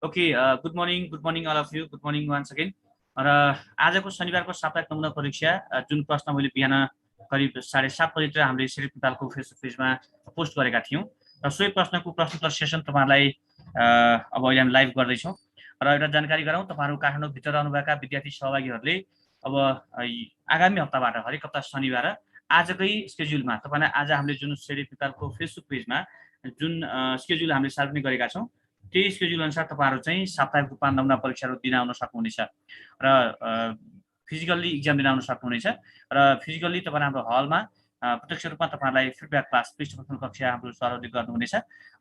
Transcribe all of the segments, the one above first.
Okay good morning all of you good morning once again र आजको शनिबारको साप्ताहिक नमुना परीक्षा जुन प्रश्न मैले बिहान करिब 7:30 बजीतिर हामीले सिरिप नेपालको फेसबुक पेजमा पोस्ट गरेका थियौँ र सोही प्रश्नको प्रश्नोत्तर सेसन तपाईँहरूलाई अब अहिले हामी लाइभ गर्दैछौँ र एउटा जानकारी गराउँ तपाईँहरू काठमाडौँभित्र रहनुभएका विद्यार्थी सहभागीहरूले अब आगामी हप्ताबाट हरेक हप्ता शनिबार आजकै स्केड्युलमा तपाईँलाई आज हामीले जुन सिरिप नेपालको फेसबुक पेजमा जुन स्केड्युल हामीले सार्वजनिक गरेका छौँ त्यही स्केड्युल अनुसार तपाईँहरू चाहिँ साप्ताहिक रूपमा नमुना परीक्षाहरू दिन आउन सक्नुहुनेछ र फिजिकल्ली इक्जाम दिन आउन सक्नुहुनेछ र फिजिकल्ली तपाईँ हाम्रो हलमा प्रत्यक्ष रूपमा तपाईँहरूलाई फिडब्याक क्लास पृष्ठपोषण कक्षा हाम्रो सरहरूले गर्नुहुनेछ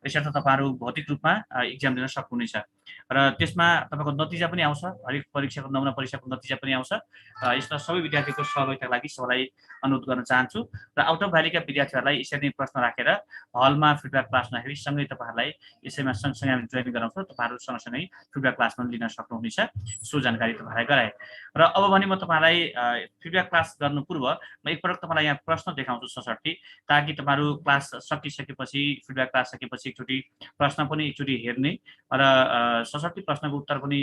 यसर्थ तपाईँहरू भौतिक रूपमा इक्जाम दिन सक्नुहुनेछ र त्यसमा तपाईँको नतिजा पनि आउँछ हरेक परीक्षाको नमुना परीक्षाको नतिजा पनि आउँछ यसमा सबै विद्यार्थीको सहभागिताका लागि सबैलाई अनुरोध गर्न चाहन्छु र आउट अफ भ्यालीका विद्यार्थीहरूलाई यसरी नै प्रश्न राखेर हलमा फिडब्याक क्लास नहेरी सँगै तपाईँहरूलाई यसैमा सँगसँगै हामी जोइन गराउँछौँ तपाईँहरू सँगसँगै फिडब्याक क्लास पनि लिन सक्नुहुनेछ सो जानकारी तपाईँलाई गराएँ र अब भने म तपाईँलाई फिडब्याक क्लास गर्नु पूर्व म एकपटक तपाईँलाई यहाँ प्रश्न देखाउँछु सशर्ती ताकि तपाईँहरू क्लास सकिसकेपछि फिडब्याक क्लास सकेपछि एकचोटि प्रश्न पनि एकचोटि हेर्ने र सशर्ती प्रश्नको उत्तर पनि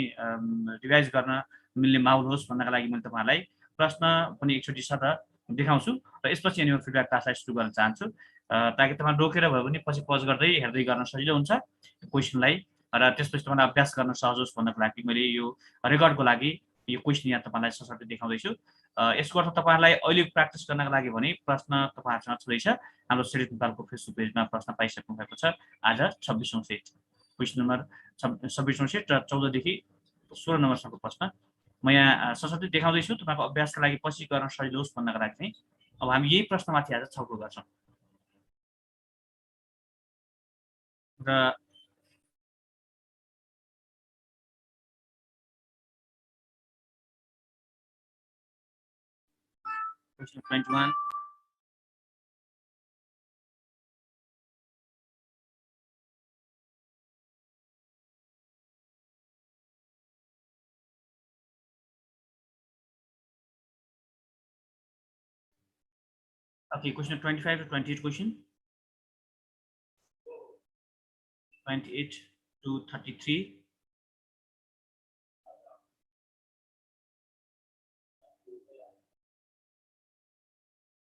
रिभाइज गर्न मिल्ने माहौल होस् भन्नका लागि मैले तपाईँहरूलाई प्रश्न पनि एकचोटि सधैँ देखाउँछु र यसपछि अनि म फिडब्याक क्लासलाई सुरु गर्न चाहन्छु ताकि तपाईँ रोकेर भए पनि पछि पज गर्दै हेर्दै गर्न सजिलो हुन्छ क्वेसनलाई र त्यसपछि तपाईँलाई अभ्यास गर्न सहज होस् भन्नको लागि मैले यो रेकर्डको लागि यो क्वेसन यहाँ तपाईँलाई सशर्त देखाउँदैछु यसको अर्थ तपाईँहरूलाई अहिले प्र्याक्टिस गर्नको लागि भने प्रश्न तपाईँहरूसँग छँदैछ हाम्रो सिरिप नेपालको फेसबुक पेजमा प्रश्न पाइसक्नु भएको छ आज 26औं सेट क्वेसन नम्बर 26औं सेट र 14देखि 16 नम्बरसम्मको प्रश्न म यहाँ सशर्ती देखाउँदैछु तपाईँको अभ्यासका लागि पछि गर्न सजिलो होस् भन्नको लागि चाहिँ अब हामी यही प्रश्नमाथि आज छलफल गर्छौँ र question 21 okay question 25 to 28 question 28 to 33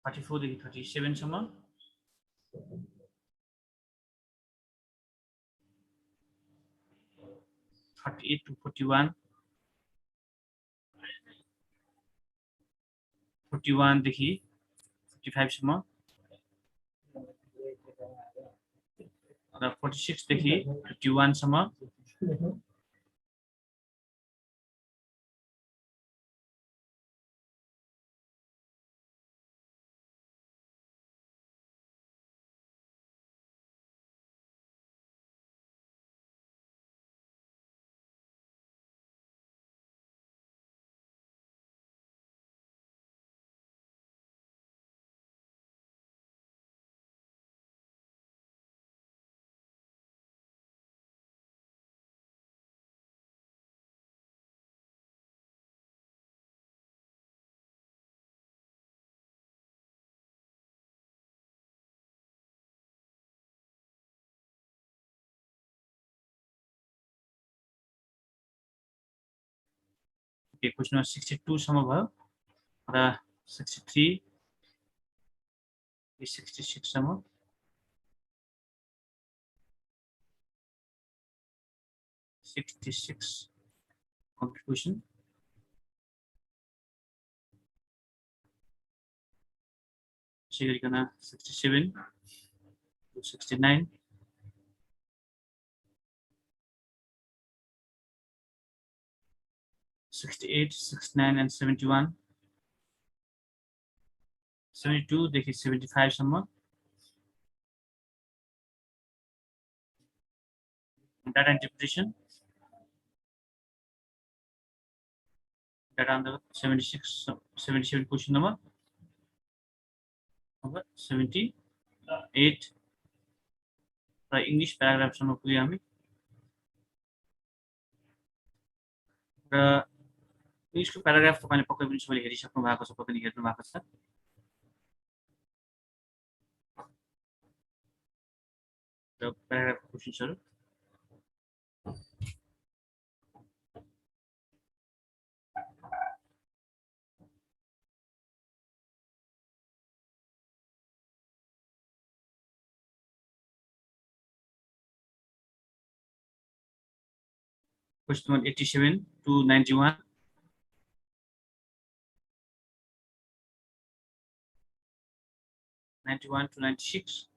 34 देखि 37 सम्म 38 to 41 41 देखि 55 सम्म र 46 देखि 51 सम्म okay question number 62 सम्म भयो र 63 66 सम्म 66 contribution गरिकन 67 to 69 68 69 and 71 72 देखि 75 सम्म data interpretation data on the 76 77 question number 78 र इंग्लिश पैराग्राफ सम्म पुग्यौं हामी र इंग्लिशको पैराग्राफ तपाईले पक्कै पनि सबैले हेरिसक्नु भएको छ पक्कै पनि हेर्नु भएको छ र paragraph क्वेशन्सहरु question number 87 to 91, 91 to 96,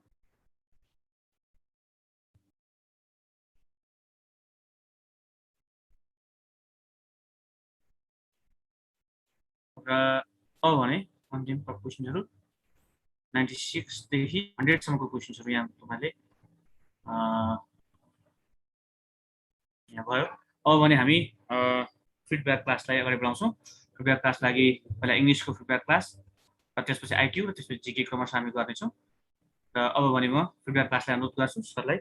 र अब भने अन्तिम क्वेसनहरु 96 देखि 100 सम्मको क्वेसनहरु यहाँ तपाईले यहाँ भयो। अब भने हामी फिडब्याक क्लासलाई अगाडि बढाउँछौँ। फिडब्याक क्लास लागि पहिला इंग्लिशको फिडब्याक क्लास र त्यसपछि आईक्यू र त्यसपछि जीके क्रमशः हामी गर्नेछौँ। र अब भने म फिडब्याक क्लासलाई अनुरोध गर्छु सरलाई।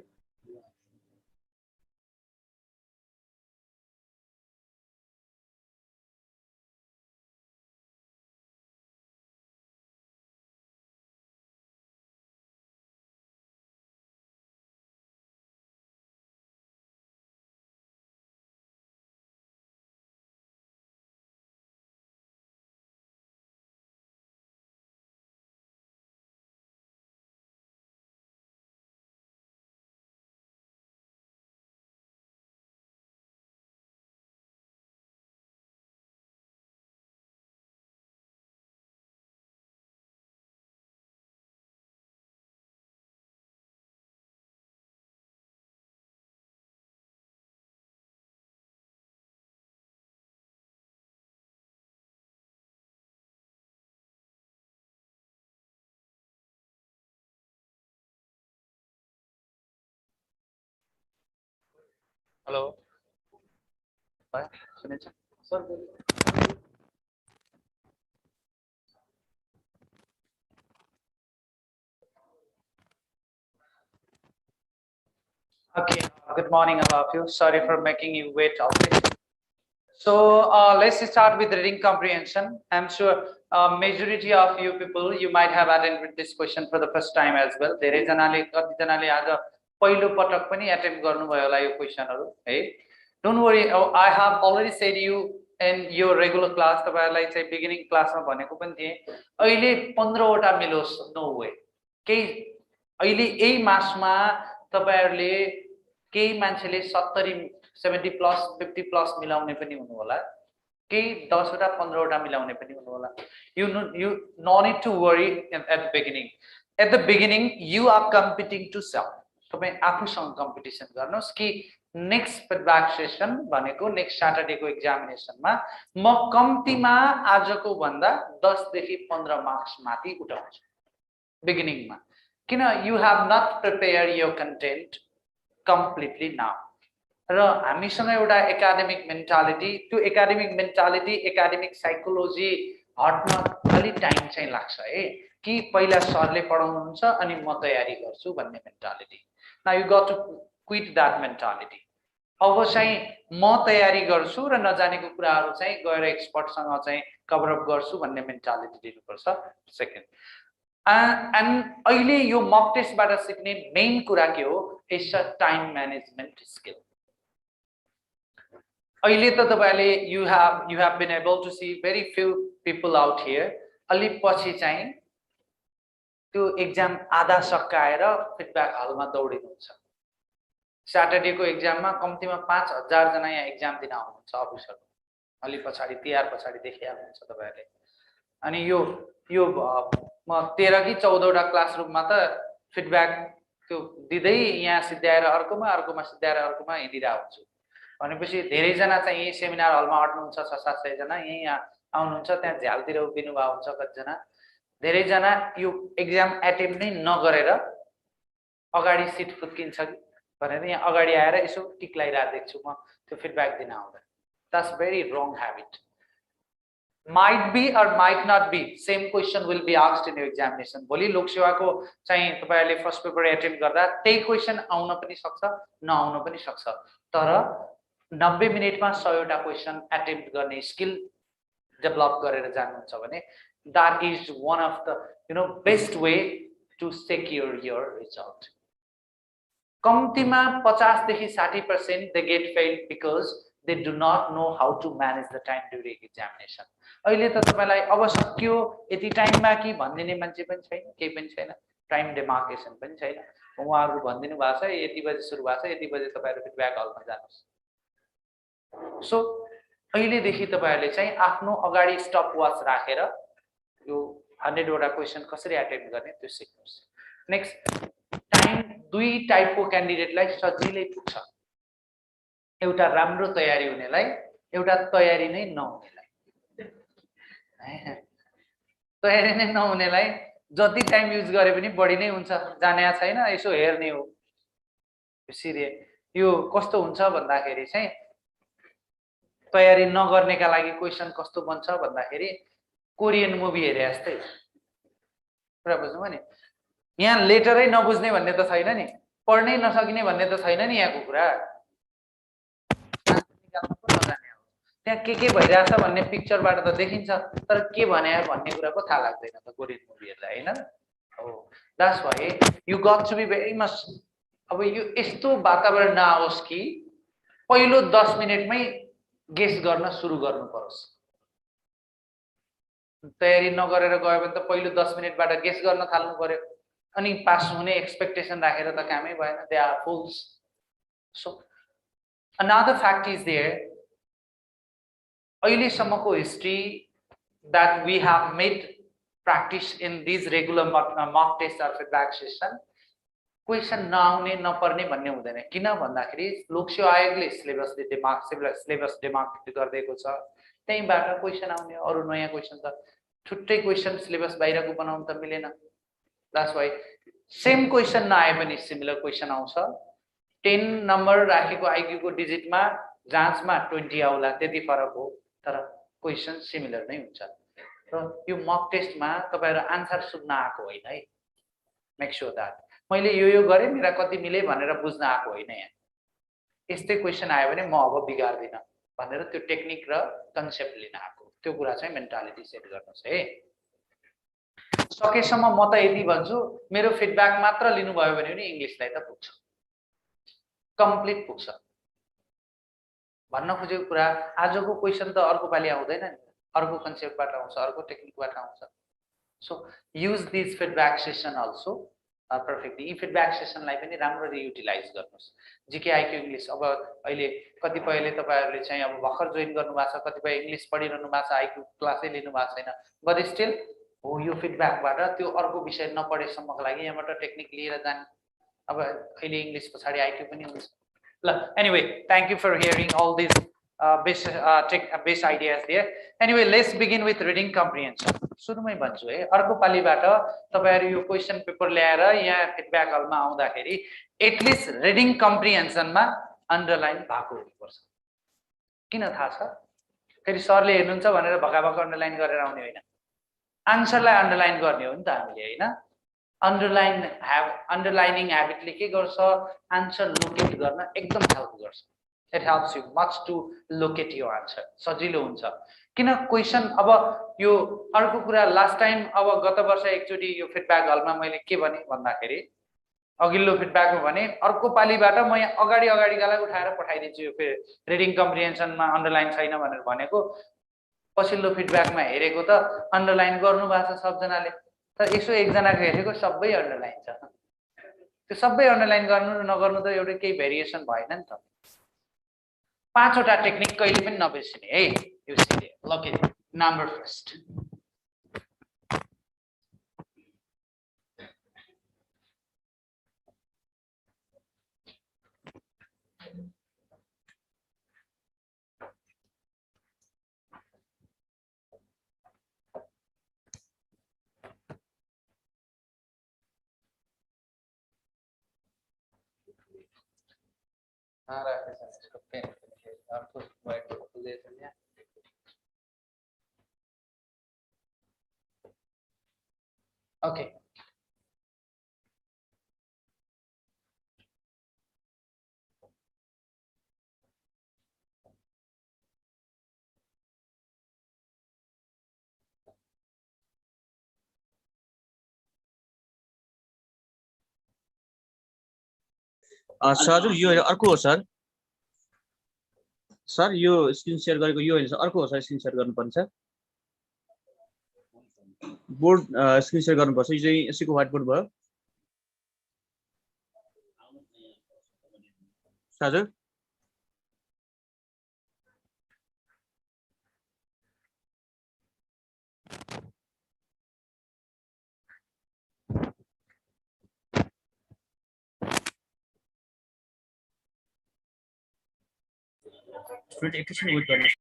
हेलो सुनिन्छ sir? Okay, good morning all of you. Sorry for making you wait always. So let's start with reading comprehension. I'm sure majority of you people, you might have attended this question for the first time as well. धेरै जनाले कतिजनाले आज पहिलो पटक पनि attempt गर्नुभयो होला यो क्वेशनहरु है। Don't worry, I have already said you in your regular class, तपाईहरुलाई चाहिँ बिगिनिङ क्लासमा भनेको पनि थिए अहिले 15 वटा मिलोस् नो वे। केही अहिले यही मासमा तपाईहरुले केही मान्छेले 70 प्लस 50 प्लस मिलाउने पनि हुनु होला, केही 10 वटा 15 वटा मिलाउने पनि हुनु होला। You no need to worry at the beginning. At the beginning you are competing to self. तपाई आफूसँग कम्पिटिसन गर्नुस् कि नेक्स्ट फिडब्याक सेसन भनेको नेक्स्ट सैटरडे को एक्जामिनेसनमा म कम्तीमा आजको भन्दा 10 देखि 15 मार्क्स माथि उठाउँछु बिगिनिङमा, किन you have not prepared your content completely now. र हामीसँग एउटा एकाडेमिक मेन्टालिटी, त्यो एकाडेमिक मेन्टालिटी एकाडेमिक साइकोलोजी हट्न अलि टाइम चाहिँ लाग्छ है, कि पहिला सरले पढाउनुहुन्छ अनि म तयारी गर्छु भन्ने mentality. Now you got to quit that mentality. अब चाहिँ म तयारी गर्छु र नजानेको कुराहरु चाहिँ गएर एक्सपर्टसँग चाहिँ कभर अप गर्छु भन्ने मेन्टालिटी दिनुपर्छ। सेकेन्ड, and अहिले यो मक टेस्टबाट सिक्ने मेन कुरा के हो? It's a time management skill. अहिले त तपाईले you have been able to see very few people out here, अलि पछि चाहिँ त्यो एक्जाम आधा सकाएर फिडब्याक हलमा दौडिनुहुन्छ। सैटरडे को एक्जाममा कम्तीमा 5000 जना यहाँ एक्जाम दिन आउनुहुन्छ अफिसर, अलि पछाडी तिहार पछाडी देखिया हुन्छ तपाईहरुले। अनि यो म 13 कि 14 वटा क्लासरुममा त फिडब्याक त्यो दिदै यहाँ सिध्याएर अर्कोमा सिध्याएर अर्कोमा हिँडिरा हुन्छु। भनेपछि धेरै जना चाहिँ यही सेमिनार हलमा अट्नुहुन्छ, 600-700 जना यही आउनुहुन्छ, त्यहाँ झ्यालतिर उभिनु भएको हुन्छ कतिजना। धेरै जना यो एक्जाम एटेम्प्ट नै नगरेर अगाडि सिट फुत्किन्छ कि भनेर यहाँ अगाडि आएर यसो टिक्लाइरा देख्छु म त्यो फिडब्याक दिन आउँदा। That's very wrong habit. Might be or might not be same question will be asked in your examination. भोलि लोकसेवाको चाहिँ तपाईहरुले फर्स्ट पेपर एटेम्प्ट गर्दा त्यही क्वेशन आउन पनि सक्छ नआउन पनि सक्छ, तर 90 मिनेटमा 100 वटा क्वेशन एटेम्प्ट गर्ने स्किल डेभलप गरेर जानुहुन्छ भने that is one of the best way to secure your result. कम्तीमा 50 देखि 60% they get failed because they do not know how to manage the time during examination. अहिले त तपाईलाई अब सक्यो यति टाइममा कि भन्दिने मान्छे पनि छैन, केही पनि छैन, टाइम डेमार्केसन पनि छैन। उहाँहरु भन्दिनु भएको छ यति बजे सुरु भएको छ, यति बजे तपाईहरु फिडब्याक हलमा जानुस्। सो अहिलेदेखि तपाईहरुले चाहिँ आफ्नो अगाडि स्टप वाच राखेर यो 100 वटा क्वेशन कसरी अटेम्प्ट गर्ने त्यो सिक्नुस्। नेक्स्ट, टाइम दुई टाइपको क्यान्डिडेटलाई सजिलै पुग्छ। एउटा राम्रो तयारी हुनेलाई, एउटा तयारी नै नहुनेलाई। तयारी नै नहुनेलाई जति टाइम युज गरे पनि बढी नै हुन्छ, जाने छैन, यसो हेर्ने हो। यो कस्तो हुन्छ भन्दाखेरि चाहिँ तयारी नगर्नेका लागि क्वेशन कस्तो बन्छ भन्दाखेरि कोरियन मुभी हेरे जस्तै कुरा बुझ्नु भयो नि। यहाँ लेटरै नबुझ्ने भन्ने त छैन नि, पढ्नै नसकिने भन्ने त छैन नि यहाँको कुरा। त्यहाँ के भइरहेछ भन्ने पिक्चरबाट त देखिन्छ, तर के भने भन्ने कुरा पो थाहा लाग्दैन त कोरियन मुभीहरुलाई, हैन? हो, that's why you got to be very much. अब यो यस्तो वातावरण नआओस् कि पहिलो 10 मिनेटमै गेस गर्न सुरु गर्नु परोस्। तयारी नगरेर गयो भने त पहिलो 10 मिनेटबाट गेस गर्न थाल्नु पर्यो, अनि पास हुने एक्सपेक्टेसन राखेर त कामै भएन। They are fools. So another fact is there, अहिलेसम्मको history that we have made practice in these regular mock test or feedback session, question नआउने नपर्ने भन्ने हुँदैन। किन भन्दाखेरि लोकसेवा आयोगले सिलेबस डिमार्क गरिदिएको छ, त्यहीबाट क्वेशन आउने। अरु नयाँ क्वेशन त छुट्टै क्वेशन सिलेबस बाहिरको बनाउन त मिलेन। दैट्स व्हाई सेम क्वेशन नआए पनि सिमिलर क्वेशन आउँछ। 10 नम्बर राखेको आईक्यू को डिजिटमा जाँचमा 20 आउला, त्यति फरक हो, तर क्वेशन सिमिलर नै हुन्छ। र यो मक टेस्टमा तपाईहरु आन्सर सुन्न आएको होइन है। मेक श्योर दैट मैले यो गरे मेरा कति मिले भनेर बुझ्न आएको होइन। यहाँ यस्तै क्वेशन आयो भने म अब बिगार्दिन भनेर त्यो टेक्निक र कन्सेप्ट लिन आएको, त्यो कुरा चाहिँ मेन्टालिटी सेट गर्नुस् है। सकेसम्म म त यति भन्छु, मेरो फिडब्याक मात्र लिनुभयो भने नि इंग्लिशलाई त पुग्छ, कम्प्लिट पुग्छ। भन्न खोजेको कुरा आजको क्वेशन त अर्को पालि आउँदैन नि, अर्को कन्सेप्टबाट आउँछ, अर्को टेक्निकबाट आउँछ। So use this feedback session also perfectly. यी फिडब्याक सेसनलाई पनि राम्ररी युटिलाइज गर्नुस्। जीके आईक्यू इंग्लिश अब अहिले कतिपयले तपाईहरुले चाहिँ अब भर्खर जोइन गर्नु भएको छ, कतिपय इंग्लिश पढिरहनु भएको छ, आईक्यू क्लासै लिनु भएको छैन, बट स्टिल हो यो फिडब्याकबाट त्यो अर्को विषय नपढेसम्मको लागि यहाँबाट टेक्निक लिएर जाने। अब अहिले इंग्लिश पछाडी आईक्यू पनि हुन्छ। ल anyway, thank you for hearing all this base ideas there. Anyway, let's begin with reading comprehension. सुरुमै भन्छु है, अर्को पालिबाट तपाईहरु यो क्वेशन पेपर ल्याएर यहाँ फिडब्याक हलमा आउँदाखेरि एटलिस्ट रिडिङ कम्प्रिहेन्सनमा अन्डरलाइन भएको हुनुपर्छ। किन थाहा छ? फेरि सरले हेर्नुहुन्छ भनेर भगाभग अन्डरलाइन गरेर आउने होइन, आन्सरलाई अन्डरलाइन गर्ने हो नि त हामीले, हैन? अन्डरलाइनिङ ह्याबिटले के गर्छ? आन्सर लोकेट गर्न एकदम हेल्प गर्छ। It helps you much to locate your answer, सजिलो हुन्छ। किन क्वेशन अब यो अर्को कुरा, लास्ट टाइम अब गत वर्ष एकचोटी यो फिडब्याक हलमा मैले के भने भन्दाखेरि अघिल्लो फिडब्याकमा भने अर्को पालिबाट म यहाँ अगाडिकालाई उठाएर पठाइदिन्छु यो रिडिङ कम्प्रिहेन्सनमा अन्डरलाइन छैन भनेर भनेको। पछिल्लो फिडब्याकमा हेरेको त अन्डरलाइन गर्नु भएको छ सबजनाले, तर यसो एकजनाको हेरेको सबै अन्डरलाइन छ। त्यो सबै अन्डरलाइन गर्नु र नगर्नु त एउटै केही भेरिएसन भएन नि त। 5 वटा टेक्निक कहिले पनि नबिर्सिने है। यो सिधै लके नम्बर फर्स्ट। ओके, सर यो अर्को हो सर। सर यो स्क्रिन शेयर गरेको यो होइन सर, अर्को हो सर। स्क्रिन शेयर गर्नुपर्छ, बोर्ड स्क्रिन शेयर गर्नुपर्छ। यो चाहिँ यसैको व्हाइट बोर्ड भयो हजुर। स्टुडेन्ट एकैछिन वेट गर्नुहोस्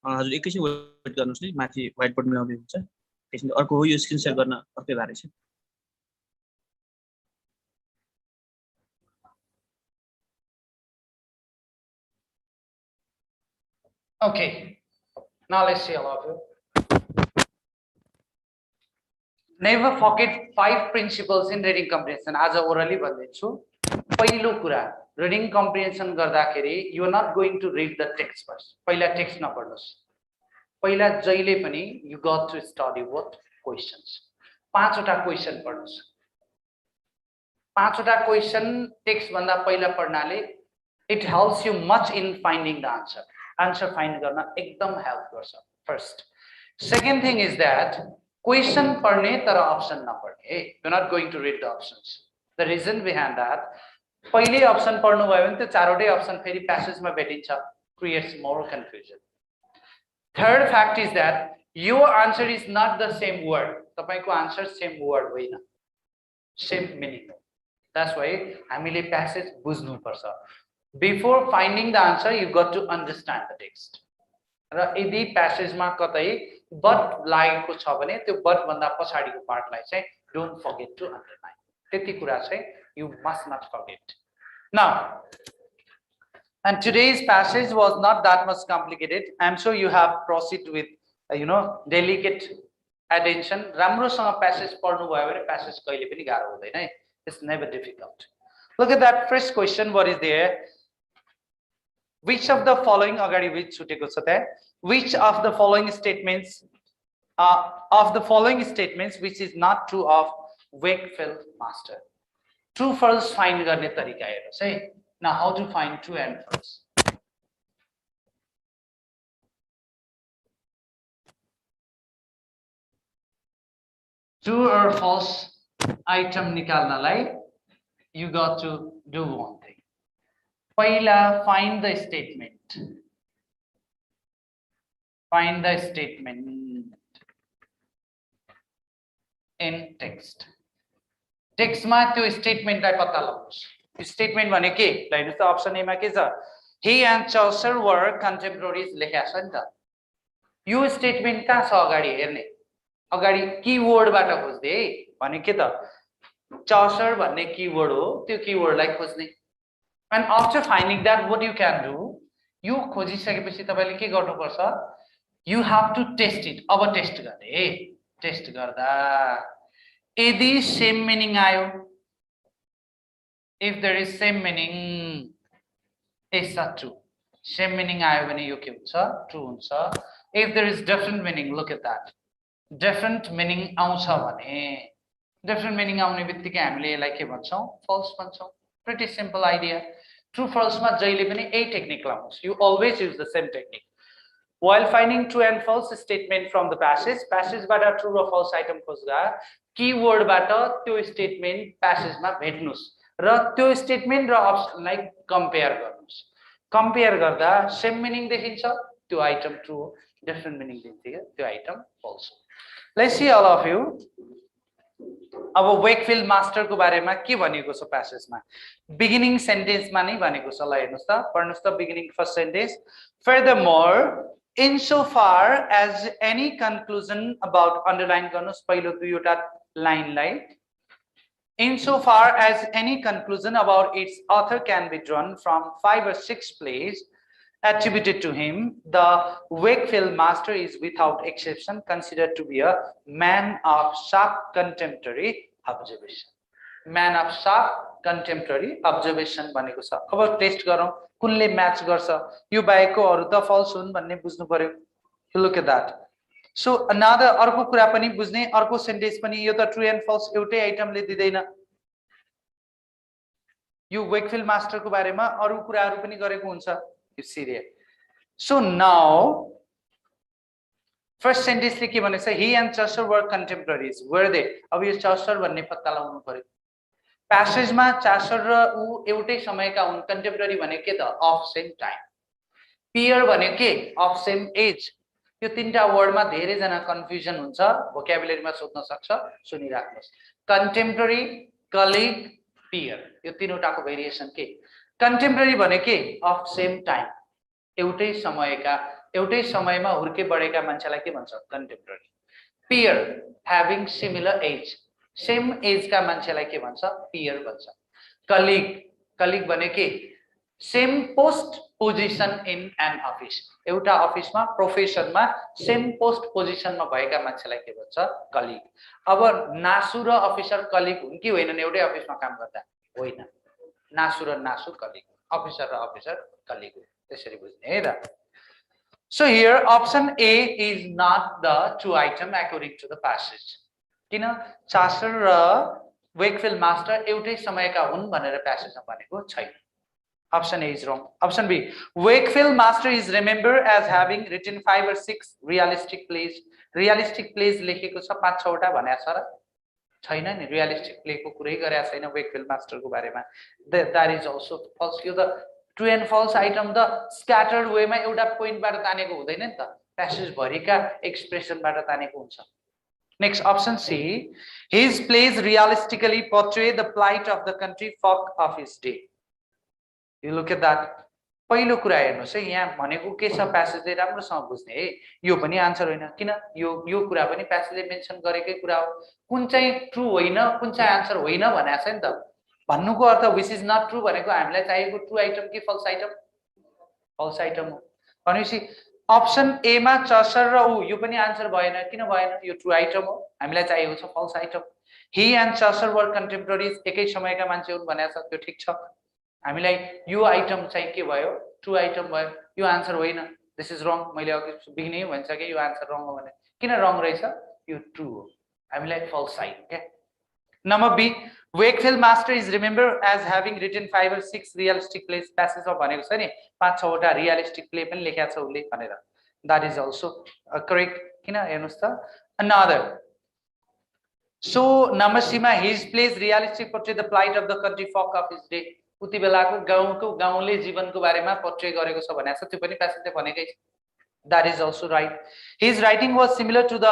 हजुर एकैछिन वेट गर्नुहोस् नि माथि व्हाइट बोर्ड मिलाउँदै हुन्छ एकैछिन अर्को हो यो स्क्रिन सेयर गर्न अर्कै भएर छ Okay, now let's see all of you. Never forget 5 principles in reading comprehension. As orally भन्दैछु पहिलो कुरा reading comprehension गर्दाखेरि you are not going to read the text first. पहिला text नपढ्नुस्. पहिला जहिले पनि you got to study what questions. 5 वटा question पढ्नुस्. 5 वटा क्वेशन text भन्दा पहिला पढ्नाले it helps you much in finding the answer. Answer find गर्न एकदम help गर्छ. First. Second thing is that question पढ्ने तर option नपढ्ने. You're not going to read the options. The reason behind that पहिले option पढ्नु भयो भने त्यो चारवटै option फेरि passage मा भेटिन्छ, creates more confusion. Third fact is that your answer is not the same word. तपाईको answer same word होइन. Same meaning. That's why हामीले passage बुझ्नु पर्छ. Before finding the answer, you got to understand the text. र यदि passage मा कतै but लागेको छ भने त्यो but भन्दा पछाडीको पार्टलाई चाहिँ don't forget to underline. त्यति कुरा चाहिँ you must not forget. Now, and today's passage was not that much complicated. I'm sure you have proceed with delicate attention. राम्रोसँग passage पढ्नु भयो भने passage कहिले पनि गाह्रो हुँदैन है. It's never difficult. Look at that first question. What is there? Which of the following अगाडि which छुटेको छ त्यहाँ? Which of the following statements which is not true of Wakefield master? True false find गर्ने तरिका हेर्नुस् है. Now how to find true and false? True or false item निकाल्नलाई you got to do one thing. पहिला find the statement. Find the statement in text. Text मा त्यो statement लाई पत्ता लगाउनुस्. Statement भने के? ल हेर्नुस् त option A मा के छ? He and Chaucer were contemporaries लेखेको छ नि त. यो statement कहाँ छ अगाडि हेर्ने? अगाडि कीवर्ड बाट खोज्दै है. भने के त? Chaucer भन्ने कीवर्ड हो. त्यो कीवर्ड लाई खोज्ने. And after finding that, what you can do? You खोजिसकेपछि तपाईले के गर्नुपर्छ? You have to test it. अब टेस्ट गर्ने है. टेस्ट गर्दा यदि same meaning आयो, if there is same meaning, it's true. Same meaning आयो भने यो के हुन्छ? True हुन्छ. If there is different meaning, look at that. Different meaning आउँछ भने different meaning आउने बित्तिकै हामीले यसलाई के भन्छौं? False भन्छौं. Pretty simple idea. True false मा जहिले पनि a technique लाउनुस्. You always use the same technique. While finding true and false statement from the passage बाट true or false item खोज्दा keyword बाट त्यो statement passage मा भेट्नुस् र त्यो statement र option लाई compare गर्नुस्. Compare गर्दा same meaning देखिन्छ, त्यो item true, different meaning देखिन्छ, त्यो item false. Let's see all of you. अब Wakefield master को बारेमा के भनेको छ passage मा? Beginning sentence मा नै भनेको छ. ल हेर्नुस् त, पढ्नुस् त beginning first sentence. Furthermore, insofar as any conclusion about underline गर्नुस् पहिलो दुईवटा लाइनलाई. Insofar as any conclusion about its author can be drawn from 5 or 6 plays attributed to him, the Wakefield master is without exception considered to be a man of sharp contemporary observation. Man of sharp contemporary observation भनेको छ. अब test गरौँ कुनले match गर्छ. यो बाहेकको अरु त falls हुन् भन्ने बुझ्नु पर्यो. Look at that. So another अर्को कुरा पनि बुझ्ने, अर्को सेन्टेन्स पनि यो त ट्रू एन्ड फल्स एउटै आइटमले दिदैन. यो Wakefield master को बारेमा अरु कुराहरु पनि गरेको हुन्छ. You see there. So now first sentence ले के भनेछ? He and Chaucer were contemporaries. Were they? अब यो Chaucer भन्ने पत्ता लगाउनु पर्यो. Passage मा Chaucer र उ एउटै समयका हुन्. Contemporary भने के त? Of same time. Peer भने के? Of same age. यो तीनटा वर्ड मा धेरै जना कन्फ्युजन हुन्छ. vocabulary मा सोध्न सक्छ. सुनिराख्नुस्. Contemporary, colleague, peer. यो तीनवटाको भेरिएसन के? Contemporary भने के of same time, एउटै समयमा हुर्के बढेका मान्छेलाई के भन्छ contemporary. Peer, having similar age, same age का मान्छेलाई के भन्छ peer भन्छ. Colleague भने के same post position in an office, एउटा अफिसमा प्रोफेसनमा सेम पोस्ट पोजिसनमा भएका मान्छेलाई के भन्छ कलिग. अब नासु र अफिसर कलिग हुन् कि होइनन् एउटै अफिसमा काम गर्दा? होइन. नासु र नासु कलिग, अफिसर र अफिसर कलिग हो. त्यसरी बुझ्ने है त. So here option A is not the true item according to the passage. किन चासर र वेकफिल्ड मास्टर एउटै समयका हुन् भनेर प्यासेजमा भनेको छैन. Option A is wrong. Option B, Wakefield Master is remembered as having written 5 or 6 realistic plays. Realistic plays लेखेको छ 5-6 वटा भनेको छ र छैन नि. realistic play को कुरै गरेको छैन Wakefield Master को बारेमा. That is also false. यो त true and false item the scattered way मा एउटा point बाट तानेको हुँदैन नि त. Passage भरिका expression बाट तानेको हुन्छ. Next, option C, his plays realistically portray the plight of the country folk of his day. You look at that. पहिलो कुरा हेर्नुस् है, यहाँ भनेको के छ प्यासेजले राम्रोसँग बुझ्ने है. यो पनि आन्सर होइन. किन यो कुरा पनि प्यासेजले मेन्सन गरेकै कुरा हो. कुन चाहिँ ट्रु होइन, कुन चाहिँ आन्सर होइन भनेको छ नि त. भन्नुको अर्थ which is not true भनेको हामीलाई चाहिएको ट्रु आइटम कि फल्स आइटम? फल्स आइटम हो. भनेपछि अप्सन ए मा चसर र उ यो पनि आन्सर भएन. किन भएन? यो ट्रु आइटम हो. हामीलाई चाहिएको छ फल्स आइटम. he and चसर वर कन्टेम्पोरेरीज, एकै समयका मान्छे हुन् भनेको छ. त्यो ठीक छ. हामीलाई यो आइटम चाहिँ के भयो? ट्रु आइटम भयो. यो आन्सर होइन. दिस इज रङ. मैले अघि बिगिनै भनिसके यो आन्सर रङ हो भने. किन रङ रहेछ? यो ट्रु हो. हामीलाई फल्स आइयो के. Number B, Wakefield Master is remembered as having written 5 or 6 realistic plays. Passage of भनेको छ नि 5-6 वटा realistic play पनि लेखेको छ उले भनेर. That is also correct. किन हेर्नुस् त. Another, so number C मा his plays realistic portray the plight of the country folk of his day. उति बेलाको गाउँले जीवनको बारेमा पोर्ट्रे गरेको छ भनेको छ. त्यो पनि प्यासेजले भनेकै छ. That is also right. His writing was similar to the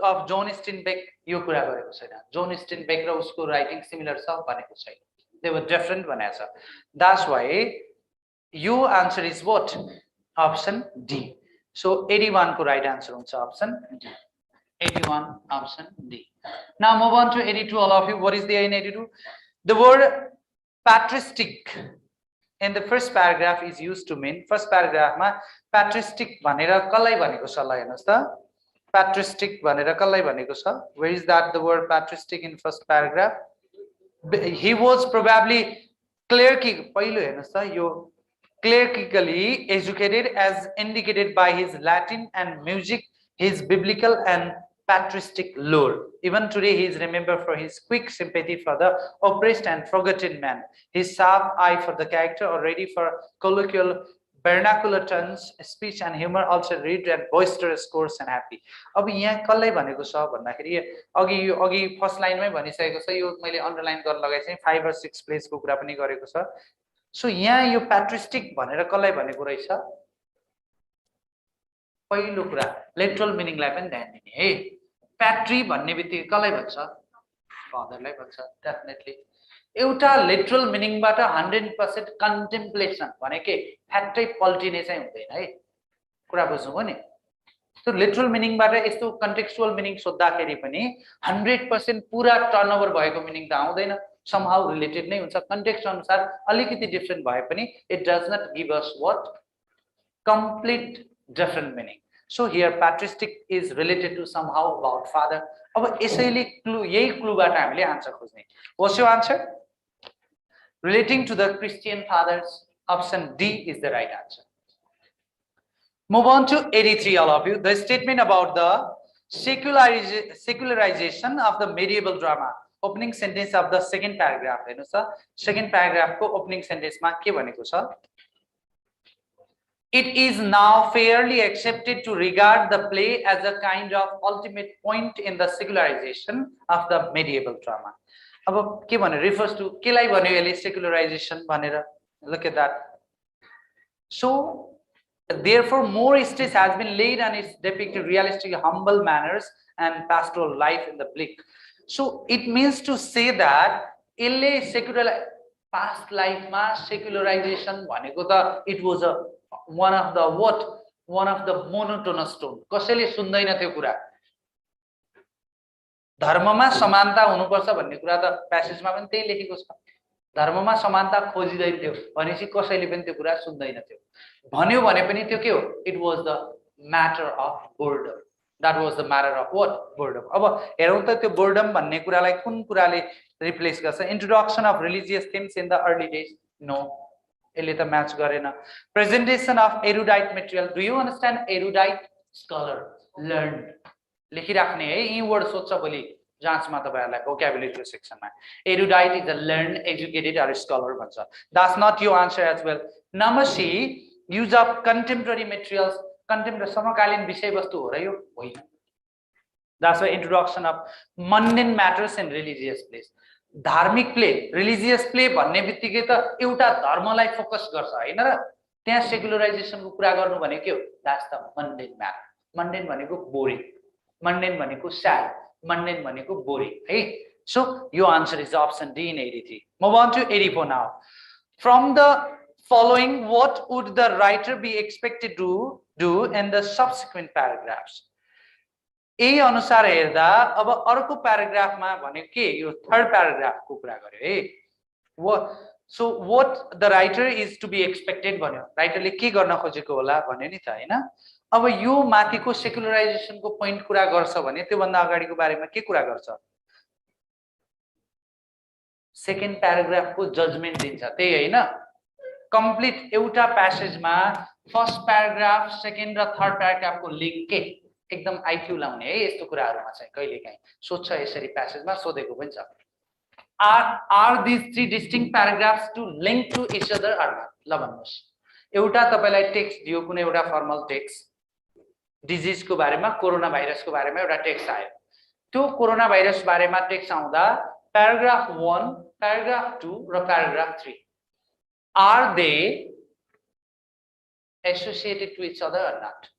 of John Steinbeck. यो कुरा गरेको छैन. John Steinbeck र उसको writing similar छ भनेको छैन. They were different भनेको छ. That's why your answer is what? Option D. So 81 को right answer हुन्छ option D. 81 option D. Now move on to 82 all of you. What is there in 82? The word patristic in the first paragraph is used to mean, first paragraph मा patristic भनेर कसलाई भनेको छ ल हेर्नुस् त. Patristic भनेर कसलाई भनेको छ? Where is that the word patristic in first paragraph? He was probably clerically, पहिलो हेर्नुस् त यो clerically educated as indicated by his Latin and music, his biblical and patristic lore. Even today he is remembered for his quick sympathy for the oppressed and forgotten man, his sharp eye for the character, or ready for colloquial vernacular turns, speech and humor, also read and boisterous, coarse and happy. अब यहाँ कसलाई भनेको छ भन्दाखेरि अघि first लाइनमै भनिसकेको छ. यो मैले अन्डरलाइन गर्न लगाए चाहिँ 5 or 6 प्लेस को कुरा पनि गरेको छ. सो यहाँ यो पैट्रिस्टिक भनेर कसलाई भनेको रहेछ? पहिलो कुरा लिटरल मिनिङलाई पनि ध्यान दिने है. प्याट्री भन्ने बित्तिकै कसलाई भन्छ? फादरलाई भन्छ डेफिनेटली. एउटा लिटरल मिनिङबाट 100% कन्टेम्प्लेसन भने के फ्याक्टै पल्टिने चाहिँ हुँदैन है. कुरा बुझ्नुभयो नि. त्यो लिटरल मिनिङबाट यस्तो कन्टेक्स्चुअल मिनिङ सोध्दाखेरि पनि 100% पुरा टर्नओभर भएको मिनिङ त आउँदैन. somehow related नै हुन्छ. कन्टेक्स्ट अनुसार अलिकति डिफरेन्ट भए पनि it does not give us what? Complete different meaning. So here patristic is related to somehow about father. अब यसैले क्लु, यही क्लुबाट हामीले आन्सर खोज्ने. What's your answer? Relating to the Christian fathers. Option D is the right answer. Move on to 83 all of you. The statement about the secularization of the medieval drama. Opening sentence of the second paragraph. हेर्नुस् त second paragraph को opening sentence मा के भनेको छ? It is now fairly accepted to regard the play as a kind of ultimate point in the secularization of the medieval drama. अब के भने refers to केलाई भन्यो यसले secularization भनेर? Look at that. So therefore more stress has been laid on its depicted realistic humble manners and pastoral life in the bleak. So it means to say that यसले secular past life ma secularization bhaneko ta it was a one of the monotonous tone कसैले सुन्दैन त्यो कुरा धर्ममा समानता हुनुपर्छ भन्ने कुरा त प्यासेजमा पनि त्यही लेखेको छ धर्ममा समानता खोजिदैन थियो भनेपछि कसैले पनि त्यो कुरा सुन्दैन थियो भन्यो भने पनि त्यो के हो it was the matter of boredom that was the matter of what boredom अब हेरौं त त्यो boredom भन्ने कुरालाई कुन कुराले रिप्लेस गर्छ introduction of religious themes in the early days no यसले त म्याच गरेन presentation of erudite material do you understand erudite scholar learned लेखिराख्ने है यी वर्ड सोध्छ भोलि जाँचमा तपाईहरुलाई vocabulary सेक्सनमा erudite is a learned educated or scholar भन्छ that's not your answer as well number C use of contemporary materials contemporary समकालीन विषय वस्तु हो र यो होइन that's why introduction of mundane matters in religious plays धार्मिक प्ले रिलिजियस प्ले भन्ने बित्तिकै त एउटा धर्मलाई फोकस गर्छ हैन र त्यहाँ सेकुलराइजेसनको कुरा गर्नु भने के हो that's the mundane matter mundane भनेको बोरिङ mundane भनेको sad mundane भनेको बोरिङ है so your answer is option D in 83 move on to 84 now from the following what would the writer be expected to do in the subsequent paragraphs ए अनुसार हेर्दा अब अर्को प्याराग्राफमा भने के यो थर्ड प्याराग्राफको कुरा गर्यो है so what the writer is to be expected भन्यो राइटरले के गर्न खोजेको होला भन्यो नि त हैन अब यो माथिको सेकुलराइजेसनको पोइन्ट कुरा गर्छ भने त्यो भन्दा अगाडिको बारेमा के कुरा गर्छ सेकेन्ड प्याराग्राफको जजमेन्ट दिन्छ त्यही हैन कम्प्लिट एउटा प्यासेजमा फर्स्ट प्याराग्राफ सेकेन्ड र थर्ड प्याराग्राफको लिंक के एकदम आईक्यू लाउने है यस्तो कुराहरुमा चाहिँ कहिलेकाहीँ सोध्छ यसरी प्यासेजमा सोधेको पनि छ are these three distinct paragraphs to link to each other or not ल भन्नुस् एउटा तपाईलाई टेक्स्ट दियो कुनै एउटा फर्मल टेक्स्ट डिजीज को बारेमा कोरोना भाइरस को बारेमा एउटा टेक्स्ट आयो त्यो कोरोना भाइरस बारेमा टेक्स्ट आउँदा प्याराग्राफ 1 प्याराग्राफ 2 र paragraph 3 are they associated to each other or not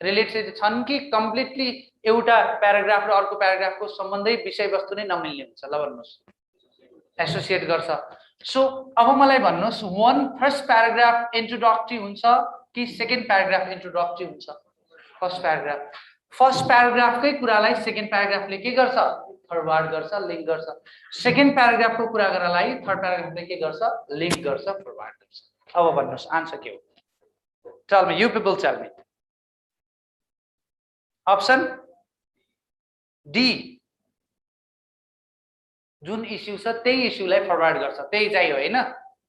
related छन् कि कम्प्लिटली एउटा प्याराग्राफ र अर्को प्याराग्राफको सम्बन्धै विषय वस्तु नै नमिल्ने हुन्छ ल भन्नुस् एसोसिएट गर्छ सो अब मलाई भन्नुस् वन फर्स्ट प्याराग्राफ इन्ट्रोडक्टरी हुन्छ कि सेकेन्ड प्याराग्राफ इन्ट्रोडक्टरी हुन्छ फर्स्ट प्याराग्राफकै कुरालाई सेकेन्ड प्याराग्राफले के गर्छ फरवर्ड गर्छ लिंक गर्छ सेकेन्ड प्याराग्राफको कुरा गर्नलाई थर्ड प्याराग्राफले के गर्छ लिंक गर्छ फरवर्ड गर्छ अब भन्नुस् आन्सर के हो tell me you people tell me Option D जुन इश्यू छ त्यही इश्यूलाई फरवर्ड गर्छ त्यही चाहियो हैन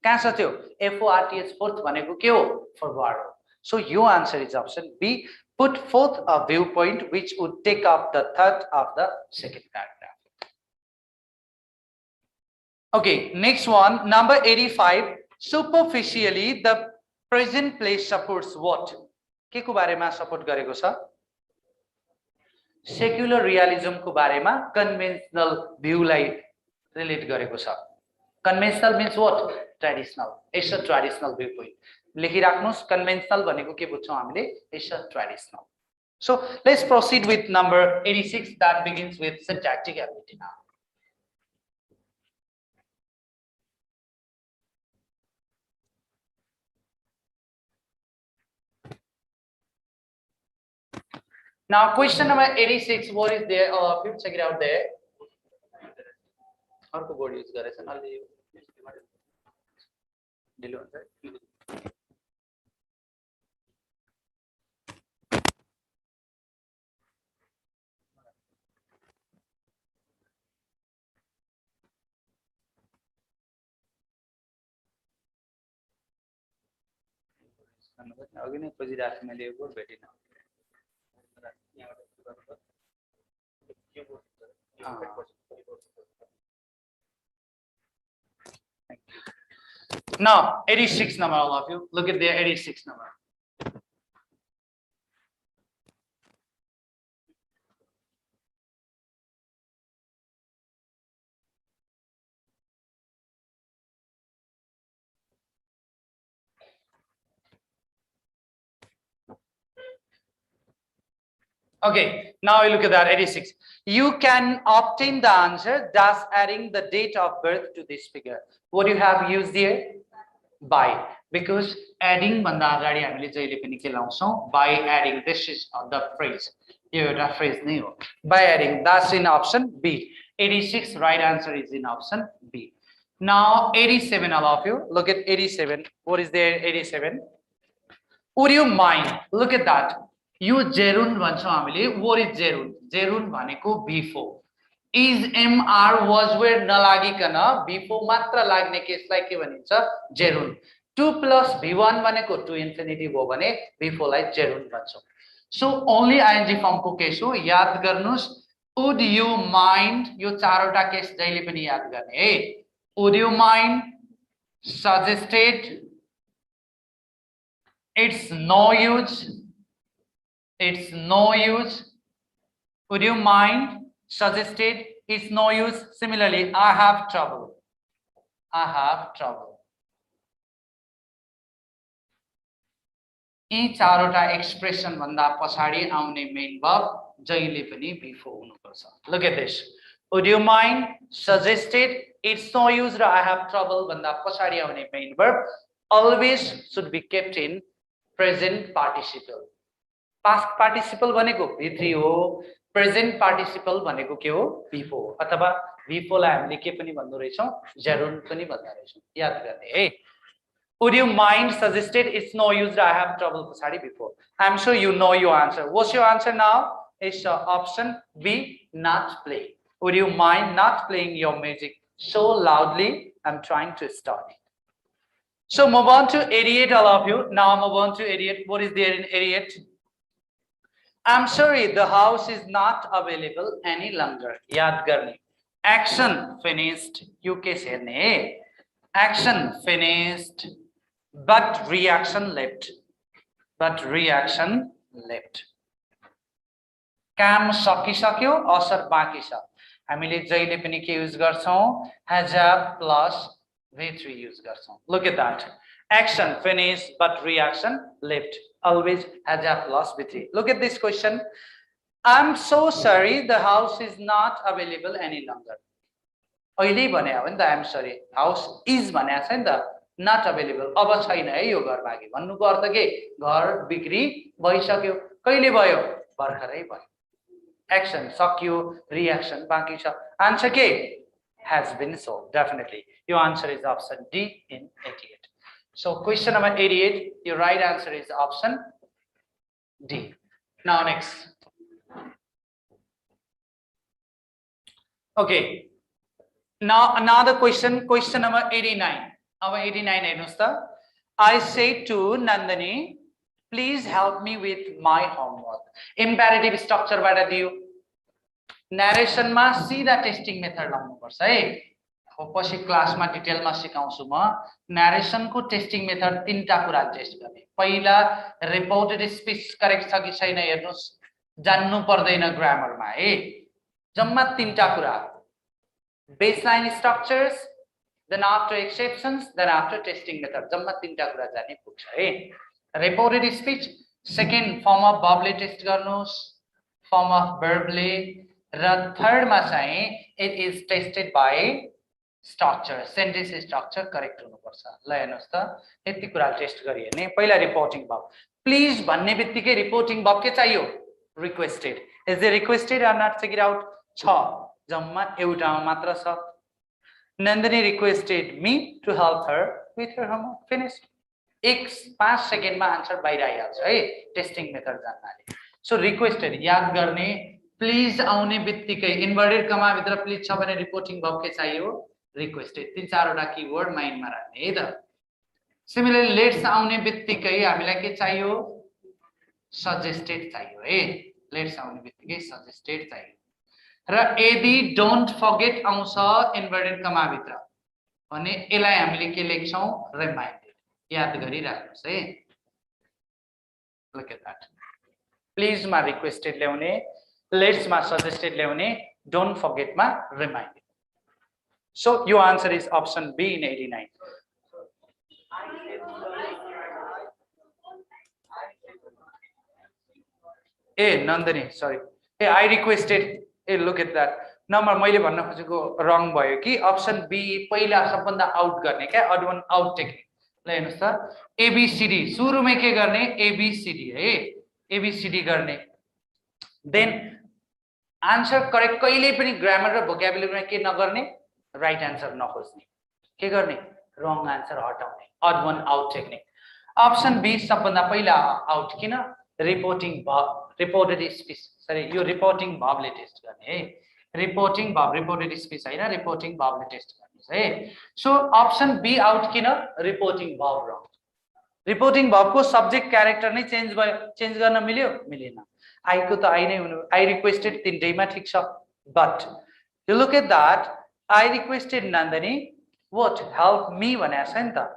कहाँ छ त्यो FORTH फोर्थ भनेको के हो फरवर्ड हो so your answer is option B put forth a viewpoint which would take up the third of the second paragraph okay next one number 85 superficially the present place supports what के को बारेमा support गरेको छ secular realism को बारेमा conventional view लाई relate गरेको छ conventional means what traditional it's a traditional view point लेखिराख्नुस् कन्भेन्सनल भनेको के बुझ्छौं हामीले it's a traditional so let's proceed with number 86 that begins with syntactic ability now Now question number 86 what is there please check it out there अर्को board use गरेछ न अलि delay हुन्छ अघि नै खोजिरहेको थिएँ मैले यो board भेटिनँ Now 86 number all of you look at the 86 number okay Now you look at that 86. You can obtain the answer thus adding the date of birth to this figure. What do you have used here? By. Because adding banda agadi हामीले जहिले पनि के लाउँछौं by adding. This is the phrase. यो एउटा phrase नै हो. By adding. That's in option B. 86 right answer is in option B. Now 87 all of you. Look at 87. What is there 87? Would you mind? Look at that. You gerund भन्छौं हामीले. What is gerund? Gerund भनेको before. Is MR was where नलागिकन before मात्र लाग्ने केसलाई के भनिन्छ? Gerund. 2 plus V1 भनेको to infinitive हो भने before लाई gerund भन्छौं. So only ing form को केस हो. याद गर्नुस्. Would you mind? यो चारवटा केस जहिले पनि याद गर्ने है. Would you mind? Suggested. It's no use. It's no use. Would you mind? Suggested. It's no use. Similarly, I have trouble. I have trouble. यी चारवटा एक्सप्रेसन भन्दा पछाडी आउने मेन verb जहिले पनि before हुनुपर्छ. Look at this. Would you mind? Suggested. It's no use. I have trouble भन्दा पछाडी आउने main verb always should be kept in present participle. Past participle भनेको V3 हो. Present participle भनेको के हो? V4 अथवा V4 लाई हामीले के पनि भन्नु रहेछौं? gerund पनि भन्नु रहेछौं. याद गर्ने है. Would you mind? Suggested. It's no use. I have trouble पछाडी before. I'm sure you know your answer. What's your answer now? It's option B, not play. Would you mind not playing your music so loudly? I'm trying to start it. So move on to 88 all of you. Now move on to 88. What is there in 88? I'm sorry, the house is not available any longer. Yaad garne. Action finished. You case here. Action finished. But reaction left. But reaction left. काम सकिसक्यो असर बाँकी छ. हामीले जहिले पनि के use गर्छौं? Has a plus V3 use garchhau. Look at that. Action finished but reaction left. Always has a plus V3. Look at this question. I'm so sorry the house is not available any longer. अहिले भने हो नि त I'm sorry. House is भने छ नि त not available. अब छैन है यो घर बाँकी. भन्नुको अर्थ के? घर बिक्री भइसक्यो. कहिले भयो? भर्खरै भयो. Action सक्यो, reaction बाँकी छ. Answer के? Has been solved. Definitely. Your answer is option D in 88. So question number 88, your right answer is option D. Now next. Okay. Now another question, question number 89. Our 89 I say to Nandini, please help me with my homework. Imperative structure bata diyo. Narration ma सीधा testing method लाउनु पर्छ है. पछि क्लासमा डिटेलमा सिकाउँछु म. Narration को testing method तीनटा कुरा टेस्ट गर्ने. पहिला रिपोर्टेड स्पीच करेक्ट छ कि छैन हेर्नुस्. जान्नु पर्दैन ग्रामरमा है. जम्मा तीनटा कुरा. Baseline structures, then after exceptions, then after testing method. जम्मा तीनटा कुरा जान्ने पुग्छ है. Reported speech, second form of वर्बले टेस्ट गर्नुस्, फर्म अफ वर्बले, र थर्ड मा चाहिँ it is tested by structure. Sentence structure correct हुनुपर्छ. ल हेर्नुस् त यति कुरा टेस्ट गरि हेर्ने. पहिला रिपोर्टिङ वर्ब. प्लिज भन्ने बित्तिकै रिपोर्टिङ वर्ब के चाहियो? Requested. Is they requested or not? Check it out. छ. जम्मा एउटामा मात्र छ. Nandini requested me to help her with her homework. Finished. 5 सेकेन्डमा आन्सर बाहिर आइहाल्छ है टेस्टिङ मेथड जान्नाले. सो रिक्वेस्टेड याद गर्ने. प्लिज आउने बित्तिकै इन्भर्टेड कमा भित्र प्लिज छ भने रिपोर्टिङ वर्ब के चाहियो? रिक्वेस्टेड. तीन चारवटा कीवर्ड माइन्डमा राख्ने है त. सिमिलरली लेट्स आउने बित्तिकै हामीलाई के चाहियो? सजेस्टेड चाहियो है. लेट्स आउने बित्तिकै सजेस्टेड चाहियो. र यदि डोन्ट फर्गेट आउँछ इन्भर्टेड कमा भित्र भने यसलाई हामीले के लेख्छौं? रिमाइन्डेड. याद गरिराख्नुस् है. Look at that. प्लिज मा रिक्वेस्टेड ल्याउने, लेट्स मा सजेस्टेड ल्याउने, डोन्ट फर्गेट मा reminded. So your answer is option B in 89. ए Nandini sorry I requested. Hey, look at that. Number मैले भन्न खोजेको wrong भयो कि option B पहिला सबभन्दा out गर्ने क्या odd one out टेक्ने ल हेर्नुस् त ABCD सुरुमै के गर्ने ABCD है ABCD गर्ने then answer correct कहिले पनि grammar र vocabulary मा के नगर्ने right answer नखोज्ने के गर्ने wrong answer हटाउने odd one out टेक्ने option B सबभन्दा पहिला out किन reporting verb reported speech sorry यो reporting verb ले टेस्ट गर्ने है reporting verb reported speech हैन reporting verb ले टेस्ट गर्ने है so option B out किन reporting verb wrong reporting verb को subject character नै चेन्ज भयो चेन्ज गर्न मिल्यो मिलेन I को त I नै हुनु I requested तीनटैमा ठीक छ but you look at that I requested Nandini what help me भनेको छ नि त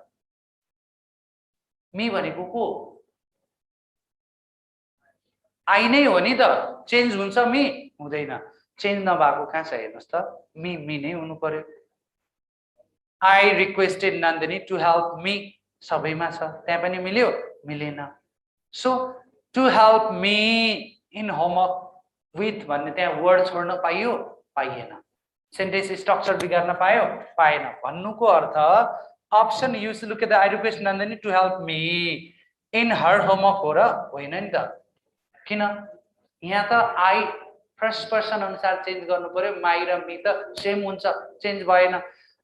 me भनेको को I नै हो नि त चेन्ज हुन्छ मी हुँदैन चेन्ज नभएको कहाँ छ हेर्नुस् त मी नै हुनु पर्यो I requested Nandini to help me सबैमा छ त्यहाँ पनि मिल्यो मिलेन so to help me in homework with भन्ने त्यहाँ वर्ड छोड्न पाइयो पाइएन सेन्टेन्स स्ट्रक्चर बिगार्न पायो पाएन भन्नुको अर्थ option use look at the I request Nandini to help me in her homework हो र होइन नि त किन यहाँ त I फर्स्ट पर्सन अनुसार चेन्ज गर्नु पर्यो माई र मी त सेम हुन्छ चेन्ज भएन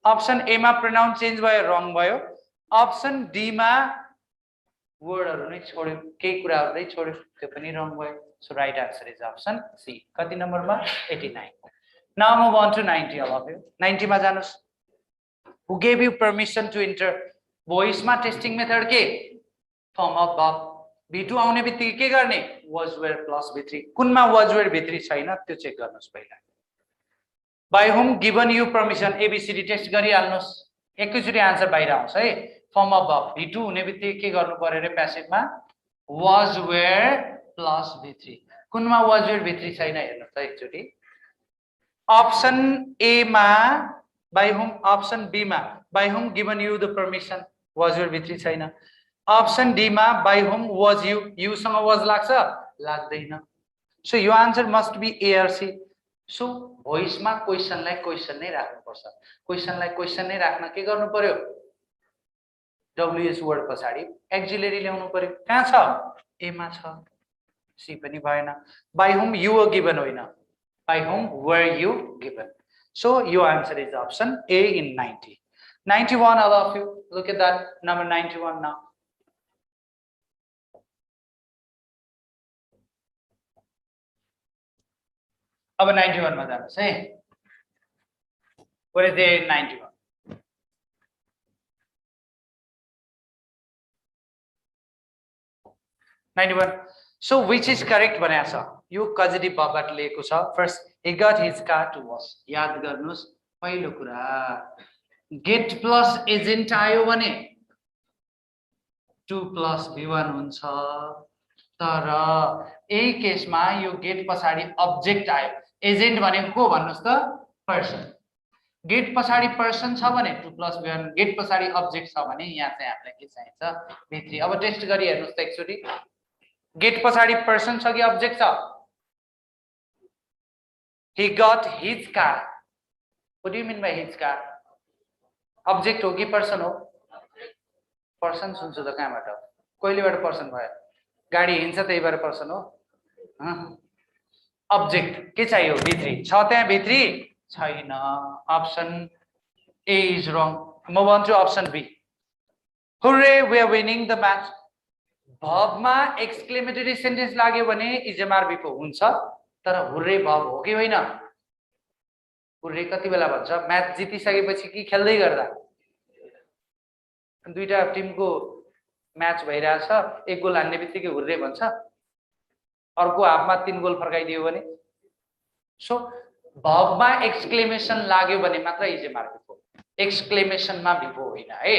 अप्सन ए मा प्रोनाउन चेन्ज भयो रङ भयो अप्सन डी मा वर्डहरु नै छोड्यो केही कुराहरु नै छोड्यो त्यो पनि रङ भयो so right answer is option C कति नम्बरमा 89 now move on to 90 all of you 90 मा जानुस् who gave you permission to enter voice मा टेस्टिङ मेथड के फर्म अफ verb B2 आउने बित्तिकै के गर्ने was where plus B3 कुनमा was where B3 छैन त्यो चेक गर्नुस् पहिला by whom given you permission ABCD test गरिहाल्नुस् एकैचोटी आन्सर बाहिर आउँछ है फर्म अफ verb B2 हुने बित्तिकै के गर्नु पर्यो रे प्यासिभमा was where plus B3 कुनमा was where B3 छैन हेर्नुस् त एकचोटी अप्सन A मा by whom अप्सन B मा by whom given you the permission was where B3 छैन अप्सन डी मा by whom was you सँग was लाग्छ लाग्दैन सो यो answer must be A or C so voice मा क्वेशनलाई क्वेशन नै राख्नु पर्छ क्वेशनलाई क्वेशन नै राख्न के गर्नु पर्यो WS वर्ड पछाडी एक्जिलरी ल्याउनु पर्यो कहाँ छ A मा छ C पनि भएन by whom you were given होइन by whom were you given so your answer is option A in 90 91 all of you look at that number 91 now अब 91 मा जानुस् है what is there in 91 91 so which is correct भनेको छ यो कजेटिभ भर्बबाट लिएको छ first he got his car to wash याद गर्नुस् पहिलो कुरा get प्लस एजेन्ट आयो भने 2 प्लस v1 हुन्छ तर यही केसमा यो गेट पछाडी अब्जेक्ट आयो एजेन्ट भनेको को भन्नुस् त पर्सन गेट पछाडी पर्सन छ भने 2 प्लस v1 गेट पछाडी अब्जेक्ट छ भने यहाँ चाहिँ हामीलाई के चाहिन्छ v3 अब टेस्ट गरी हेर्नुस् त एकचोटी गेट पछाडी पर्सन छ कि अब्जेक्ट छ he got his car what do you mean by his car object हो कि पर्सन हो पर्सन सुन्छु त कहाँबाट कहिलेबाट पर्सन भयो गाडी हिँड्छ त्यही भएर पर्सन हो अब्जेक्ट के चाहियो v3 छ त्यहाँ v3 छैन option A is wrong move on to option B hooray we are winning the match verb मा एक्सक्लेमेटरी सेन्टेन्स लाग्यो भने इजमार बिफो हुन्छ तर हुर्रे verb हो कि होइन हुर्रे कति बेला भन्छ म्याच जितिसकेपछि कि खेल्दै गर्दा दुईटा टिमको म्याच भइरहेछ एक गोल हान्ने बित्तिकै हुर्रे भन्छ अर्को हाफमा 3 गोल फर्काइदियो भने सो verb मा एक्सक्लेमेसन लाग्यो भने मात्र इजमार बिफो एक्सक्लेमेसन मा बिफो होइन है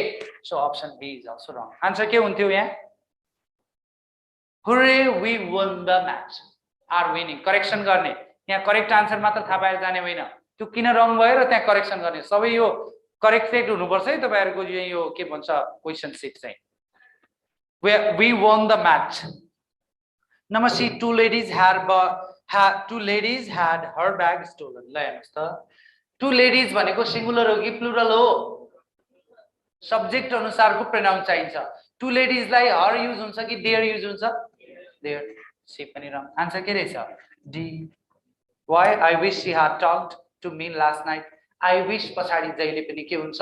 so option B is also wrong answer के हुन्थ्यो यहाँ hooray we won the match are winning correction गर्ने यहाँ करेक्ट आन्सर मात्र थाहा पाएर जाने होइन त्यो किन रङ भयो र त्यहाँ करेक्सन गर्ने सबै यो करेक्टेड हुनुपर्छ है तपाईहरुको यो के भन्छ क्वेशन सिट चाहिँ we won the match number C two ladies had Two ladies had her bag stolen. ल हेर्नुस् त, two ladies भनेको सिंगुलर हो कि प्लुरल हो? सब्जेक्ट अनुसारको प्रोनाउन चाहिन्छ. Two ladies लाई her युज हुन्छ कि their युज हुन्छ? Their. सी पनि रङ. आन्सर के रहेछ? D. Why? I wish she had talked to me last night. I wish पछाडी जहिले पनि के हुन्छ?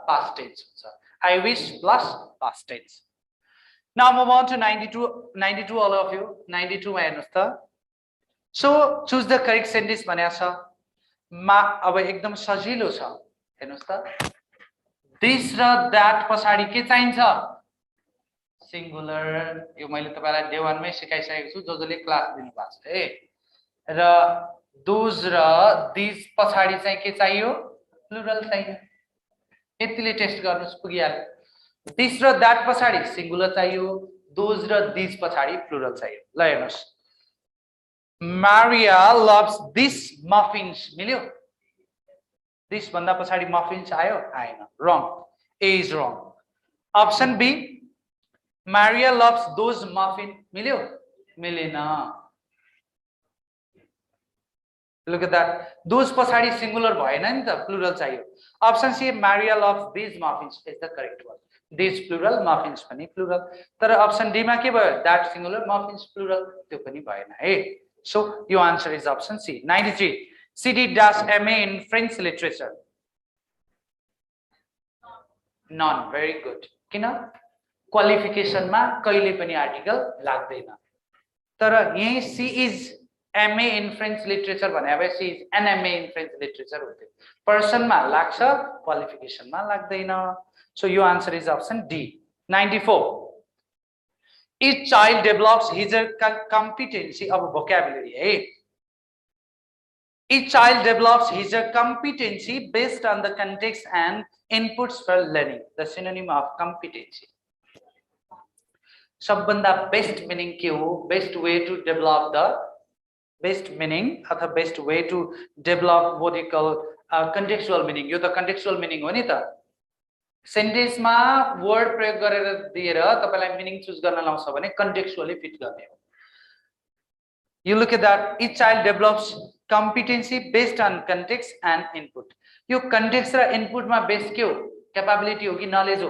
Past tense हुन्छ. I wish plus past tense. Now move on to 92 all of you. 92 मा हेर्नुस् त. So choose the correct sentence भनेको छ. अब एकदम सजिलो छ. हेर्नुस् त. This र that पछाडी के चाहिन्छ? सिंगुलर. यो मैले तपाईलाई डे 1 मै सिकाइसकेको छु जसले क्लास दिनु भएको छ है. र those र these पछाडी चाहिँ के चाहियो? प्लुरल चाहियो. यतिले टेस्ट गर्नुस् पुगिहाल्यो. This र that पछाडी सिंगुलर चाहियो. those र these पछाडी प्लुरल चाहियो. ल हेर्नुस्. Maria loves this muffins. मिल्यो? This भन्दा पछाडी muffins आयो? आएन. Wrong. A is wrong. Option B. Maria loves those muffins. मिल्यो? मिलेन. Look at that. Those पछाडी singular भएन नि त, plural चाहियो. Option C. Maria loves these muffins is the correct one. These plural, muffins पनि plural. तर option D मा के भयो? That singular, muffins plural. त्यो पनि भएन है. So your answer is option C. 93. CD does MA in French literature. None. Very good. किन? Qualification मा कहिले पनि आर्टिकल लाग्दैन. तर यही C is MA in French literature भने अब C is an MA in French literature हुन्थ्यो. Person मा लाग्छ, qualification मा लाग्दैन. So your answer is option D. 94. Each child develops his competency of vocabulary. Hey. Each child develops his competency based on the context and inputs for learning. The synonym of competency. सबभन्दा best meaning के हो? Best way to develop the best meaning अथवा best way to develop what you call contextual meaning. यो त contextual meaning हो नि त. Sentence मा वर्ड प्रयोग गरेर दिएर तपाईलाई मिनिङ चुज गर्न लाउँछ भने कन्टेक्स्चुअली फिट गर्ने हो. You look at that. Each child develops competency based on context and input. यो context र input मा बेस्ड के हो? Capability हो कि knowledge हो?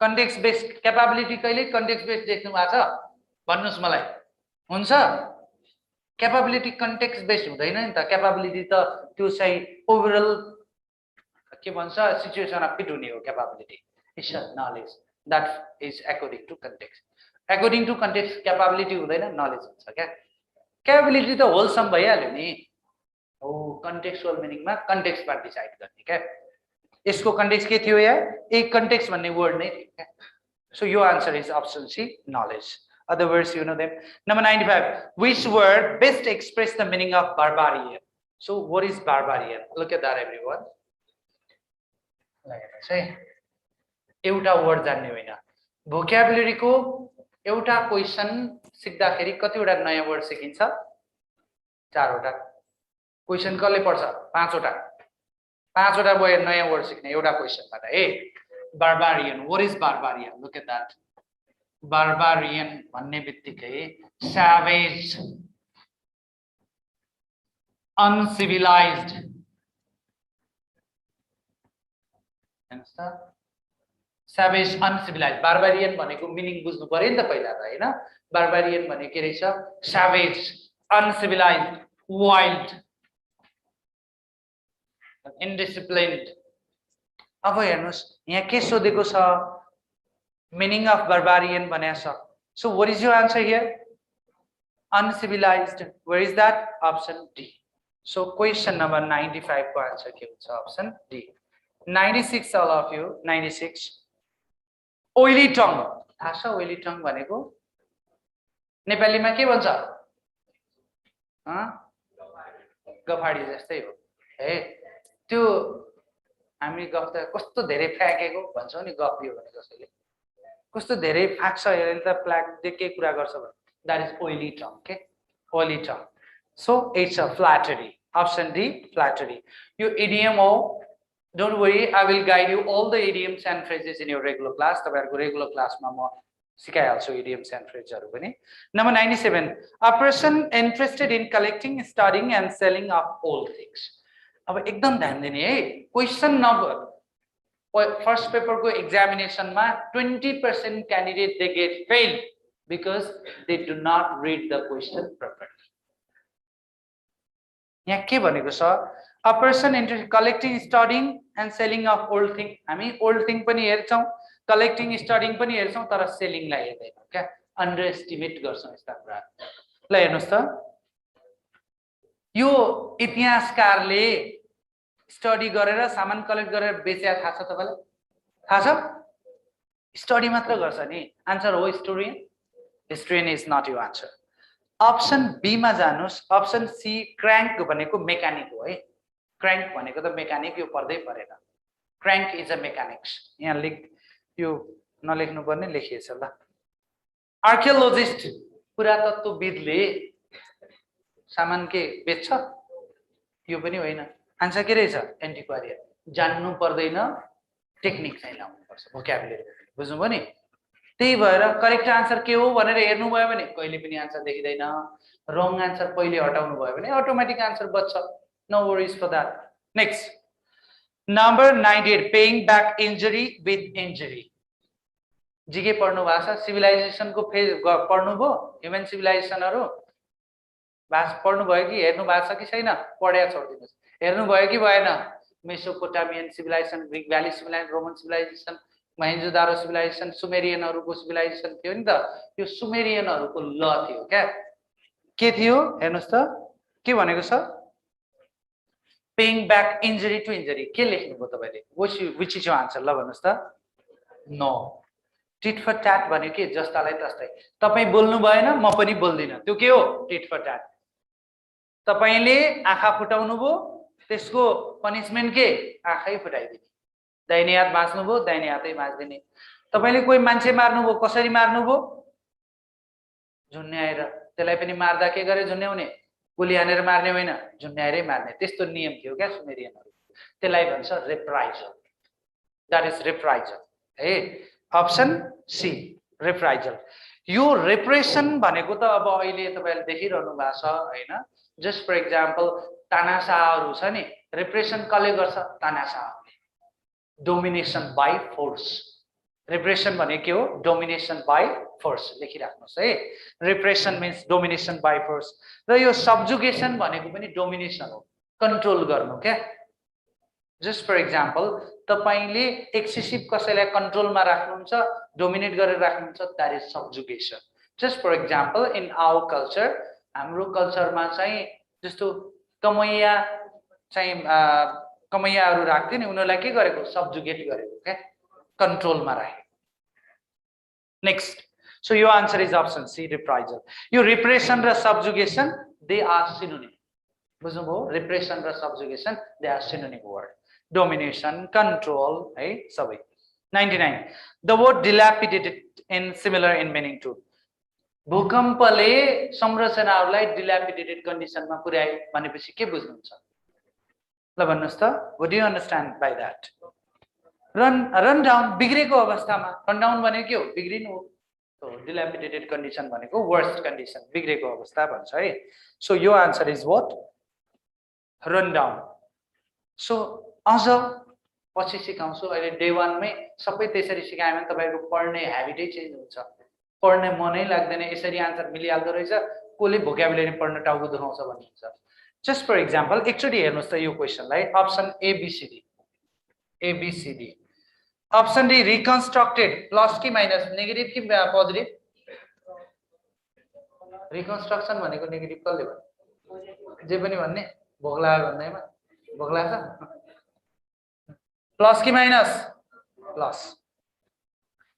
Context based capability कहिले context based देख्नु भएको छ? भन्नुस् मलाई. हुन्छ? Capability context based हुँदैन नि त. Capability त त्यो चाहिँ overall के भन्छ सिचुएसनमा फिट हुने हो. Capability is knowledge that is according to context. According to context capability हुँदैन, नलेज हुन्छ. क्या क्यापेबिलिटी त होलसम भइहाल्यो नि. हो कन्टेक्स्चुअल मिनिङमा कन्टेक्स्टमा डिसाइड गर्ने. क्या यसको कन्टेक्स्ट के थियो यार? एक कन्टेक्स्ट भन्ने वर्ड नै थियो. क्या सो यो answer is option C, knowledge. Other words you know them. Number 95. Which word best express the meaning of barbarian? So what is barbarian? Look at that everyone. एउटा वर्ड जान्ने होइन. भोक्याबुलरी को एउटा क्वेशन सिक्दाखेरि कतिवटा नयाँ वर्ड सिकिन्छ? 4 वटा. क्वेशन कसले पढ्छ? 5 वटा. 5 वटा भयो नयाँ वर्ड सिक्ने एउटा क्वेशनबाट. A barbarian. What is barbarian? Look at that. Barbarian भन्ने बित्तिकै सैवेज, अनसिभिलाइज्ड. सैवेज, अनसिभिलाइज्ड. बार्बारियन भनेको मिनिङ बुझ्नु पर्यो नि त पहिला त हैन. बार्बारियन भने के रहेछ? Savage, uncivilized, wild, indisciplined. अब हेर्नुस् यहाँ के सोधेको छ? मिनिङ अफ बार्बारियन भनेको छ. So what is your answer here? Uncivilized. Where is that? Option D. So question number 95 को आन्सर के हुन्छ? Option D. 96 all of you. 96. Oily tongue. थाहा छ oily tongue भनेको? नेपालीमा के भन्छ? गफाडी जस्तै हो. हे त्यो हामी गफ त कस्तो धेरै फ्याकेको भन्छौ नि गफ दियो भने कसैले. कस्तो धेरै फ्याक्छ यसले त फ्ल्याक के कुरा गर्छ भने that is oily tongue. Okay? Oily tongue. So it's a flattery. Option D, flattery. You idiom हो. Don't worry, I will guide you all the idioms and phrases in your regular class. तपाईहरुको regular class मा म सिकाइहाल्छु idioms and phraseहरु पनि. Number 97, a person interested in collecting, studying and selling of old things. अब एकदम ध्यान दिने है. Question number first paper को एग्जामिनेशन मा 20% candidate they get failed because they do not read the question properly. यहाँ के भनेको छ? A person interested in collecting, studying and selling of old thing. हामी old thing पनि हेर्छौं, collecting, studying पनि हेर्छौं, तर selling लाई हेर्दैनौं क्या? अन्डर एस्टिमेट गर्छौं यस्ता कुरा. ल हेर्नुस् त. यो इतिहासकारले स्टडी गरेर सामान कलेक्ट गरेर बेच्या थाहा छ तपाईलाई? थाहा छ? स्टडी मात्र गर्छ नि. आन्सर हो historian. Historian is not your answer. Option B मा जानुस्. अप्सन सी क्रैंक भनेको मेकानिक हो है. क्रैंक भनेको त मेकानिक, यो पर्दै परेन. Crank is a mechanics. यहाँ लेख, यो नलेख्नु पर्ने लेखिएछ ल. आर्कियोलोजिस्ट पुरातत्वविदले सामान के बेच्छ? यो पनि होइन. आन्सर के रहेछ? एन्टिक्वारियन. जान्नु पर्दैन, टेक्निक चाहिँ लाउनु पर्छ, भोक्याबुलरी. बुझ्नुभयो नि? त्यही भएर करेक्ट आन्सर के हो भनेर हेर्नु भयो भने कहिले पनि आन्सर देखिदैन. रङ आन्सर पहिले हटाउनु भयो भने अटोमेटिक आन्सर बच्छ. No worries for that. Next, number 98, paying back injury with injury. GK पढ्नु भएको छ? सिभिलाइजेसन को फेज पढ्नु भयो? ह्युमन सिभिलाइजेसनहरु भाष पढ्नु भयो कि हेर्नु भएको छ कि छैन? पढ्या छोड्दिनुस्. हेर्नु भयो कि भएन? Mesopotamian civilization, Greek valley civilization, Roman civilization, Mohenjodaro civilization, सुमेरियनहरुको सिभिलाइजेसन थियो नि त. यो सुमेरियनहरुको ल थियो क्या? के थियो हेर्नुस् त. के भनेको छ? Paying back injury to injury. के लेख्नुभयो तपाईले? Which is your answer? ल भन्नुस् त. नो. टिट फर ट्याट भन्यो के? जस्तालाई तस्तै. तपाई बोल्नु भएन, म पनि बोल्दिन. त्यो के हो? Tit for tat. तपाईले आँखा फुटाउनु भो, त्यसको पनिशमेन्ट के? आँखै फुटाइदिने. दाहिने हात भाँच्नु भो, दाहिने हातै भाँच्दिने. तपाईले कोही मान्छे मार्नु भो, कसरी मार्नु भो? झुन्याएर. त्यसलाई पनि मार्दा के गरे? झुन्याउने. गोली हानेर मार्ने होइन, झुन्याएरै मार्ने. त्यस्तो नियम थियो क्या सुमेरियनहरु. त्यसलाई भन्छ रिप्राइजल. दैट इज रिप्राइजल है. Option C reprisal. यो रिप्रेसन भनेको त अब अहिले तपाईले देखिरहनु भएको छ हैन? जस्ट फर एक्जाम्पल तानाशाहहरु छ नि, रिप्रेसन कसले गर्छ? तानाशाहले. Domination by force. रिप्रेसन भने के हो? Domination by force. लेखिराख्नुस् है. Repression means domination by force. र यो सबजुगेसन भनेको पनि डोमिनेसन हो, कन्ट्रोल गर्नु क्या? जस्ट फर एक्जाम्पल तपाईले एक्सेसिभ कसैलाई कन्ट्रोलमा राख्नुहुन्छ, डोमिनेट गरेर राख्नुहुन्छ, that is subjugation. Just for example in our culture, हाम्रो कल्चरमा चाहिँ जस्तो कमैया चाहिँ कमैयाहरु राख्थे नि, उनीहरुलाई के गरेको? सबजुगेट गरेको क्या? कन्ट्रोलमा राखे. नेक्स्ट, सो यो answer is option C reprisal. यो रिप्रेसन र सबजुगेसन दे आर सिनोनिम. बुझ्नुभयो? रिप्रेसन र subjugation they are synonym word. Domination, control है सबै. 99, the word dilapidated in similar in meaning to. भूकम्पले संरचनाहरूलाई डिल्यापिडेटेड कन्डिसनमा पुर्यायो भनेपछि के बुझ्नुहुन्छ? ल भन्नुस् त. What do you understand by that? Run down, बिग्रेको अवस्थामा. रन डाउन भनेको के हो? बिग्रिनु हो. So dilapidated condition भनेको worst condition, बिग्रेको अवस्था भन्छ है. So your answer is what? Run down. So अझ पछि सिकाउँछु. अहिले डे 1 मै सबै त्यसरी सिकाए भने तपाईहरुको पढ्ने ह्याबिटै चेन्ज हुन्छ. पढ्ने मनै लाग्दैन. यसरी आन्सर मिलिहाल्दो रहेछ, कोले भोक्याबुलरी पढ्न टाउको दुखाउँछ भन्नुहुन्छ. जस्ट फर एक्जाम्पल एकचोटी हेर्नुस् त यो क्वेशनलाई. Option A B C D. A B C D. Option D, reconstructed. Plus कि minus, negative कि positive? Reconstruction भनेको negative कसले भन्ने? जे पनि भन्ने? भोक लाग्यो भन्दैमा? भोक लाग्छ? Plus कि minus? Plus.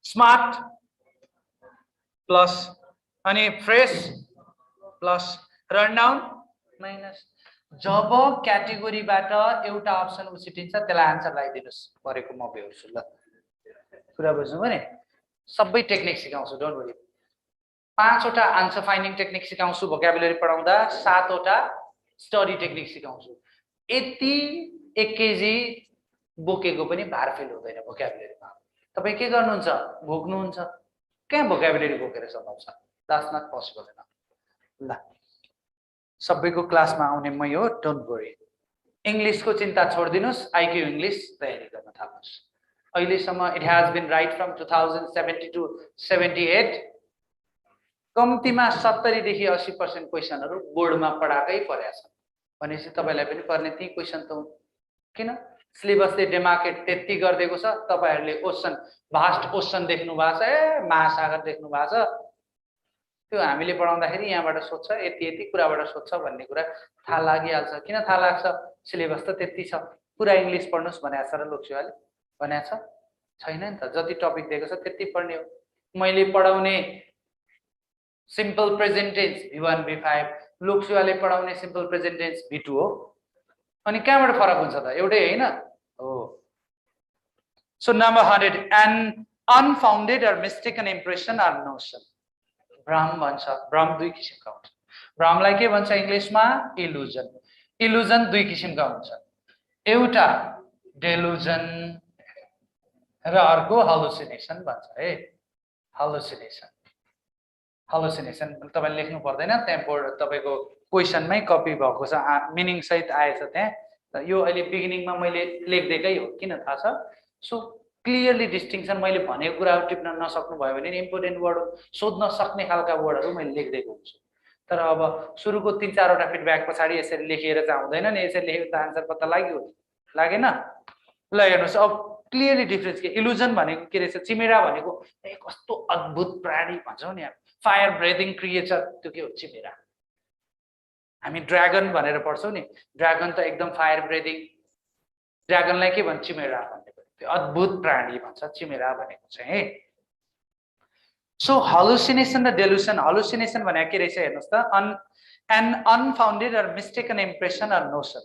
Smart? Plus. अनि fresh? Plus. Run down? Minus. जब क्याटेगोरीबाट एउटा अप्सन उछिटिन्छ त्यसलाई आन्सर लगाइदिनुस् भनेको म बेहोर्छु. ल कुरा बुझ्नुभयो नि? सबै टेक्निक सिकाउँछु, डोन्ट वरी. 5 वटा आन्सर फाइन्डिङ टेक्निक सिकाउँछु भोक्याबुलरी पढाउँदा, 7 वटा स्टडी टेक्निक सिकाउँछु. यति 1 केजी बोकेको पनि भार फिल हुँदैन भोक्याबुलरीमा. तपाई के गर्नुहुन्छ? भोग्नुहुन्छ. कहाँ भोकाबुलेरी बोकेर चलाउँछ द्याट्स नट पोसिबल एनफ ल सबैको क्लासमा आउने मै हो डोन्ट वरी इङ्ग्लिसको चिन्ता छोडिदिनुस् आइक्यू इङ्ग्लिस तयारी गर्न थाल्नुस् अहिलेसम्म it has been right from 2070 to 78 कम्तीमा 70 देखि 80% क्वेसनहरु बोर्डमा पढाकै परेका छन् भनेपछि तपाईलाई पनि पर्ने ती क्वेसन त किन सिलेबसले डेमार्केट त्यति गर्दिएको छ तपाईहरुले ओसन भास्ट ओसन देख्नु भएको छ महासागर देख्नु भएको छ त्यो हामीले पढाउँदाखेरि यहाँबाट सोध्छ यति यति कुराबाट सोध्छ भन्ने कुरा थाहा लागिहाल्छ किन थाहा लाग्छ सिलेबस त त्यति छ पुरा इंग्लिश पढ्नुस् भनेको छ र लोकसेवाले भनेको छैन नि त जति टपिक दिएको छ त्यति पढ्ने हो मैले पढाउने simple present tense V1 V5 लोकसेवाले पढाउने सिम्पल प्रेजेन्ट टेन्स V2 हो अनि कहाँबाट फरक हुन्छ त एउटै हैन हो so number 100 an unfounded or mistaken impression or notion भ्रम भन्छ भ्रम दुई किसिमका हुन्छ भ्रमलाई के भन्छ इंग्लिशमा इल्युजन इल्युजन दुई किसिमका हुन्छ एउटा डेलुजन र अर्को हालुसिनेसन भन्छ है हालुसिनेसन हालुसिनेसन तपाईले लेख्नु पर्दैन त्यहाँ बोर्ड तपाईको क्वेशनमै कपी भएको छ मिनिङ सहित आएछ त्यहाँ यो अहिले बिगिनिङमा मैले लेख्दैकै हो किन थाहा छ सो क्लियरली डिस्टिंक्सन मैले भनेको कुरा टिप्न नसक्नु भयो भने इम्पोर्टेन्ट वर्ड सोध्न सक्ने खालका वर्डहरु मैले लेख्दैको हुन्छु तर अब सुरुको 3-4 वटा फिडब्याक पछाडी यसरी लेखेर चाहिँ आउँदैन नि यसरी लेखेको त आन्सर पत्ता लाग्यो लागेन ल हेर्नुस् अब क्लियरली डिफरेन्स के इल्युजन भनेको के रहेछ चिमेरा भनेको कस्तो अद्भुत प्राणी भन्छौ नि फायर ब्रेथिङ क्रिएचर त्यो के हो चिमेरा हामी ड्रागन भनेर पढ्छौ नि ड्रागन त एकदम फायर ब्रेथिङ ड्रागनलाई के भन्छ चिमेरा भन्ने त्यो अद्भुत प्राणी भन्छ चिमेरा भनेको चाहिँ सो हालुसिनेसन र डेलुसन हालुसिनेसन भनेको के रहेछ हेर्नुस् त an unfounded or mistaken impression or notion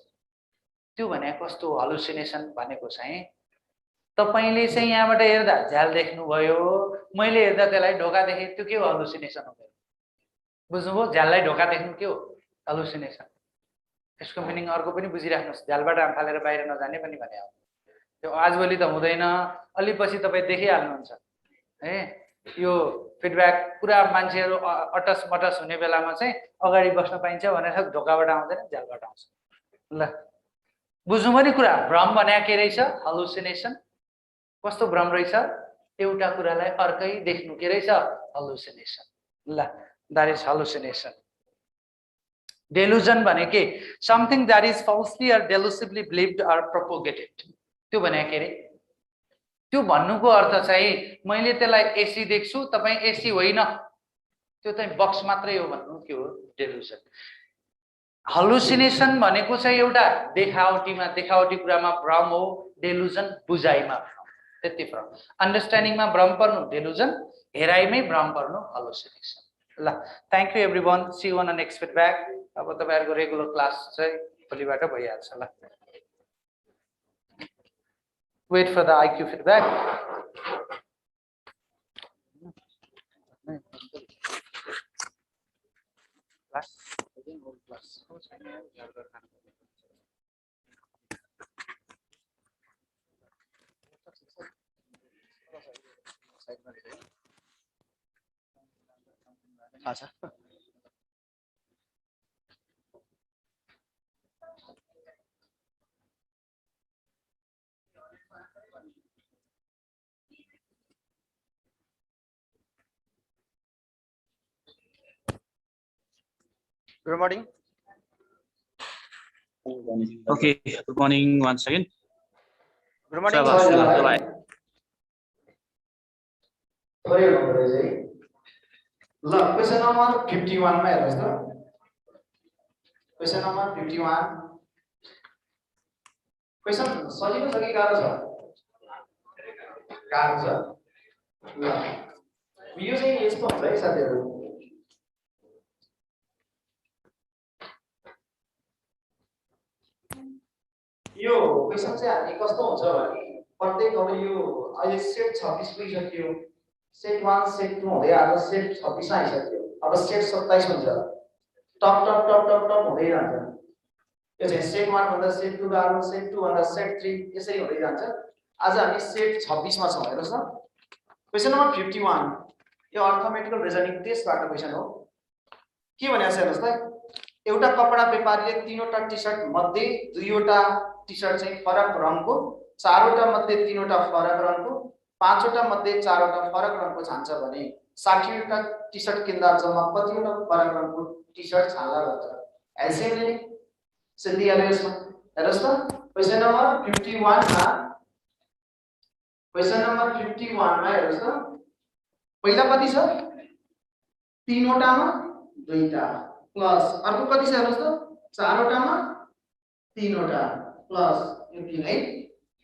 त्यो भनेको कस्तो हालुसिनेसन भनेको चाहिँ तपाईले चाहिँ यहाँबाट हेर्दा झ्याल देख्नु भयो मैले हेर्दा त्यसलाई ढोका देखे त्यो के हो हालुसिनेसन हो बुझ्नुभयो झ्याललाई ढोका देख्नु के हो हालुसिनेसन यसको मिनिङ अर्को पनि बुझिराख्नुस् झ्यालबाट आम फालेर बाहिर नजाने पनि भने हो त्यो आजभोलि त हुँदैन अलि पछि तपाई देखिहाल्नुहुन्छ है यो फिडब्याक पुरा मान्छेहरु अटस मटस हुने बेलामा चाहिँ अगाडि बस्न पाइन्छ भनेर ढोकाबाट आउँदैन झ्यालबाट आउँछ ल बुझ्नुभयो नि कुरा भ्रम भने के रहेछ हालुसिनेसन कस्तो भ्रम रहेछ एउटा कुरालाई अर्कै देख्नु के रहेछ हालुसिनेसन ल दैट इज हालुसिनेसन डेलुजन भने के something that is falsely or delusively believed or propagated त्यो भने के रे त्यो भन्नुको अर्थ चाहिँ मैले त्यसलाई एसी देख्छु तपाई एसी होइन त्यो चाहिँ बक्स मात्रै हो भन्नु के हो डेलुजन हालुसिनेसन भनेको चाहिँ एउटा देखावटी कुरामा भ्रम हो डेलुजन बुझाइमा भ्रम त्यति भ्रम अन्डरस्ट्यान्डिङमा भ्रम पर्नु डेलुजन हेराइमै भ्रम पर्नु हालुसिनेसन ल thank you everyone see you on next feedback अब तपाईहरुको रेगुलर क्लास चाहिँ भोलिबाट भइहाल्छ ल wait for the IQ feedback Good morning. Okay, good morning once again. Good morning. Question number 51 मा हेर्नुस् त question number 51 question सजिलो छ कि गाह्रो छ गाह्रो छ ल यो चाहिँ यस्तो हुन्छ है साथीहरु यो क्वेशन चाहिँ हामी कस्तो हुन्छ भने प्रत्येक अब यो अहिले सेट 26 पुगिसक्यो सेट 1 सेट 2 हुँदै आज सेट 26 आइसक्यो अब सेट 27 हुन्छ top top top top top हुँदै जान्छ यो चाहिँ सेट 1 भन्दा सेट 2 गाह्रो सेट 2 भन्दा सेट 3 यसरी हुँदै जान्छ आज हामी सेट 26 मा छौं हेर्नुस् न क्वेशन नम्बर 51 यो अर्थमेटिकल रिजनिङ टेस्टबाट क्वेशन हो के भनेको छ हेर्नुस् त एउटा कपडा व्यापारीले 3वटा टी-शर्ट मध्ये 2वटा टी-शर्ट चाहिँ फरक रङको 4वटा मध्ये 3वटा फरक रङको 5वटा मध्ये 4वटा फरक रङको छान्छ भने 60वटा टी-शर्ट किन्दा जम्मा कतिवटा फरक रङको टी-शर्ट छान्ला भन्छ एलसीएम ले सिद्धि आयो यसमा हेर्नुस् त क्वेशन नम्बर 51 मा हेर्नुस् त पहिला कति छ 3वटामा 2वटा प्लस अर्को कति छ हेर्नुस् त 4वटामा 3वटा प्लस यो 3 है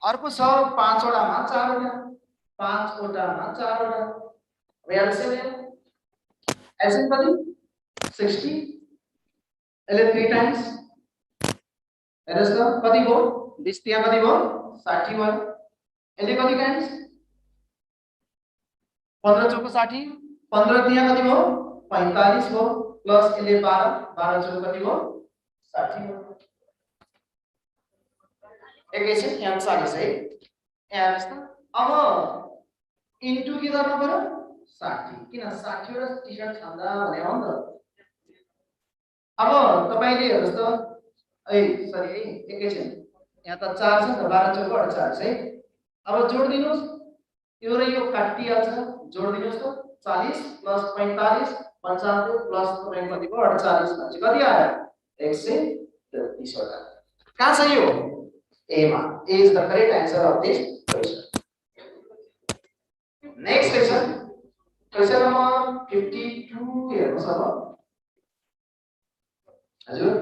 अर्को छ 5वटामा 4वटा 5वटामा 4वटा एलसीएम कति 60 यसले 3 टाइम्स हेर्नुस् त कति भयो 20 त्यहाँ कति भयो 60 भयो यसले कति टाइम्स 15 चौको 60 15 त्यहाँ कति भयो 45 भयो प्लस यसले 12 12 चौको कति भयो 60 भयो एकैछिन यहाँ 40 है यहाँ हेर्नुस् त अब इन्टु के गर्नु पर्यो 60 किन 60 वटा टी-शर्ट छान्दा भने हो नि त अब तपाईले हेर्नुस् त सरी है एकैछिन यहाँ त 4 छ त 12 चौको 48 है अब जोड दिनुस् यो र यो काटिहाल्छ जोड दिनुस् त 40 प्लस 45 95 प्लस तपाईको कति भयो 48 भने कति आयो 133 वटा कहाँ छ यो ए मा A is the correct answer of this question next question number 52 हेर्नुस् अब हजुर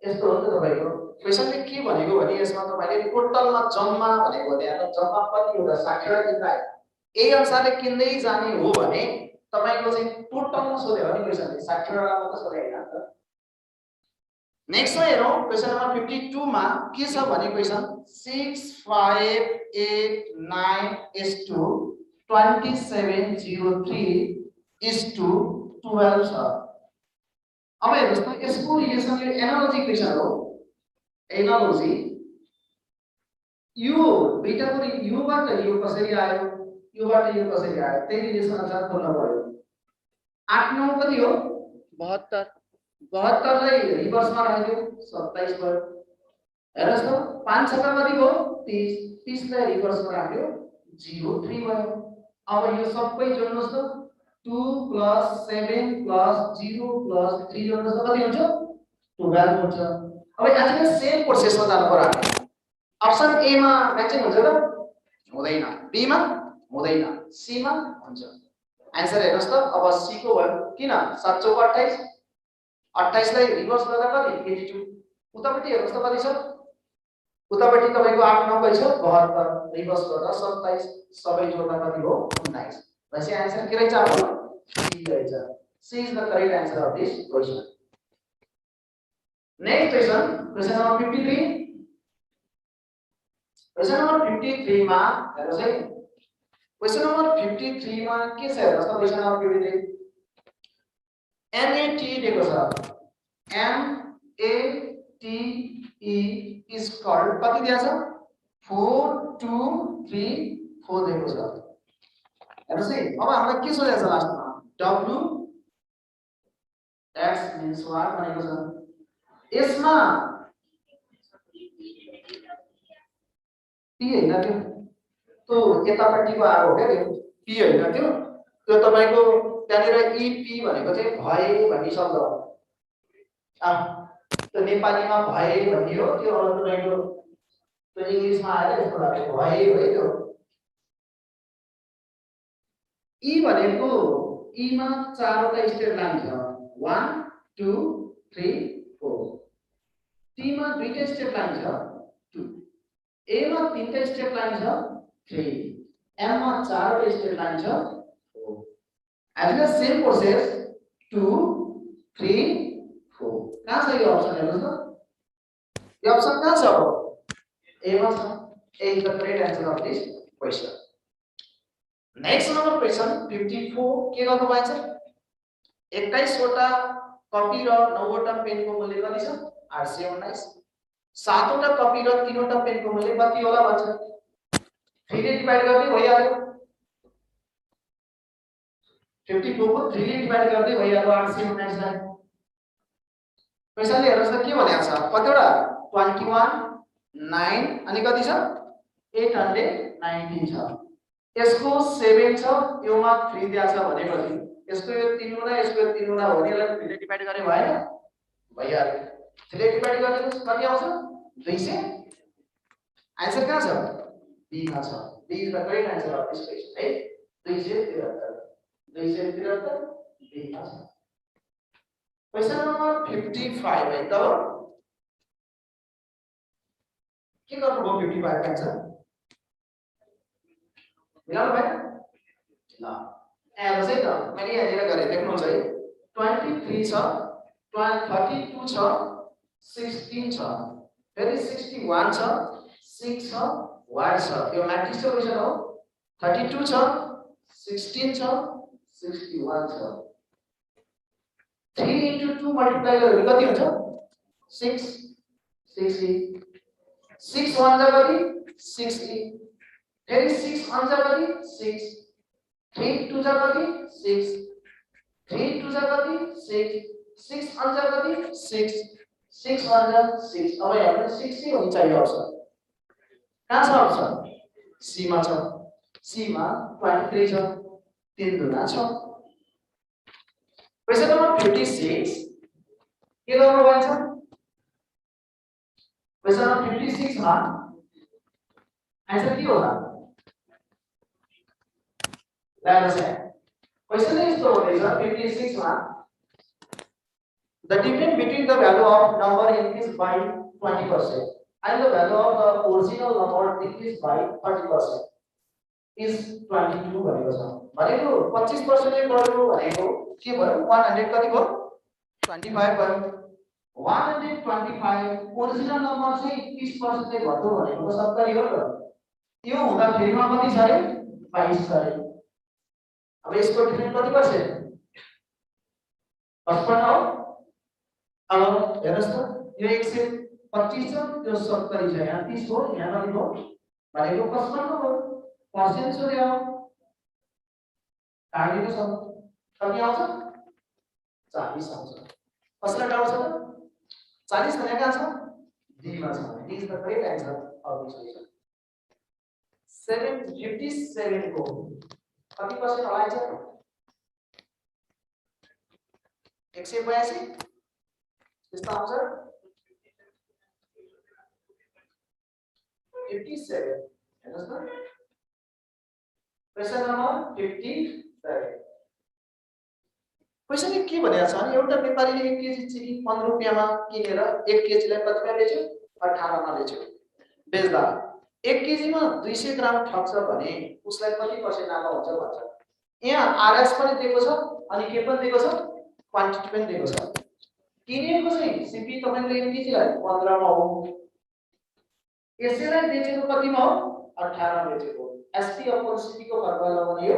यस्तो हो नि त तपाईको क्वेशनले के भनेको भने यसमा तपाईले टोटलमा जम्मा भनेको त्यहाँ जम्मा कति होला 60 वटा किन्दा यही अनुसारले किन्दै जाने हो भने तपाईको चाहिँ टोटलमा सोध्यो भने क्वेशनले 60 वटा मात्र सोधे हैन त नेक्स्ट मा हेरौं क्वेशन नम्बर 52 मा के छ भने question 6 5 8 9 is to 2703 is to 12 छ अब हेर्नुस् त यसको रिलेसन यो एनालोजी क्वेशन हो एनालोजी यो दुईटाको योबाट यो कसरी आयो योबाट यो कसरी आयो त्यही रिलेसन अनुसार खोल्न पर्यो 8 9 कति हो 72 72 लाई रिभर्समा राख्यो 27 भयो हेर्नुस् त 5 6 कति भयो 30 30 लाई रिभर्समा राख्यो 03 भयो अब यो सबै जोड्नुस् त 2 plus 7 plus 0 plus 3 जोड्नुस् त कति हुन्छ 12 हुन्छ अब आज सेम प्रोसेसमा जानु पर्यो हामी अप्सन ए मा म्याचिङ हुन्छ त हुँदैन बी मा हुँदैन सी मा हुन्छ आन्सर हेर्नुस् त अब सी को भयो किन 7 चौको 28 28 लाई रिभर्स गर्दा कति 82 उतापट्टि हेर्नुस् त कति छ उतापट्टि तपाईको 8 9 कति छ 72 रिभर्स गर्दा 27 सबै जोड्दा कति हो 19 वैसे आंसर के रहेछ हाम्रो सी रहेछ C is the correct answer of this question next question number 53 question number 53 मा हेर्नुस् है क्वेशन नम्बर 53 मा के छ हेर्नुस् त क्वेशन नम्बर 53 NAT दिएको छ NATE is called कति दिया छ 4 2 3 4 दिएको छ हेर्नुस् है अब हामीलाई के सोधेको छ लास्टमा W X means what भनेको छ यसमा P हैन त्यो यतापट्टिको आरो हो के त्यो P हैन त्यो तपाईको त्यहाँनिर EP भनेको चाहिँ भए भन्ने शब्द हो त्यो नेपालीमा भए भन्ने हो त्यो तपाईको त्यो इंग्लिशमा आएर यसको लागि भए हो त्यो E भनेको E मा 4 वटा स्टेट लाइन छ 1 2 3 4 T मा 2 टा स्टेट लाइन छ 2 A मा 3 टा स्टेट लाइन छ 3 M मा 4 वटा स्टेट लाइन छ 4 as the same process 2 3 4 कहाँ छ यो अप्सन हेर्नुस् त यो अप्सन कहाँ छ अब A मा छ A is the correct answer of this question next number question 54 के गर्नु भएको छ 21 वटा कपी र 9 वटा पेनको मूल्य कति छ 819 7 वटा कपी र 3 वटा पेनको मूल्य कति होला भन्छ 3 ले डिवाइड गर्दै भइहाल्यो 54 को 3 ले डिवाइड गर्दै भइहाल्यो 829 लाई क्वेशनले हेर्नुस् त के भनेको छ कतिवटा 21 9 अनि कति छ 819 छ यसको 7 छ योमा 3 दिया छ भनेपछि यसको यो 3 गुणा यसको यो 3 गुणा हो यसलाई 3 ले डिवाइड गरे भएन भइहाल्यो 3 ले डिवाइड गर्दिनुस् कति आउँछ 200 आन्सर कहाँ छ बी मा छ B is the correct answer of this question है 273 बी मा छ क्वेशन नम्बर 55 है त के गर्नुभयो 55 का आन्सर मिलाउनु भएन ल हेर्नुस् है त मैले यहाँनिर गरेँ देख्नुहुन्छ है 23 छ 32 छ 16 छ फेरि 61 छ 6 छ 1 छ यो म्याट्रिक्सको क्वेशन हो 32 छ 16 छ 61 छ 3 into 2 multiply गरेर कति हुन्छ 6 60 6 1 जा कति 60 फेरि 6 1 जा कति 6 3 2 जा कति 6 3 2 जा कति 6 6 1 जा कति 6 6 1 जा 6 अब यहाँ 60 हुन्छ यो अप्सन कहाँ छ अप्सन सी मा छ सी मा 23 छ 3 गुणा छ क्वेशन नम्बर 56 के गर्नु भन्छ क्वेशन नम्बर 56 मा आन्सर के होला हेर्नुस् है क्वेशन यस्तो हुँदैछ 56 मा the difference between the value of number increased by 20% and the value of the original number decreased by 30% is 22 भनेको छ भनेको 25% ले बढ्यो भनेको के भयो 100 कति भयो 25 भयो 125 ओरिजिनल नम्बर चाहिँ 30% ले घट्यो भनेको 70 हो त यो हुँदा फेरिमा कति छ रे 22 छ रे अब यसको डिफरेन्स कति पर्सेन्ट 55 हो अब हेर्नुस् त यो 125 छ यो 70 छ यहाँ 30 हो यहाँ कति हो भनेको 55 हो पर्सेन्ट सोध्यो काटेको छ कति आउँछ 40 आउँछ कसलाई डाउट छ त 40 भने कहाँ छ डी मा छ D is the correct answer of this question 757 को कति पर्सेन्ट होला आन्सर 182 त्यस्तो आउँछ 57 हेर्नुस् त क्वेशन नम्बर 57 क्वेशन के भनेको छ भने एउटा व्यापारीले 1 केजी चिनी 15 रुपैयाँमा किनेर 1 केजीलाई कतिमा बेच्यो 18 मा बेच्यो बेच्दा 1 केजीमा 200 ग्राम ठग्छ भने उसलाई कति पर्सेन्ट नाफा हुन्छ भन्छ यहाँ आरएस पनि दिएको छ अनि के पनि दिएको छ क्वान्टिटी पनि दिएको छ किनेको चाहिँ सीपी तपाईले 1 केजीलाई 15 मा हो यसैलाई बेचेको कतिमा हो 18 मा बेचेको एसपी अपन सीपी को फर्मुला लगाउने यो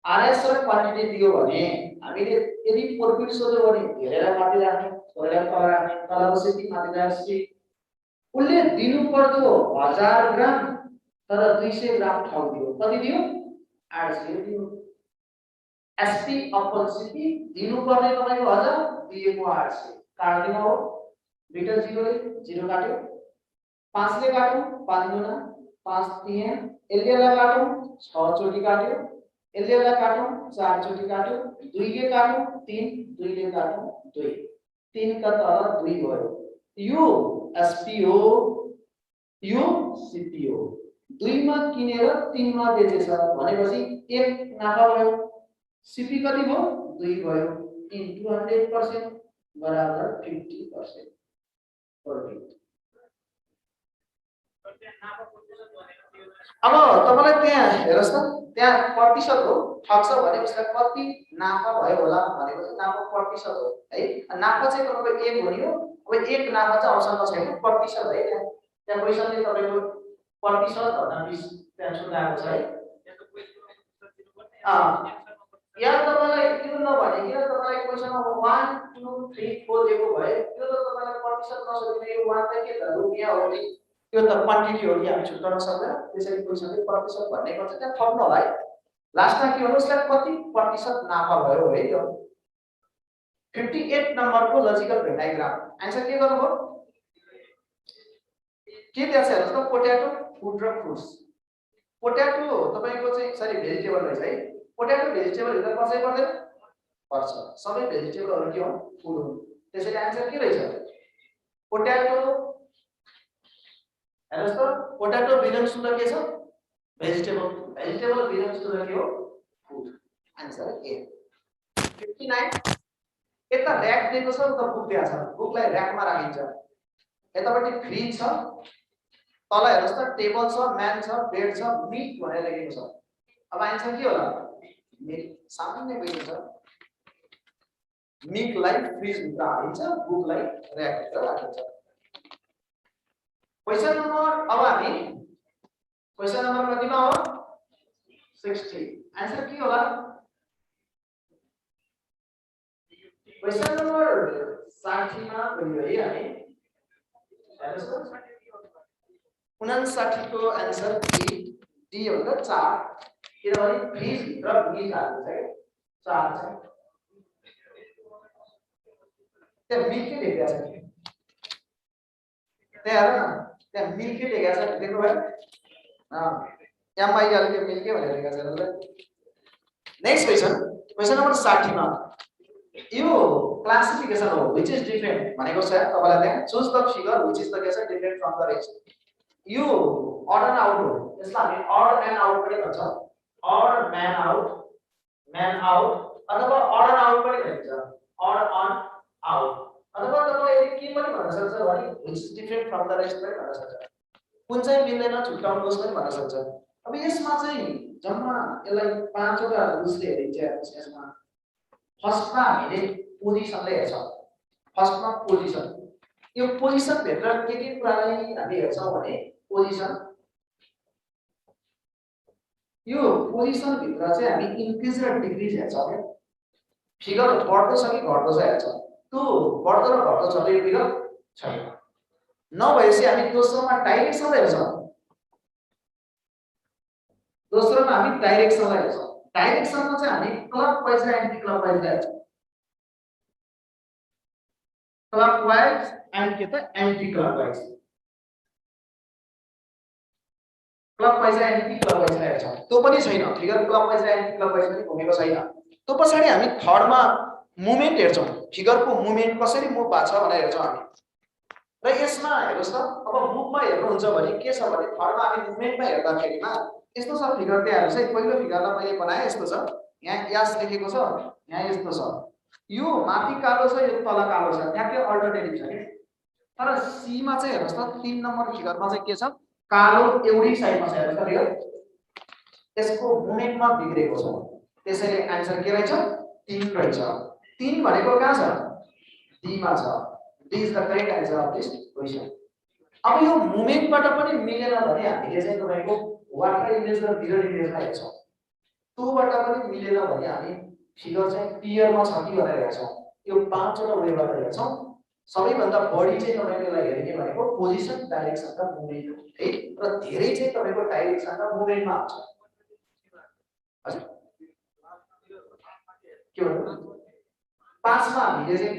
आरएस र क्वान्टिटी दियो भने हामीले यदि प्रॉफिट सोध्यो भने धेरैलाई माथि राख्ने थोरैलाई तल राख्ने तलको सीपी माथि राख्ने उले दिनु पर्दो 1000 ग्राम तर 200 ग्राम ठग दियो कति दियो 800 दियो एसपी अपन सीपी दिनु पर्ने तपाईको 1000 दिएको 800 काट्दिनु हो बिटा 0 ले 0 काट्यो 5 ले काट्यो 5 गुणा 5 3 एलएलाई काट्यो 6 चोटी काट्यो एलएलाई काट्यो 4 चोटी काट्यो 2 ले काट्यो 3 2 ले काट्यो 2 3 का तल 2 भयो यो एसपीओ यो सीपीओ 2 मा किनेर 3 मा बेचेछ भनेपछि 1 नाफा भयो सीपी कति भयो 2 भयो इन्टु 100% बराबर 50% प्रॉफिट अब तपाईलाई त्यहाँ हेर्नुस् त त्यहाँ प्रतिशत हो ठग्छ भने उसलाई कति नाफा भयो होला भनेपछि नाफा प्रतिशत हो है नाफा चाहिँ तपाईको 1 हो नि हो अब 1 नाफा चाहिँ अवसरमा छैन प्रतिशत है त्यहाँ क्वेशनले तपाईको प्रतिशत भन्दा 20 त्यहाँ सुनाएको छ है या तपाईलाई त्यो नभने किन तपाईलाई क्वेशनमा 1 2 3 4 दिएको भए त्यो त तपाईलाई प्रतिशत नसकिने यो 1 त के त रुपैयाँ हो नि त्यो त क्वान्टिटी हो कि हामी छुट्याउन सक्दैन त्यसैले कोहीसँग प्रतिशत भन्ने गर्छ त्यहाँ थप्नु होला है लास्टमा के भन्नु उसलाई कति प्रतिशत नाफा भयो है त्यो 58 नम्बरको लजिकल भेन डायग्राम आन्सर के गर्नुभयो के दिएको छ हेर्नुस् त पोट्याटो फुड र फ्रुट्स पोट्याटो तपाईको चाहिँ सरी भेजिटेबल रहेछ है पोट्याटो भेजिटेबल भित्र पर्छ पर्दैन पर्छ सबै भेजिटेबलहरु के हो फुड हो त्यसैले आन्सर के रहेछ पोट्याटो हेर्नुस् त पोट्याटो बिलोङ्स टु द के छ vegetable vegetable belongs to the के हो फुड आन्सर ए 59 यता र्याक दिएको छ उता बुक दिएको छ बुकलाई र्याकमा राखिन्छ यतापट्टि फ्रिज छ तल हेर्नुस् त टेबल छ म्यान छ बेड छ मिट भनेर लेखेको छ अब आन्सर के होला मिट सामान्य बुझ्नु छ मिटलाई फ्रिज भित्र हालिन्छ बुकलाई र्याक भित्र राखिन्छ क्वेशन नम्बर अब हामी क्वेशन नम्बर कतिमा हो 60 आन्सर के होला क्वेशन नम्बर 60 मा गयो है हामी हेर्नुस् त 59 को आन्सर डी हो त 4 किनभने फ्रिज भित्र मिट हाल्नु छ 4 छ त्यहाँ मिट के लेखेको छ त्यहाँ हेर न त्यहाँ मिट के लेखेको छ देख्नु भयो एमआईएल के मिट के भनेर लेखेको छ नेक्स्ट क्वेशन नम्बर 60 मा यो क्लासिफिकेसन हो व्हिच इज डिफरेंट भनेको छ तपाईलाई त्यहाँ choose the figure which is the के छ डिफरेंट फ्रम द रेस्ट यो अड एन्ड आउट हो यसलाई हामी अड एन्ड आउट पनि भन्छ अड म्यान आउट अथवा अड एन्ड आउट पनि भन्छ अड अन आउट अथवा तपाईले के पनि भन्न सक्छ भने which is different from the rest पनि भन्न सक्छ कुन चाहिँ मिल्दैन छुट्याउनुहोस् पनि भन्न सक्छ अब यसमा चाहिँ जम्मा यसलाई 5 वटा रुल्सले हेरिन्छ यसमा फर्स्टमा हामीले पोजिसनले हेर्छौं फर्स्टमा पोजिसन यो पोजिसन भित्र के कुरालाई हामी हेर्छौं भने पोजिसन यो पोजिसन भित्र चाहिँ हामी इन्क्रिज र डिक्रिज हेर्छौं के फिगर बढ्दो छ कि घट्दो छ हेर्छौं त्यो बढ्दो र घट्दो छ यो फिगर छैन नभएपछि हामी दोस्रोमा डाइरेक्सनलाई हेर्छौं दोस्रोमा हामी डाइरेक्सनलाई हेर्छौं डाइरेक्सनमा चाहिँ हामी क्लकवाइज र एन्टी क्लकवाइज हेर्छौं क्लकवाइज एन्ड के त एन्टी क्लकवाइज क्लकवाइज र एन्टी क्लकवाइज हेर्छौं त्यो पनि छैन फिगर क्लकवाइज र एन्टी क्लकवाइज पनि घुमेको छैन त्यो पछाडी हामी थर्डमा मुभमेन्ट हेर्छौं फिगरको मुभमेन्ट कसरी मुभ भएको छ भनेर हेर्छौं हामी र यसमा हेर्नुस् त अब मुभमा हेर्नुहुन्छ भने के छ भने थर्डमा हामी मुभमेन्टमा हेर्दाखेरिमा यस्तो छ फिगर त्यहाँ हेर्नुस् है पहिलो फिगरलाई मैले बनाए यस्तो छ यहाँ यास लेखेको छ यहाँ यस्तो छ यो माथि कालो छ यो तल कालो छ ट्याक्कै अल्टरनेटिभ छ के तर सी मा चाहिँ हेर्नुस् त 3 नम्बर फिगरमा चाहिँ के छ कालो एउटै साइडमा छ हेर्नुस् त फिगर यसको मुभमेन्टमा बिग्रेको छ त्यसैले आन्सर के रहेछ 3 रहेछ 3 भनेको कहाँ छ डी मा छ D is the correct answer of this question अब यो मुभमेन्टबाट पनि मिलेन भने हामीले चाहिँ तपाईको वाटर इमेज र मिरर इमेजलाई हेर्छौं त्योबाट पनि मिलेन भने हामी फिगर चाहिँ क्लियरमा छ कि भनेर हेर्छौं यो 5 वटा वेबाट हेर्छौं सबैभन्दा बढी चाहिँ तपाईलाई हेर्ने भनेको पोजिसन डाइरेक्सन र मुभमेन्ट है र धेरै चाहिँ तपाईको डाइरेक्सन र मुभमेन्टमा हुन्छ हजुर के भन्नु 5 मा हामीले चाहिँ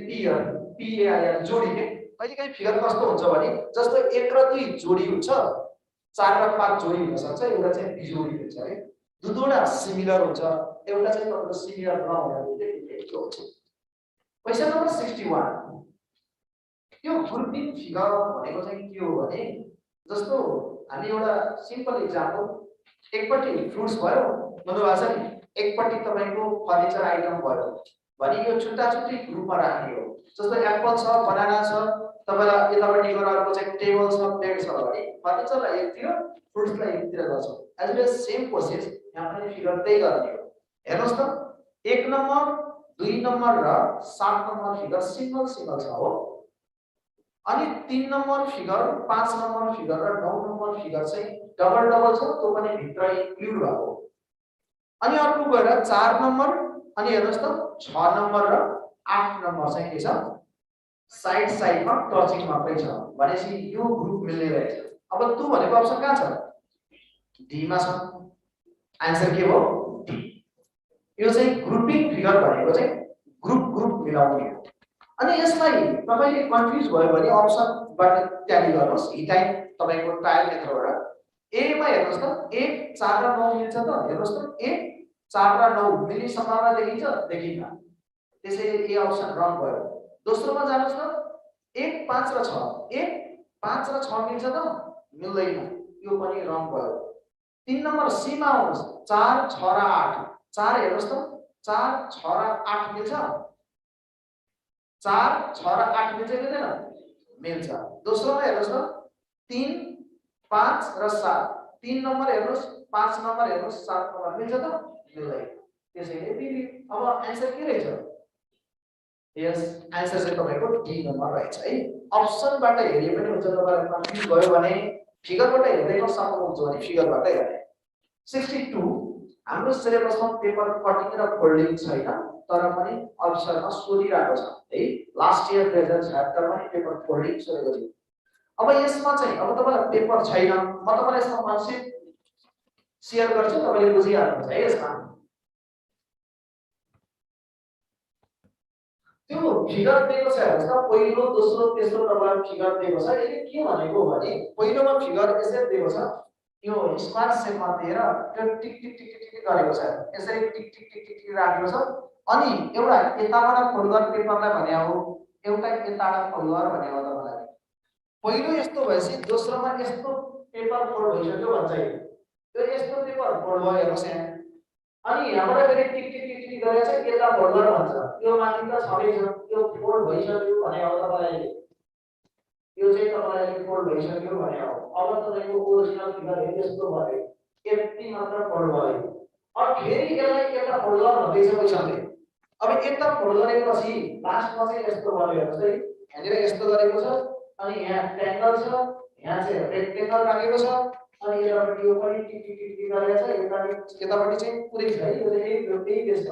पीएआर जोडी के कहिलेकाहीँ फिगर कस्तो हुन्छ भने जस्तो 1 र 2 जोडी हुन्छ 4 र 5 जोडी हुन सक्छ एउटा चाहिँ बिजोडी हुन्छ है दुईवटा सिमिलर हुन्छ एउटा चाहिँ तपाईको सिमिलर नहुँदाखेरि त्यो हुन्छ क्वेशन नम्बर 61 यो ग्रुपिङ फिगर भनेको चाहिँ के हो भने जस्तो हामी एउटा सिम्पल एक्जाम्पल एकपट्टि फ्रुट्स भयो भन्नु भएको छ नि एकपट्टि तपाईको फर्निचर आइटम भयो भने यो छुट्टा छुट्टी ग्रुपमा राख्ने हो जस्तो एप्पल छ बनाना छ तपाईलाई यतापट्टि गएर अर्को चाहिँ टेबल छ प्लेट छ भने फर्निचरलाई एकतिर फ्रुट्सलाई एकतिर गर्छौं एज वेल सेम प्रोसेस यहाँ पनि फिगर त्यही गर्ने हो हेर्नुस् त 1 नम्बर 2 नम्बर र 7 नम्बर फिगर सिंगल छ हो अनि 3 नम्बर फिगर 5 नम्बर फिगर र 9 नम्बर फिगर चाहिँ डबल छ त्यो पनि भित्र इन्क्लुड भएको अनि अर्को गएर 4 नम्बर अनि हेर्नुस् त 6 नम्बर र 8 नम्बर चाहिँ के छ साइडमा टचिङ मात्रै छ भनेपछि यो ग्रुप मिल्ने रहेछ अब 2 भनेको अप्सन कहाँ छ डी मा छ आन्सर के हो डी यो चाहिँ ग्रुपिङ फिगर भनेको चाहिँ ग्रुप मिलाउने हो अनि यसलाई तपाईले कन्फ्युज भयो भने अप्सनबाट ट्याली गर्नुस् हि टाइम तपाईको ट्रायल मेथडबाट ए मा हेर्नुस् त 1 4 र 9 मिल्छ त हेर्नुस् त 1 4 र 9 मिल्ने सम्भावना देखिन्छ देखिन्न त्यसैले ए अप्सन रङ भयो दोस्रोमा जानुस् त 1 5 र 6 1 5 र 6 मिल्छ त मिल्दैन यो पनि रङ भयो 3 नम्बर सी मा आउनुस् 4 6 र 8 4 हेर्नुस् त 4 6 र 8 मिल्छ 4 6 र 8 मिल्छ मिल्दैन मिल्छ दोस्रोमा हेर्नुस् त 3 5 र 7 3 नम्बर हेर्नुस् 5 नम्बर हेर्नुस् 7 नम्बर मिल्छ त मिल्दैन त्यसैले बी अब आन्सर के रहेछ यस आन्सर चाहिँ तपाईको डी नम्बर रहेछ है अप्सनबाट हेरे पनि हुन्छ तपाईलाई कन्फ्युज भयो भने फिगरबाट हेर्दै नसक्नु हुन्छ भने फिगरबाट हेर्ने 62 हाम्रो सिलेबसमा पेपर कटिङ र फोल्डिङ छैन तर पनि अफिसरमा सोधिरहेको छ है लास्ट इयर रिजल्ट च्याप्टर पनि पेपर फोल्डिङ सोधेको थियो अब यसमा चाहिँ अब तपाईलाई पेपर छैन म तपाईलाई यसमा कन्सेप्ट शेयर गर्छु तपाईले बुझिहाल्नुहुन्छ है यसमा त्यो फिगर दिएको छ हेर्नुस् त पहिलो दोस्रो तेस्रो तपाईलाई फिगर दिएको छ यसले के भनेको भने पहिलोमा फिगर यसरी दिएको छ यो स्क्वायर शेपमा दिएर त्यो टिक टिक टिक टिक गरेको छ यसरी टिक टिक टिक टिक राखेको छ अनि एउटा यताबाट फोल्ड गर्ने पेपरलाई भने हो एउटा यताबाट फोल्ड गर भने हो तपाईलाई पहिलो यस्तो भएपछि दोस्रोमा यस्तो पेपर फोल्ड भइसक्यो भन्छ यो यस्तो पेपर फोल्ड भयो हेर्नुस् यहाँ अनि यहाँबाट फेरि टिक टिक टिक टिक गरेर चाहिँ यता फोल्ड गर भन्छ यो माथि त छबै छ यो फोल्ड भइसक्यो भने हो तपाईलाई यो चाहिँ तपाईलाई फोल्ड भइसक्यो भने हो अब तपाईको ओरिजिनल फिगर हेर्नु यस्तो भयो यति मात्र फोल्ड भयो अब फेरि यसलाई यता फोल्ड गर भन्दैछ पैसाले अब यता फोल्ड गरेपछि लास्टमा चाहिँ यस्तो भयो हेर्नुस् है यहाँनिर यस्तो गरेको छ अनि यहाँ ट्रायंगल छ यहाँ चाहिँ रेक्टेंगल राखेको छ अनि यतापट्टि यो पनि टिक टिक टिक गरेको छ यतापट्टि चाहिँ पुरै छ है यो चाहिँ यही बेस छ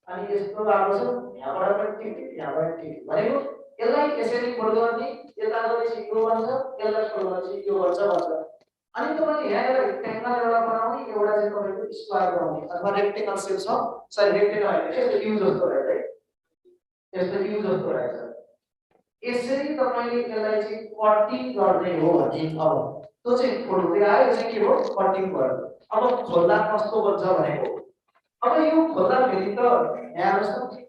अनि यस्तो राखेको छ यहाँबाट पनि टिक टिक यहाँबाट टिक भनेको यसलाई यसरी फोल्ड गर्ने यता गरेपछि यो बन्छ यसलाई फोल्ड गरेपछि यो बन्छ अनि तपाईले यहाँ एउटा रेक्टेंगल एउटा बनाउने एउटा चाहिँ तपाईको स्क्वायर बनाउने अथवा रेक्टेंगल शेप छ सरी रेक्टेंगल हैन यस्तो यु जस्तो रहेछ है यस्तो यु जस्तो रहेछ यसरी तपाईले यसलाई चाहिँ कटिङ गर्ने हो भने अब त्यो चाहिँ फोल्ड हुँदै आयो चाहिँ के हो कटिङ गर्नु अब खोल्दा कस्तो बन्छ भनेको अब यो खोल्दा फेरि त यहाँ हेर्नुस् त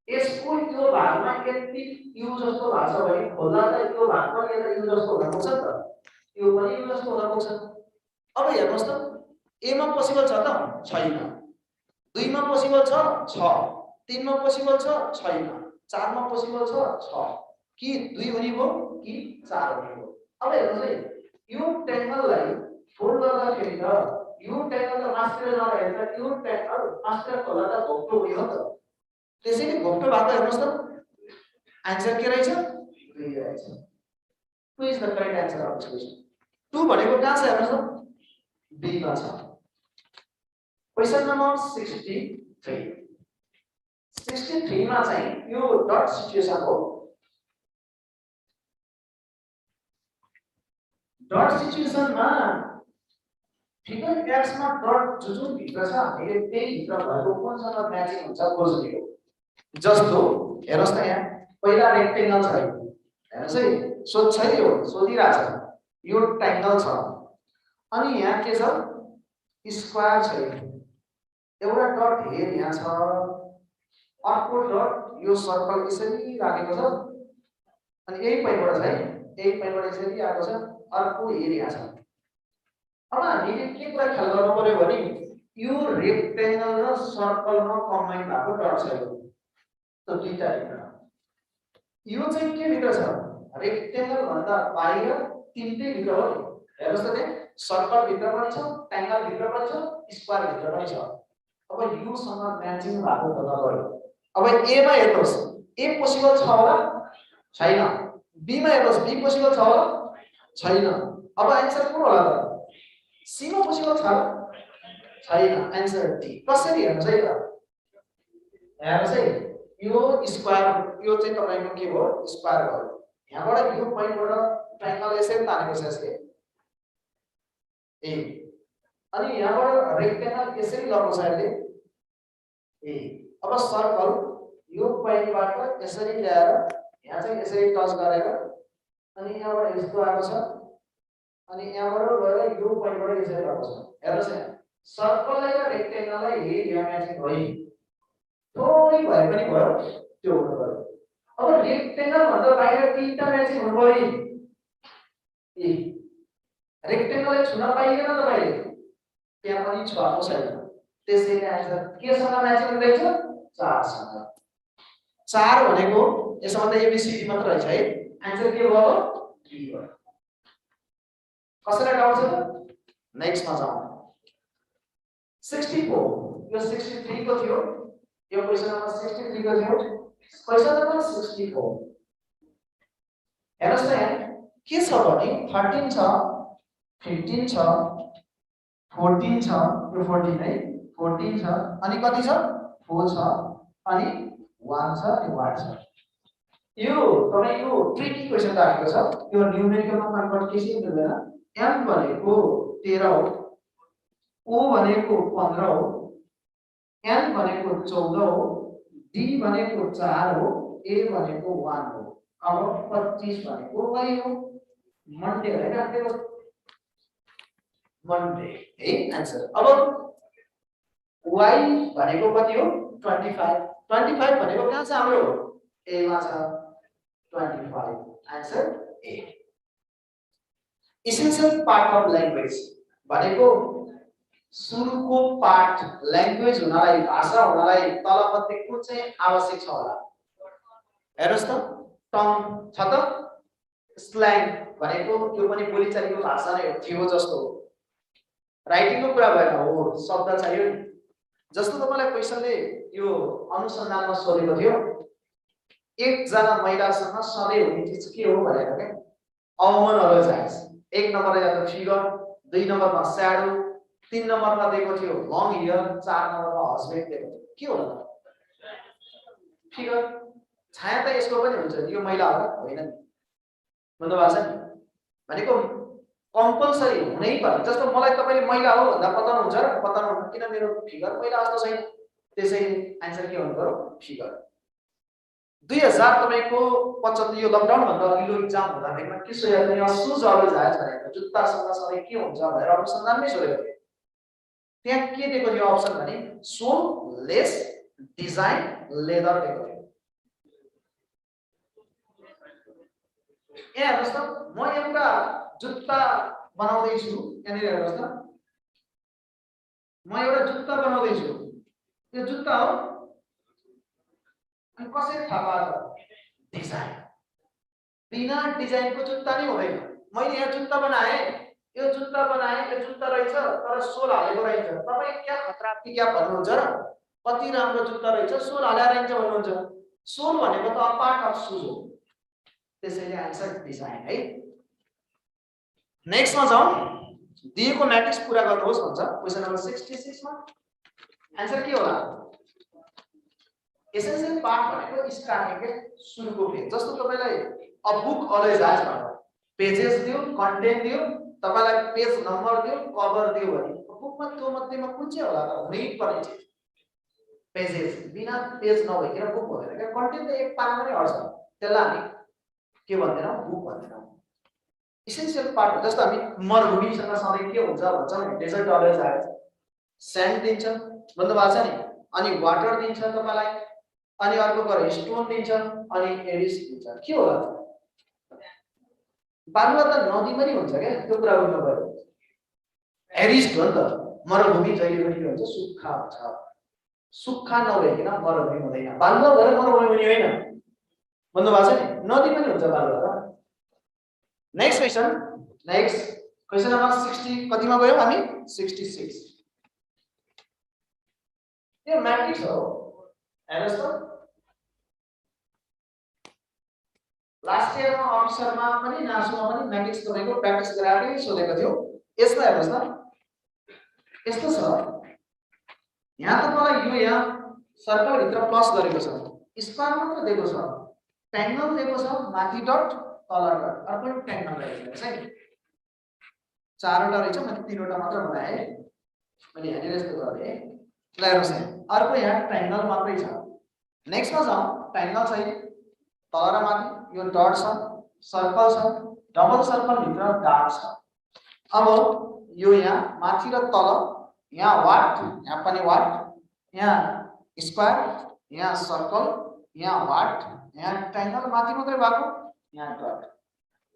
यसको यो भागमा यति यु जस्तो भएको छ भने खोल्दा त यो भाग पनि यता यु जस्तो हुन पुग्छ त यो पनि यु जस्तो हुन पुग्छ अब हेर्नुस् त ए मा पोसिबल छ त छैन 2 मा पोसिबल छ 3 मा पोसिबल छैन 4 मा पोसिबल छ कि 2 हुने भो कि 4 हुने भो अब हेर्नुस् है यो ट्रायंगललाई फोल्ड गर्दाखेरि त यो ट्रायंगल त मास्टर नरहेको यो ट्रायंगल मास्टर खोल्दा त घोप्टो हुने हो त त्यसैले घोप्टो भएको हेर्नुस् त आन्सर के रहेछ 2 रहेछ Who is the correct answer of this question 2 भनेको कहाँ छ हेर्नुस् त बी मा छ क्वेशन नम्बर 63 मा चाहिँ यो डट सिचुएसन हो डट सिचुएसनमा फिगर एक्स मा डट जुन भित्र छ हामीले त्यही भित्र भएको कुनसँग म्याचिङ हुन्छ खोज्ने हो जस्तो हेर्नुस् त यहाँ पहिला रेक्टेंगल छ हेर्नुस् है सोध्छ है यो सोधिरहेछ यो ट्रायंगल छ अनि यहाँ के छ स्क्वायर छ एउटा डट हेर यहाँ छ अर्को डट यो सर्कल यसरी राखेको छ अनि यही पोइन्टबाट छ है यही पोइन्टबाट यसरी आएको छ अर्को एरिया छ अब हामीले के कुरा ख्याल गर्नु पर्यो भने यो रेक्टेंगल र सर्कलमा कम्बाइन भएको डट छ यो त दुईटा भित्र यो चाहिँ के भित्र छ रेक्टेंगल भन्दा बाहिर तीनटै भित्र हो हेर्नुस् त त्यहाँ सर्कल भित्र पनि छ ट्रायंगल भित्र पनि छ स्क्वायर भित्र पनि छ अब यो सँग म्याचिङ भएको हुन पर्यो अब ए मा हेर्नुस् ए पोसिबल छ होला छैन बी मा हेर्नुस् बी पोसिबल छ होला छैन अब आन्सर कुन होला त सी मा पोसिबल छ छैन आन्सर डी कसरी हेर्नुस् है त हेर्नुस् है यो स्क्वायर यो चाहिँ तपाईको के भयो स्क्वायर भयो यहाँबाट यो पोइन्टबाट ट्रायंगल यसरी तानेको छ यसले ए अनि यहाँबाट रेक्टेंगल यसरी लगेको छ यसले ए अब सर्कल यो पोइन्टबाट यसरी ल्याएर यहाँ चाहिँ यसरी टच गरेर अनि यहाँबाट यस्तो आएको छ अनि यहाँबाट गएर यो पोइन्टबाट यसरी आएको छ हेर्नुस् यहाँ सर्कललाई र रेक्टेंगललाई यो म्याचिङ भयो थोरै भए पनि भयो त्यो हुनु पर्यो अब रेक्टेंगल भन्दा बाहिर तीनटा म्याचिङ हुनु पर्यो ए रेक्टेंगललाई छुन पाइएन तपाईले त्यहाँ पनि छुएको छैन त्यसैले आन्सर केसँग म्याचिङ हुँदैछ 4 सँग 4 भनेको यसमा त एबीसीडी मात्र रहेछ है आन्सर के भयो 3 भयो कसैलाई डाउट छ नेक्स्ट मा जाउँ 64 यो 63 को थियो यो क्वेशन नम्बर 63 को थियो क्वेशन नम्बर 64 हेर्नुस् न यहाँ के छ भने 13 छ 15 छ 14 छ यो 14 है 14 छ अनि कति छ 4 छ अनि 1 छ अनि 1 छ यो तपाईको ट्रिकी क्वेशन राखेको छ यो न्यूमेरिकलमा कन्भर्ट केही मिल्दैन m भनेको 13 हो o भनेको 15 हो n भनेको 14 हो d भनेको 4 हो a भनेको 1 हो अब 25 भनेको y हो मन्डे हैन मन्डे है आन्सर अब y भनेको कति हो 25 भनेको कहाँ छ हाम्रो a मा छ 25 answer a essential part of language भनेको सुरुको पार्ट ल्याङ्ग्वेज हुनलाई भाषा हुनलाई तलमध्ये कुन चाहिँ आवश्यक छ होला हेर्नुस् त टङ छ त स्ल्याङ भनेको त्यो पनि बोलीचालीको भाषा नै हो थियो जस्तो हो राइटिङको कुरा भएन हो शब्द चाहियो नि जस्तो तपाईलाई क्वेशनले यो अनुसन्धानमा सोधेको थियो एकजना महिलासँग सधैँ हुने चीज के हो भनेर के अवमनहरू चाहिन्छ 1 नम्बरमा या त फिगर 2 नम्बरमा स्याडो 3 नम्बरमा दिएको थियो लङ हियर 4 नम्बरमा हस्बेन्ड दिएको थियो के होला त फिगर छाया त यसको पनि हुन्छ यो महिला हो होइन नि भन्नु भएको छ नि भनेको कम्पल्सरी हुनै पर्छ जस्तो मलाई तपाईले महिला हो भन्दा पत्ता हुन्छ र पत्ता हुन्छ किन मेरो फिगर महिला जस्तो छैन त्यसैले आन्सर के हुनु पर्यो फिगर 2000 तपाईको 75 यो लकडाउन भन्दा अघिल्लो एक्जाम हुँदाखेरिमा के सोधेको थियो सुज अलवेज हाज भनेको जुत्तासँग सधैँ के हुन्छ भनेर अनुसन्धानमै सोधेको थियो त्यहाँ के दिएको थियो अप्सन भने सोल लेस डिजाइन लेदर दिएको थियो यहाँ हेर्नुस् त म एउटा जुत्ता बनाउँदै छु यहाँनिर हेर्नुस् त म एउटा जुत्ता बनाउँदै छु यो जुत्ता हो अनि कसरी थाहा पायो डिजाइन बिना डिजाइनको जुत्ता नै हुँदैन मैले यहाँ जुत्ता बनाए यो जुत्ता रहेछ तर सोल हालेको रहेछ तपाई क्या खतरा कि क्या भन्नुहुन्छ र कति राम्रो जुत्ता रहेछ सोल हालेर रहेछ भन्नुहुन्छ सोल भनेको त पार्ट अफ सुज हो त्यसैले आन्सर डिजाइन है नेक्स्ट मा जाउँ दिएको म्याट्रिक्स पूरा गर्नुहोस् भन्छ क्वेशन नम्बर 66 मा आन्सर के होला एसेन्शियल पार्ट भनेको स्टार्टिङ के सुरुको पेज जस्तो तपाईलाई अ बुक अलवेज हैज भन्नु पेजेस दियो कन्टेन्ट दियो तपाईलाई पेज नम्बर दियो कभर दियो भने बुकमा त्यो मध्येमा कुन चाहिँ होला त हुनै पर्ने चीज पेजेस बिना पेज नभइकन बुक हुँदैन के कन्टेन्ट त एक पानामा नै हट्छ त्यसलाई हामी के भन्दैनौं बुक भन्दैनौं एसेन्शियल पार्ट जस्तो हामी मरुभूमिसँग सधैँ के हुन्छ भन्छौं नि डेजर्ट अलवेज हैज स्यान्ड दिन्छ भन्नु भएको छ नि अनि वाटर दिन्छ तपाईलाई अनि अर्को गरे स्टोन दिन्छ अनि एरिस दिन्छ के होला बालुवा त नदीमा नि हुन्छ के त्यो कुरा बुझ्नु पर्यो एरिस हो नि त मरुभूमि जहिले पनि के हुन्छ सुक्खा हुन्छ सुक्खा नभइकन मरुभूमि हुँदैन बालुवा भएर मरुभूमि हुने होइन भन्नु भएको छ नि नदी पनि हुन्छ बालुवा त नेक्स्ट क्वेशन नम्बर 60 कतिमा गयो हामी 66 यो म्याट्रिक्स हो हेर्नुस् त लास्ट इयरमा अफिसरमा पनि नासोमा पनि म्याट्रिक्स तपाईँको प्र्याक्टिस गराएर सोधेको थियो यसमा हेर्नुस् त यस्तो छ यहाँ त मलाई यो यहाँ सर्कल भित्र प्लस गरेको छ स्क्वायर मात्र दिएको छ ट्रायंगल दिएको छ माथि डट तल डट अर्को ट्रायंगल रहेछ है चारवटा रहेछ मैले तीनवटा मात्र बनाए मैले यहाँनिर यस्तो गरेँ ल हेर्नुस् यहाँ अर्को यहाँ ट्रायंगल मात्रै छ नेक्स्टमा जाउँ ट्रायंगल छैन तल र माथि यो डट छ सर्कल छ डबल सर्कल भित्र डार्ट छ अब यो यहाँ माथि र तल यहाँ वाट यहाँ पनि वाट यहाँ स्क्वायर यहाँ सर्कल यहाँ वाट यहाँ ट्रायंगल माथि मात्रै भएको यहाँ डट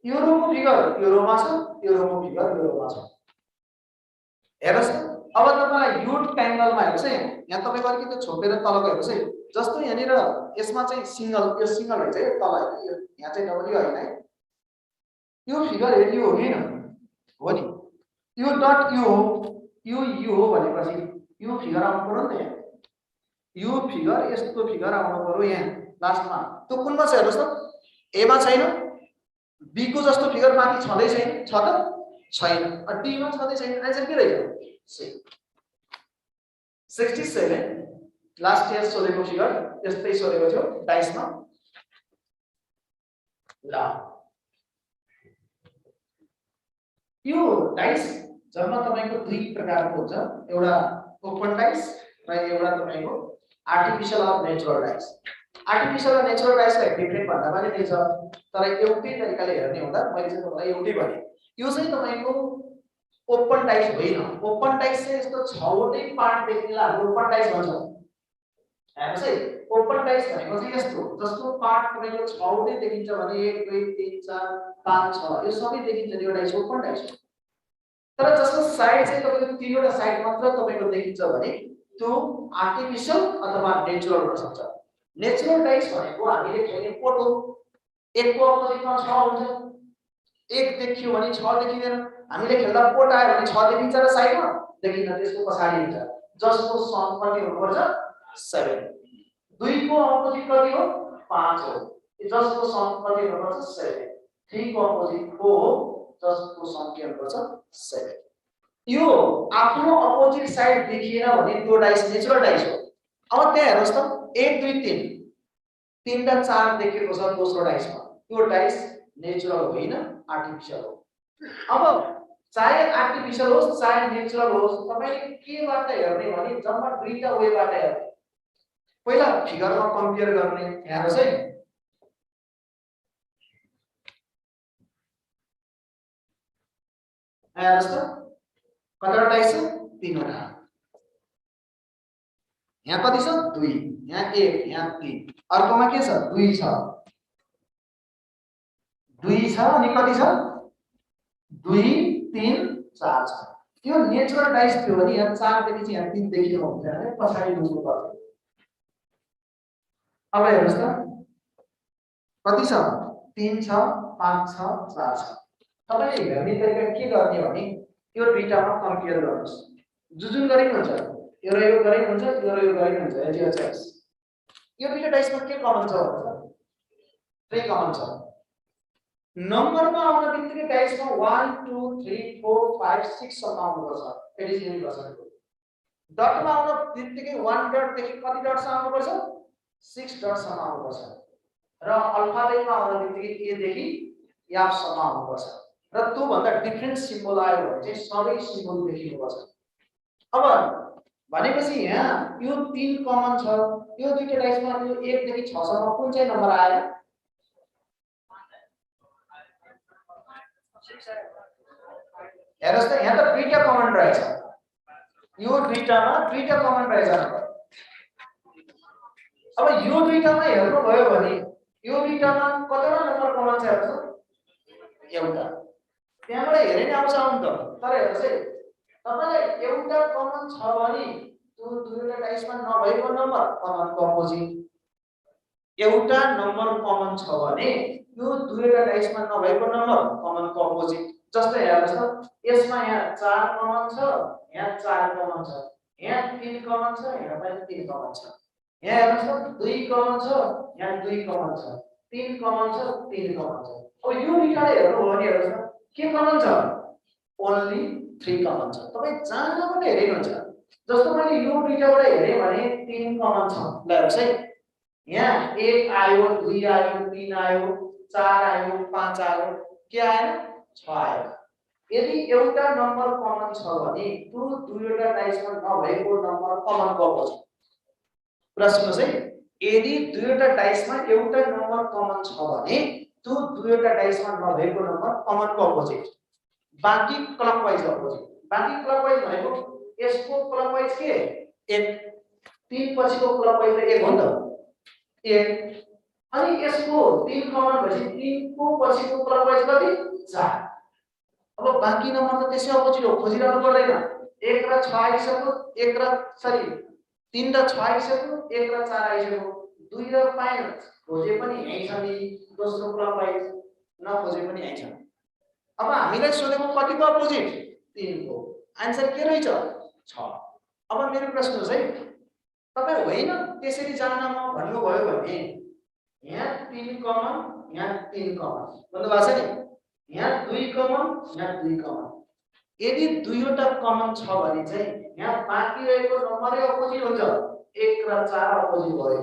यो रोको फिगर यो रोमा छ यो रोको फिगर यो रोमा छ हेर्नुस् अब तपाईलाई यो ट्रायंगलमा हेर्नुस् है यहाँ तपाईको अलिकति छोपेर तलको हेर्नुस् है जस्तो यहाँनिर यसमा चाहिँ सिंगल यो सिंगल हैन है तल हैन यो यहाँ चाहिँ डबल यो हैन है यो फिगर हेरि यो हो नि यो डट यो हो भनेपछि यो फिगर आउनु पर्यो नि त यो फिगर यस्तो फिगर आउनु पर्यो यहाँ लास्टमा त्यो कुनमा छ हेर्नुस् त ए मा छैन बी को जस्तो फिगर माथि छँदै छैन छ त छैन डी मा छँदै छैन आन्सर के रहेछ सी 67 लास्ट इयर सोधेको फिगर यस्तै सोधेको थियो डाइसमा ल यो डाइस जम्मा तपाईको दुई प्रकारको हुन्छ एउटा ओपन डाइस र एउटा तपाईको artificial of natural dice artificial र नेचुरल डाइसलाई डिफरेन्ट भन्दा पनि दिन्छ तर एउटै तरिकाले हेर्ने हुँदा मैले चाहिँ तपाईलाई एउटै भने यो चाहिँ तपाईको ओपन डाइस होइन ओपन डाइस चाहिँ यस्तो छवटै पार्ट देखिनलाई हामी ओपन डाइस भन्छौं हेर्नुस् है ओपन डाइस भनेको चाहिँ यस्तो जस्तो पार्ट तपाईको छवटै देखिन्छ भने 1 2 3 4 5 6 यो सबै देखिन्छ यो डाइस ओपन डाइस हो तर जसको साइड चाहिँ तपाईको तीनवटा साइड मात्र तपाईको देखिन्छ भने त्यो आर्टिफिशियल अथवा नेचुरल हुन सक्छ नेचुरल डाइस भनेको हामीले खेल्ने पोट हो 1 को अपोजिटमा 6 हुन्छ 1 देखियो भने 6 देखिदैन हामीले खेल्दा पोट आयो भने 6 देखिन्छ र साइडमा देखिन्न त्यसको पछाडी हुन्छ जसको सम कति हुनुपर्छ 7 2 को अपोजिट कति हो 5 हो जसको सम कति हुनुपर्छ 7 3 को अपोजिट 4 हो जसको सम के हुनुपर्छ 7 यो आफ्नो अपोजिट साइड देखिएन भने त्यो डाइस नेचुरल डाइस हो अब त्यहाँ हेर्नुस् त 1 2 3 3 र 4 देखेको छ दोस्रो डाइसमा त्यो डाइस नेचुरल होइन आर्टिफिशियल हो अब चाहे आर्टिफिशियल होस् चाहे नेचुरल होस् तपाईले केबाट हेर्ने भने जम्मा दुईटा वेबाट हेर्ने पहिला फिगरमा कम्पेयर गर्ने हेर्नुस् है हेर्नुस् त कतिवटा डाइस छ तीनवटा यहाँ कति छ 2 यहाँ 1 यहाँ 3 अर्कोमा के छ 2 छ 2 छ अनि कति छ 2 3 4 छ यो नेचुरल डाइस थियो भने यहाँ 4 देखि चाहिँ यहाँ 3 देखिएको हुन्छ हैन पछाडी लुक्नु पर्छ अब हेर्नुस् त कति छ 3 छ 5 छ 4 छ तपाईले हेर्ने तरिका के गर्ने भने यो दुईटामा कम्पेयर गर्नुस् जुन गरे हुन्छ यो र यो गरे हुन्छ यो र यो गरे हुन्छ एज योर चोइस यो दुईटा डाइसमा के कमन छ भन्छ 3 कमन छ नम्बरमा आउन बित्तिकै डाइसमा 1 2 3 4 5 6 सम्म आउनुपर्छ एडिसन गर्छको डटमा आउन बित्तिकै 1 डट देखि कति डट सम्म आउनुपर्छ 6 डट सम्म आउनुपर्छ र अल्फाबेटमा आउन बित्तिकै ए देखि एफ सम्म आउनुपर्छ र त्यो भन्दा डिफरेन्ट सिम्बल आयो भने चाहिँ सबै सिम्बल देखिनुपर्छ अब भनेपछि यहाँ यो 3 कमन छ यो दुईटा डाइसमा यो 1 देखि 6 सम्म कुन चाहिँ नम्बर आयो हेर्नुस् त यहाँ त दुईटा कमन रहेछ यो दुईटामा दुईटा कमन रहेछ अब यो दुईटामा हेर्नु भयो भने यो दुईटामा कतिवटा नम्बर कमन छ हेर्नुस् एउटा त्यहाँबाट हेरे नि आउँछ आउन त तर हेर्नुस् है तपाईलाई एउटा कमन छ भने त्यो दुईटा डाइसमा नभएको नम्बर कमनको अपोजिट एउटा नम्बर कमन छ भने यो दुईटा डाइसमा नभएको नम्बर कमनको अपोजिट जस्तै हेर्नुस् त यसमा यहाँ 4 कमन छ यहाँ 4 कमन छ यहाँ 3 कमन छ यहाँ पनि 3 कमन छ यहाँ हेर्नुस् त 2 कमन छ यहाँ 2 कमन छ 3 कमन छ 3 कमन छ अब यो दुईटाले हेर्नु हो भने हेर्नुस् त के कमन छ ओन्ली 3 कमन छ तपाई जहाँ पनि हेरिनुहुन्छ जस्तो मैले यो दुईटाबाट हेरे भने 3 कमन छ ल हेर्नुस् है यहाँ 1 आयो 2 आयो 3 आयो 4 आयो 5 आयो के आएन 6 आयो यदि एउटा नम्बर कमन छ भने त्यो दुईवटा डाइसमा नभएको नम्बर कमन गएको छ कुरा सुन्नुस् है यदि दुईवटा डाइसमा एउटा नम्बर कमन छ भने त्यो दुईवटा डाइसमा नभएको नम्बर कमन गएको छ बाकी क्लकवाइज गएको छ बाकी क्लकवाइज भनेको यसको क्लकवाइज के 1 3 पछिको क्लकवाइज 1 हो नि त 1 अनि यसको 3 कमन भएपछि 3 को पछिको क्लकवाइज कति 4 अब बाँकी नम्बर त त्यसै अपोजिट हो खोजिरहनु पर्दैन 1 र 6 आइसक्यो 1 र सरी 3 र 6 आइसक्यो 1 र 4 आइसक्यो 2 र 5 खोजे पनि यही छ नि दोस्रो क्लकवाइज नखोजे पनि यही छ अब हामीलाई सोधेको कतिको अपोजिट 3 को आन्सर के रहेछ 6 अब मेरो प्रश्न छ है तपाई होइन त्यसरी जान म भन्नु भयो भने यहाँ 3 कमन यहाँ 3 कमन भन्नु भएको छ नि यहाँ 2 कमन यहाँ 2 कमन यदि दुईवटा कमन छ भने चाहिँ यहाँ बाँकी रहेको नम्बरै अपोजिट हुन्छ 1 र 4 अपोजिट भयो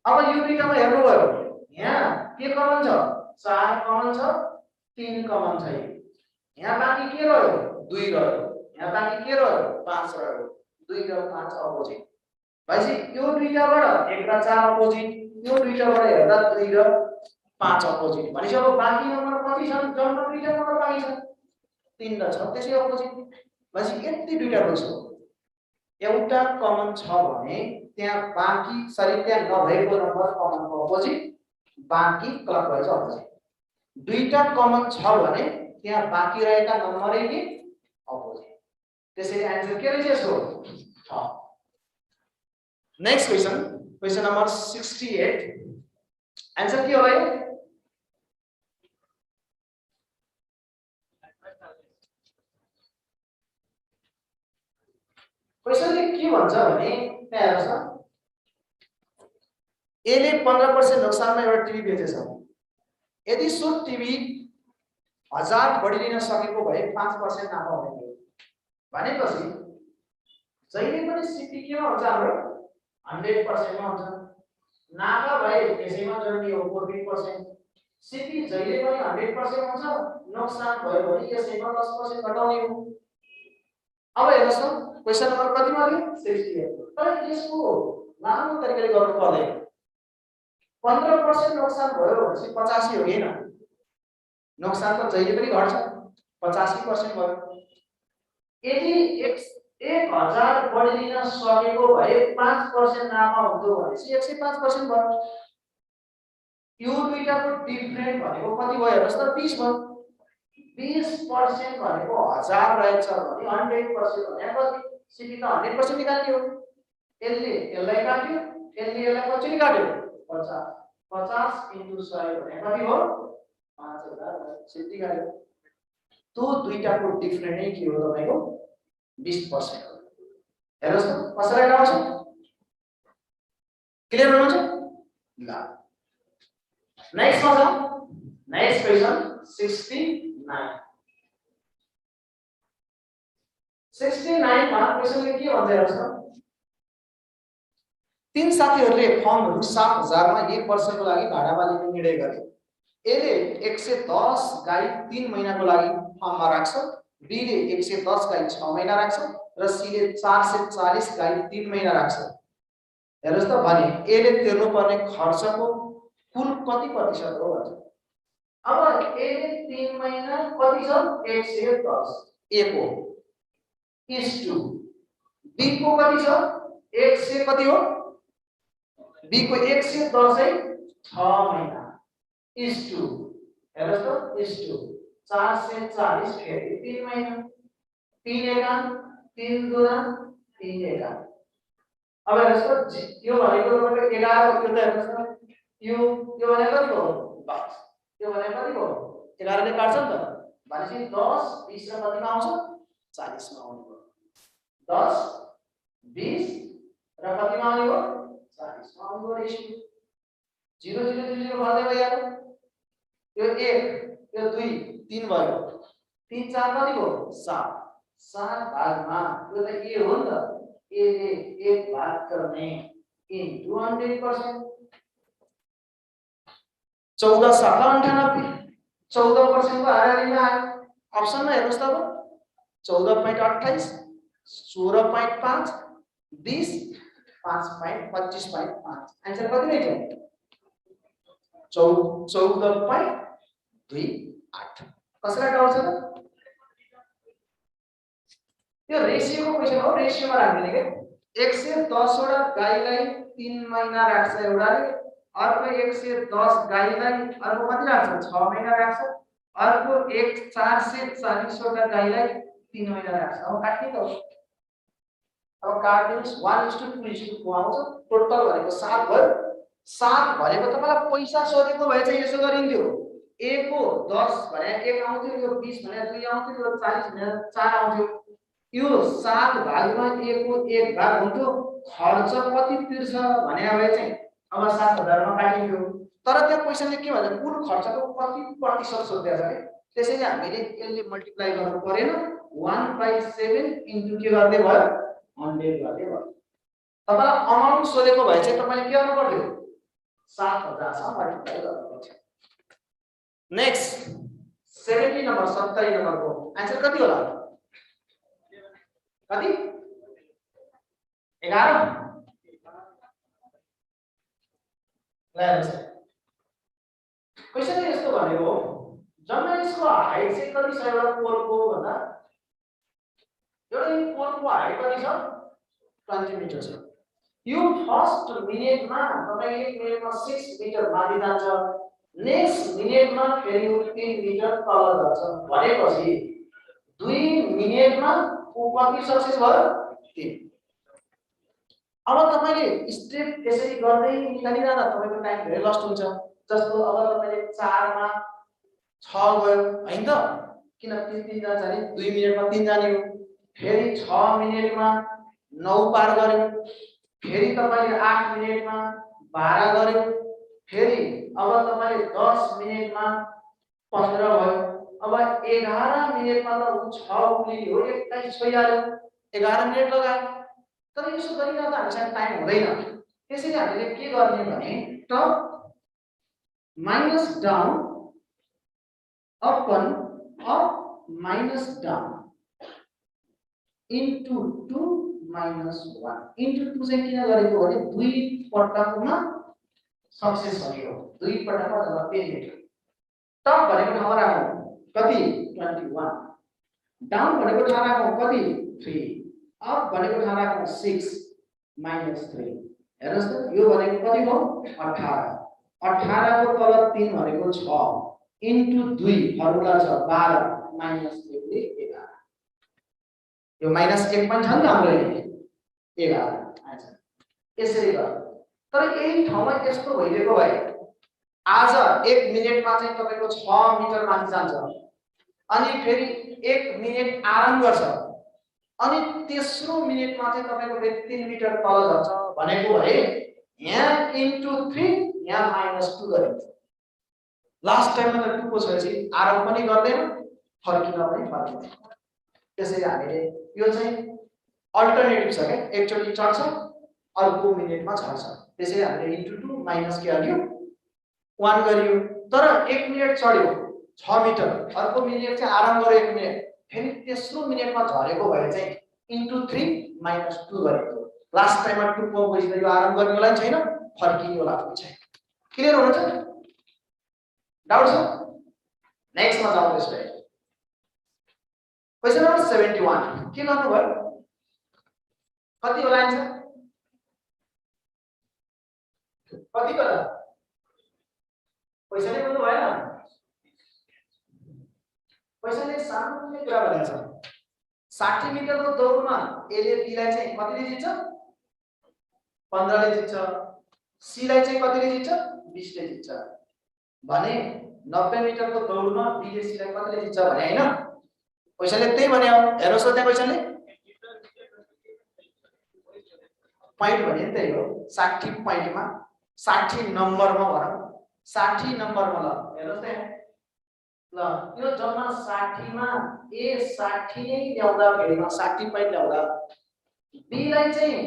अब यो दुईटामा हेर्नु भयो यहाँ के कमन छ 4 कमन छ 3 कमन छ यहाँ बाँकी के रह्यो 2 रह्यो यहाँ बाँकी के रह्यो 5 रह्यो 2 र 5 अपोजिट भएपछि यो दुईटाबाट 1 र 4 अपोजिट यो दुईटाबाट हेर्दा 2 र 5 अपोजिट भनेपछि अब बाँकी नम्बर कति छन् जम्मा दुईटा नम्बर बाँकी छ 3 र 6 त्यसै अपोजिट भनेपछि यति दुईटा रोज हो एउटा कमन छ भने त्यहाँ बाँकी सरी त्यहाँ नभएको नम्बर कमनको अपोजिट बाँकी क्लकवाइज अपोजिट दुईटा कमन छ भने त्यहाँ बाँकी रहेका नम्बरै के अपोजिट त्यसैले आन्सर के रहेछ यसको नेक्स्ट क्वेशन नम्बर 68 आन्सर के होला यो क्वेशनले के भन्छ भने त्यहाँ हेर्नुस् एले 15% नोक्सानमा एउटा टिभी बेचेछ यदि सो टिभी 1000 बढी लिन सकेको भए 5% नाफा हुने थियो भनेपछि जहिले पनि सिपी केमा हुन्छ हाम्रो 100% मा हुन्छ नाफा भए त्यसैमा जोड्ने हो 40% सिपी जहिले पनि 100% हुन्छ नोक्सान भयो भने यसैमा 10% घटाउने हो अब हेर्नुस् त क्वेशन नम्बर कतिमा थियो 68 तर यसको लामो तरिकाले गर्नु पर्दैन 15% नोक्सान भयो भनेपछि 85 हो हैन नोक्सान त जहिले पनि घट्छ 85% भयो यदि 1000 बढी लिन सकेको भए 5% नाफा हुन्थ्यो भनेपछि 105% भयो यो दुईटाको डिफरेन्ट भनेको कति भयो हेर्नुस् त 20 भयो 20% भनेको 1000 रहेछ भने 100% भने कति सिपी त 100% निकाल्ने हो यसले यसलाई काट्यो यसले यसलाई कसरी काट्यो 50 into 100 भने कति हो 5000 सिपी काट्यो त्यो दुईटाको डिफरेन्ट नै के हो तपाईको 20% हो हेर्नुस् त कसरी लगाउँछ क्लियर हुनुहुन्छ ल नेक्स्ट मा जाऊ नेक्स्ट क्वेशन 69 मा क्वेशनले के भन्छ हेर्नुस् त तीन साथीहरूले फर्महरु 7000 मा 1 वर्षको लागि भाडामा लिने निर्णय गरे एले 110 गाई 3 महिनाको लागि फर्ममा राख्छ बी ले 110 गाई 6 महिना राख्छ र सी ले 440 गाई 3 महिना राख्छ हेर्नुस् त भने ए ले तिर्नु पर्ने खर्चको कुल कति प्रतिशत हो भन्छ अब ए ले 3 महिना कति छ 110 ए को is to b को कति छ 1 से कति हो b को 1 से 10 है 6 महिना is to हेर्नुस् त is to 4 से 40 फेरि 3 महिना 3 एका 3 दुना 3 एका अब हेर्नुस् त यो भनेको तपाईको 11 यो त हेर्नुस् त यो भनेको कति हो 22 यो भनेको कति हो 11 ले काट्छ नि त भनेपछि 10 20 र कतिमा आउँछ 40 मा आउने 10 20 र कतिमा आउने हो 40 मा आउने हो रेशियो 0 0 0 0 गर्दै भयो यार यो 1 यो 2 3 भयो 3 4 कति हो 7 7 भागमा यो त ए हो नि त ए ले 1 भाग गर्ने इन्टु 100% 14 7 98 14% को हाराहारीमा आयो अप्सनमा हेर्नुस् त अब 14.28 16.5 20 5.25.5 आन्सर कति रहेछ 14.28 कसैलाई डाउट छ त यो रेशियोको क्वेशन हो रेशियोमा राख्दिने के 110 वटा गाईलाई 3 महिना राख्छ एउटाले अर्को 110 गाईलाई अर्को कति राख्छ 6 महिना राख्छ अर्को 440 वटा गाईलाई 3 महिना राख्छ अब काट्ने त हो अब काट्नुस् 1:2:4 आउँछ टोटल भनेको 7 भयो 7 भनेको तपाईलाई पैसा सोधेको भए चाहिँ यसो गरिन्थ्यो a को 10 भने 1 आउँथ्यो यो 20 भने 2 आउँथ्यो यो 40 भने 4 आउँथ्यो यो 7 भागमा a को 1 भाग हुन्थ्यो खर्च कति तिर्छ भने भए चाहिँ अब 7000 मा काटिन्थ्यो तर त्यहाँ क्वेशनले के भन्छ कुल खर्चको कति प्रतिशत सोधेको छ के त्यसैले हामीले यसले मल्टिप्लाई गर्नु परेन 1/7 इन्टु के गर्ने भयो 100 गर्ने भयो तपाईलाई अमाउन्ट सोधेको भए चाहिँ तपाईले के गर्नु पर्थ्यो 7000 सँग मल्टिप्लाई गर्नु पर्थ्यो नेक्स्ट 70 नम्बर 70 नम्बरको आन्सर कति होला कति 11 क्वेशन यस्तो भनेको हो जम्मा यसको हाइट चाहिँ कति छ एउटा कोरको भन्दा एउटा कोरको हाइट कति छ 20 मिटर छ यो फर्स्ट मिनेटमा तपाईले एक मिनेटमा 6 मिटर माथि जान्छ नेक्स्ट मिनेटमा फेरि 3 मिटर तल जान्छ भनेपछि 2 मिनेटमा उ कति सक्सेस भयो 3 अब तपाईले स्टेप यसरी गर्दै निकालिरहँदा तपाईको टाइम धेरै लस्ट हुन्छ जस्तो अब तपाईले 4 मा 6 गयो हैन त किन 3 जान्छ नि 2 मिनेटमा 3 जाने हो फेरि 6 मिनेटमा 9 पार गर्यो फेरि तपाईले 8 मिनेटमा 12 गर्यो फेरि अब तपाईले 10 मिनेटमा 15 भयो अब 11 मिनेटमा त 6 उक्लियो 21 छोइहाल्यो 11 मिनेट लगायो तर यसो गरिरहँदा हामीसँग टाइम हुँदैन त्यसैले हामीले के गर्ने भने top minus down upon up minus down into 2 minus 1 into 2 चाहिँ किन गरेको भने दुई पटकमा सक्सेस भयो दुई पटकमा जम्मा 3 मिटर टप भनेको ठाउँमा राखौं कति 21 डाउन भनेको ठाउँ राखौं कति 3 अप भनेको ठाउँ राखौं 6 माइनस 3 हेर्नुस् त यो भनेको कति हो 18 18 को तल 3 भनेको 6 इन्टु 2 फर्मुला छ 12 माइनस 3 ले 11 यो माइनस 1 पनि छ नि हाम्रो 11 आन्सर यसरी गर्नु तर यही ठाउँमा यस्तो भइरहेको भए आज 1 मिनेटमा चाहिँ तपाईको 6 मिटर माथि जान्छ अनि फेरि 1 मिनेट आराम गर्छ अनि तेस्रो मिनेटमा चाहिँ तपाईको फेरि 3 मिटर तल जान्छ भनेको भए यहाँ इन्टु 3 यहाँ माइनस 2 गरिन्छ लास्ट टाइममा त 2 को छपछि आराम पनि गर्दैन फर्किन पनि फर्किदैन त्यसैले हामीले यो चाहिँ अल्टरनेटिभ छ के एकचोटी चढ्छ अर्को मिनेटमा झर्छ त्यसैले हामीले इन्टु 2 माइनस के गर्यो 1 गरियो तर 1 मिनेट चढ्यो 6 मिटर अर्को मिनेट चाहिँ आराम गर्यो 1 मिनेट फेरि तेस्रो मिनेटमा झरेको भए चाहिँ इन्टु 3 माइनस 2 गरेको लास्ट टाइममा 2 को गइसक्यो यो आराम गर्नेवाला छैन फर्किनेवाला पनि छैन क्लियर हुनुहुन्छ डाउट छ नेक्स्टमा जाउँ त्यसै क्वेशन नम्बर 71 के गर्नु भयो कति होला आन्सर कति होला क्वेशनले भन्नु भएन क्वेशनले सामान्य कुरा भनेको छ 60 मिटरको दौडमा एले बी लाई चाहिँ कतिले जित्छ 15 ले जित्छ सी लाई चाहिँ कतिले जित्छ 20 ले जित्छ भने 90 मिटरको दौडमा बी ले सी लाई कतिले जित्छ भने हैन क्वेशनले त्यही भने हो हेर्नुस् त त्यहाँ क्वेशनले पॉइन्ट भने त्यही हो 60 पॉइन्टमा 60 नम्बरमा भनौं 60 नम्बरमा ल हेर्नुस् त ल यो जम्मा 60 मा ए 60 नै ल्याउँदा फेरिमा 60 पॉइन्ट ल्याउँदा बी लाई चाहिँ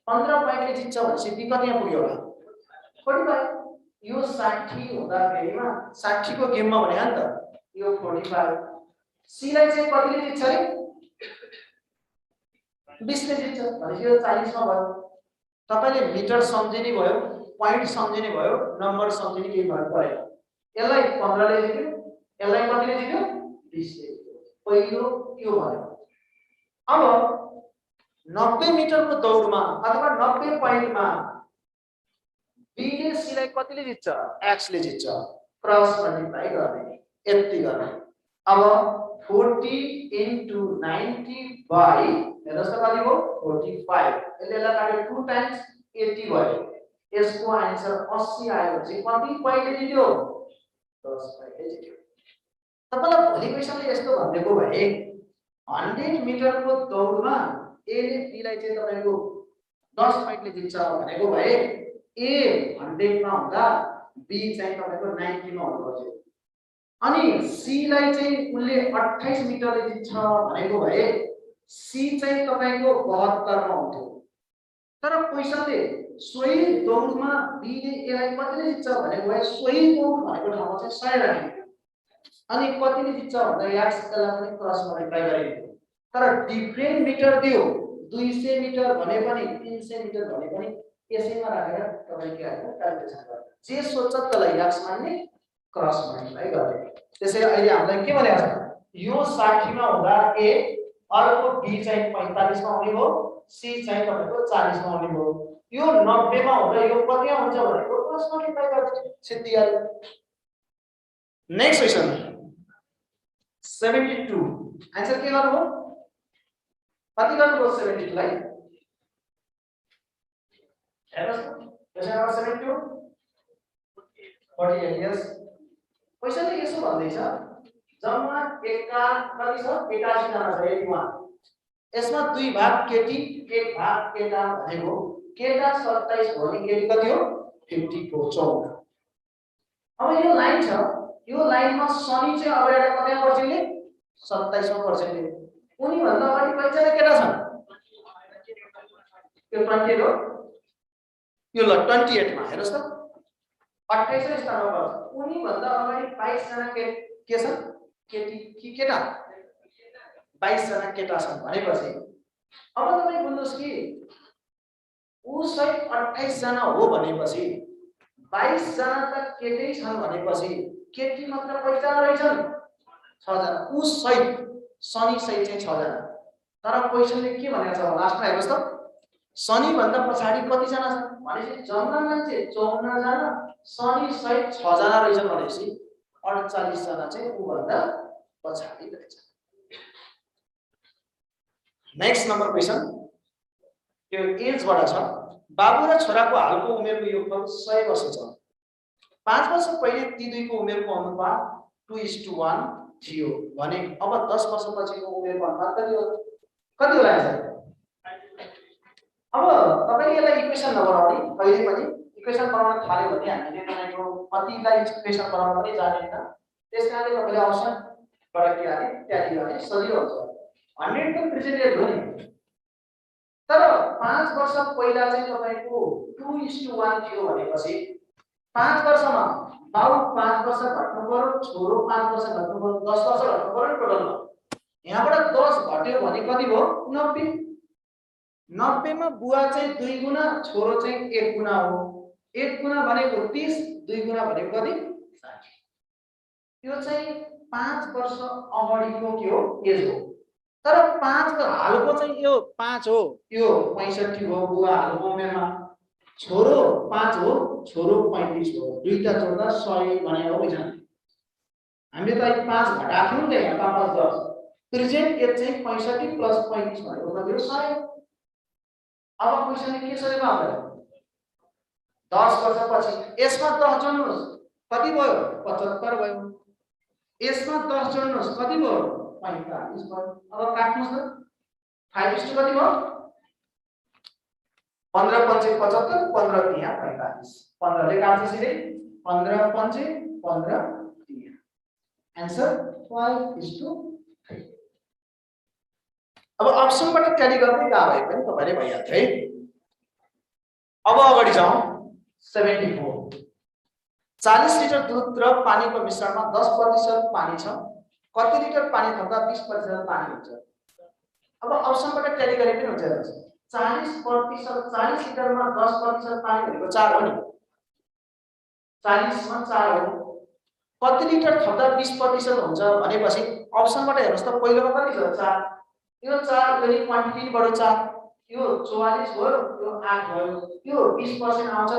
15 पॉइन्टले जित्छ भनेपछि बी कति यहाँ पुग्यो होला 45 यो 60 हुँदाखेरिमा 60 को गेममा भने नि त यो 45 सी लाई चाहिँ कतिले जित्छ रे 20 ले जित्छ भनेपछि यो 40 मा भयो तपाईले मिटर सम्झिने भयो पॉइन्ट सम्झिने भयो नम्बर सम्झिने केही फरक परेन यसलाई 15 ले जित्यो यसलाई कतिले जित्यो 20 ले जित्यो पहिलो यो भयो अब 90 मिटरको दौडमा अथवा 90 पोइन्टमा बी ले सी लाई कतिले जित्छ एक्स ले जित्छ क्रस मल्टिप्लाई गर्ने यति गर्ने अब 40 into 90 by हेर्नुस् त कति हो 45 यसले काट्यो 2 times 80 भयो यसको आन्सर 80 आयो चाहिँ कति पोइन्टले जित्यो 10 पोइन्टले जित्यो तपाईलाई भोलि क्वेशनले यस्तो भन्देको भए 100 मिटरको दौडमा ए ले बी लाई चाहिँ तपाईको 10 पोइन्टले जित्छ भनेको भए ए 100 मा हुँदा बी चाहिँ तपाईको 90 मा हुनुपर्छ अनि सी लाई चाहिँ उले 28 मिटरले जित्छ भनेको भए सी चाहिँ तपाईको 72 मा हुन्थ्यो तर क्वेशनले सोही दौडमा बी ले ए लाई कतिले जित्छ भनेको भए सोही दौड भनेको ठाउँमा चाहिँ 100 राख्यो अनि कतिले जित्छ भन्दा एक्स त्यसलाई पनि क्रस मल्टिप्लाई गरिदियो तर डिफरेन्ट मिटर दियो 200 मिटर भने पनि 300 मिटर भने पनि यसैमा राखेर तपाईले के गर्नु क्याल्कुलेसन गर्नु जे सोच्छ त्यसलाई एक्स मान्ने क्रस मल्टिप्लाई गर्ने त्यसैले अहिले हामीलाई के भनेको छ यो 60 मा हुँदा ए अर्को बी चाहिँ 45 मा आउने भयो सी चाहिँ तपाईको 40 मा आउने भयो यो 90 मा हुँदा यो कति हुन्छ भनेको क्रस मल्टिप्लाई गर्ने सिद्धिहाल्यो नेक्स्ट क्वेशन 72 आन्सर के गर्नु हो कति गर्नु हो 72 लाई हेर्नुस् क्वेशन नम्बर 72 48 यस क्वेशनले यसो भन्दै छ जम्मा एका कति छ 81 जना छ 81 यसमा दुई भाग केटी एक भाग केटा भनेको केटा 27 हो अनि केटी कति हो 54 14 अब यो लाइन छ यो लाइनमा शनि चाहिँ अगाडि कतिमा पर्छ नि 27 मा पर्छ नि उनी भन्दा अगाडि कतिजना केटा छन् यो 28 हो यो ल 28 मा हेर्नुस् त 28 स्थानमा पर्छ उनी भन्दा अगाडि 22 जना के छन् केटी कि केटा 22 जना केटा छन् भनेपछि अब तपाई बुझ्नुस् कि उ सहित 28 जना हो भनेपछि 22 जना त केटै छन् भनेपछि केटी मात्र कति जना रहेछन् 6 जना उ सहित शनि सहित चाहिँ 6 जना तर क्वेशनले के भनेको छ लास्टमा हेर्नुस् त शनि भन्दा पछाडी कति जना छन् भनेपछि जम्मा मान्छे 54 जना शनि सहित 6 जना रहेछन् भनेपछि 48 जना चाहिँ उ भन्दा पछाडी रहेछ नेक्स्ट नम्बर क्वेशन यो एज बाट छ बाबु र छोराको हालको उमेरको योगफल 100 वर्ष छ 5 वर्ष पहिले ती दुईको उमेरको अनुपात 2:1 थियो भने अब 10 वर्षपछिको उमेरको अनुपात कति होला सर अब तपाईले यसलाई इक्वेसन नबनाउने कहिले पनि इक्वेसन बनाउन थाल्यो भने हामीले तपाईको कतिलाई इक्वेसन बनाउन पनि जान्दैन त्यसकारणले तपाईले अवश्य बाट के हाले ट्याली गर्ने सजिलो हुन्छ 100 को प्रेजेन्ट हो नि तर 5 वर्ष पहिला चाहिँ तपाईको 2:1 थियो भनेपछि 5 वर्षमा बाउ 5 वर्ष घट्नु पर्यो छोरो 5 वर्ष घट्नु पर्यो 10 वर्ष घट्नु पर्यो टोटलमा यहाँबाट 10 घट्यो भने कति भयो 90 90 मा बुवा चाहिँ 2 गुना छोरो चाहिँ 1 गुना हो 1 गुना भनेको 30 2 गुना भनेको कति 60 यो चाहिँ 5 वर्ष अगाडिको के हो एज हो तर 5 को हालको चाहिँ यो 5 हो यो 65 हो बुवा हालको उमेरमा छोरो 5 हो छोरो 35 हो दुईटा जोड्दा 100 भने हो हैन हामीले त 5 घटाथ्यौं नि यहाँ 5 10 प्रेजेन्ट एज चाहिँ 65 प्लस 35 भनेको कति हो 100 अब क्वेशनले के सोधेको हामीलाई 10 वर्षपछि यसमा 10 जोड्नुस् कति भयो 75 भयो यसमा 10 जोड्नुस् कति भयो 45 भयो अब काट्नुस् त 5 कति भयो 15 5 75 15 3 45 15 ले काट्छ सिधै 15 5 15 3 आन्सर 5:3 अब अप्सनबाट ट्याली गर्दै गए पनि तपाईले भइहाल्छ है अब अगाडि जाउँ 74 40 लिटर दुध र पानीको मिश्रणमा 10% पानी छ, कति लिटर पानी थप्दा 20% पानी हुन्छ? अब अप्सनबाट ट्याली गरे पनि हुन्छ हेर्नुस्। 40% 40 लिटरमा 10% पानी भनेको 4 हो नि, 40 मा 4 हो। कति लिटर थप्दा 20% हुन्छ भनेपछि अप्सनबाट हेर्नुस् त पहिलोमा कति छ? 4। यो 4 गरी क्वान्टिटी बढ्यो 4, यो 44 भयो, यो 8 भयो, यो 20% आउँछ त?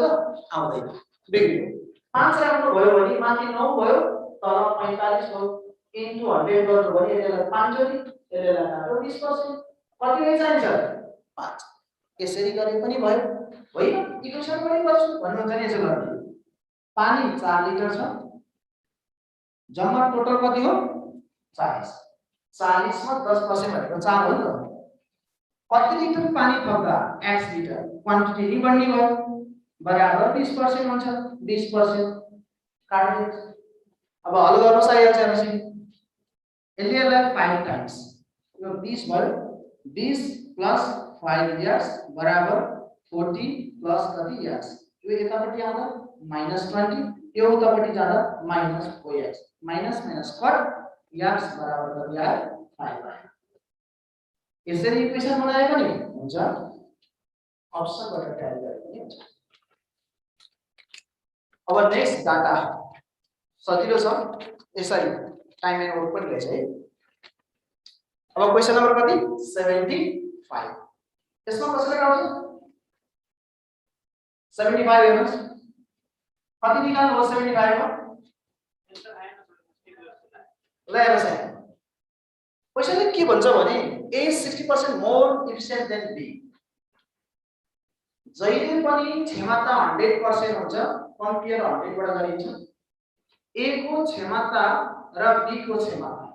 आउँदैन, बिग्रियो। 5 राख्नु भयो भने माथि 9 भयो, तल 45 भयो, इन्टु 100 गर्नु भने यसलाई 5 जोडी, यसलाई काट्यो 20%, कति चाहिन्छ? 5। यसरी गरे पनि भयो, होइन? इक्वेसन पनि गर्छु भन्नुहुन्छ नि, यसो गर्ने। पानी 4 लिटर छ, जम्मा टोटल कति हो? 40। 40 मा 10% भनेको 4 हो नि त। कति लिटर पानी थप्दा x लिटर, क्वान्टिटी नि बढ्ने भयो, बराबर 20% हुन्छ, 20% काट्यो। अब हल गर्नुस् आइहाल्छ हेर्नुस्। यसलाई 5 टाइम्स, यो 20 भयो, 20 प्लस 5x बराबर 40 प्लस कति x, यो यतापट्टि आउँदा -20, यो उतापट्टि जाँदा -4x, minus minus cut x बराबर कति आयो? 5 आयो। यसरी इक्वेसन बनाए पनि हुन्छ, अप्सनबाट ट्याली गरे पनि हुन्छ। अब नेक्स्ट डाटा सजिलो छ, यसरी टाइम एन्ड वर्क पनि रहेछ है। अब क्वेशन नम्बर कति? 75। यसमा कसरी आउँछ? 75 हेर्नुस्, कति निकाल्नु हो 75 मा? ल हेर्नुस्, क्वेशनले के भन्छ भने A is 60% more efficient than B। जहिले पनि क्षमता 100% हुन्छ, कम्पेयर 100 बाट गरिन्छ। A को क्षमता र B को क्षमता,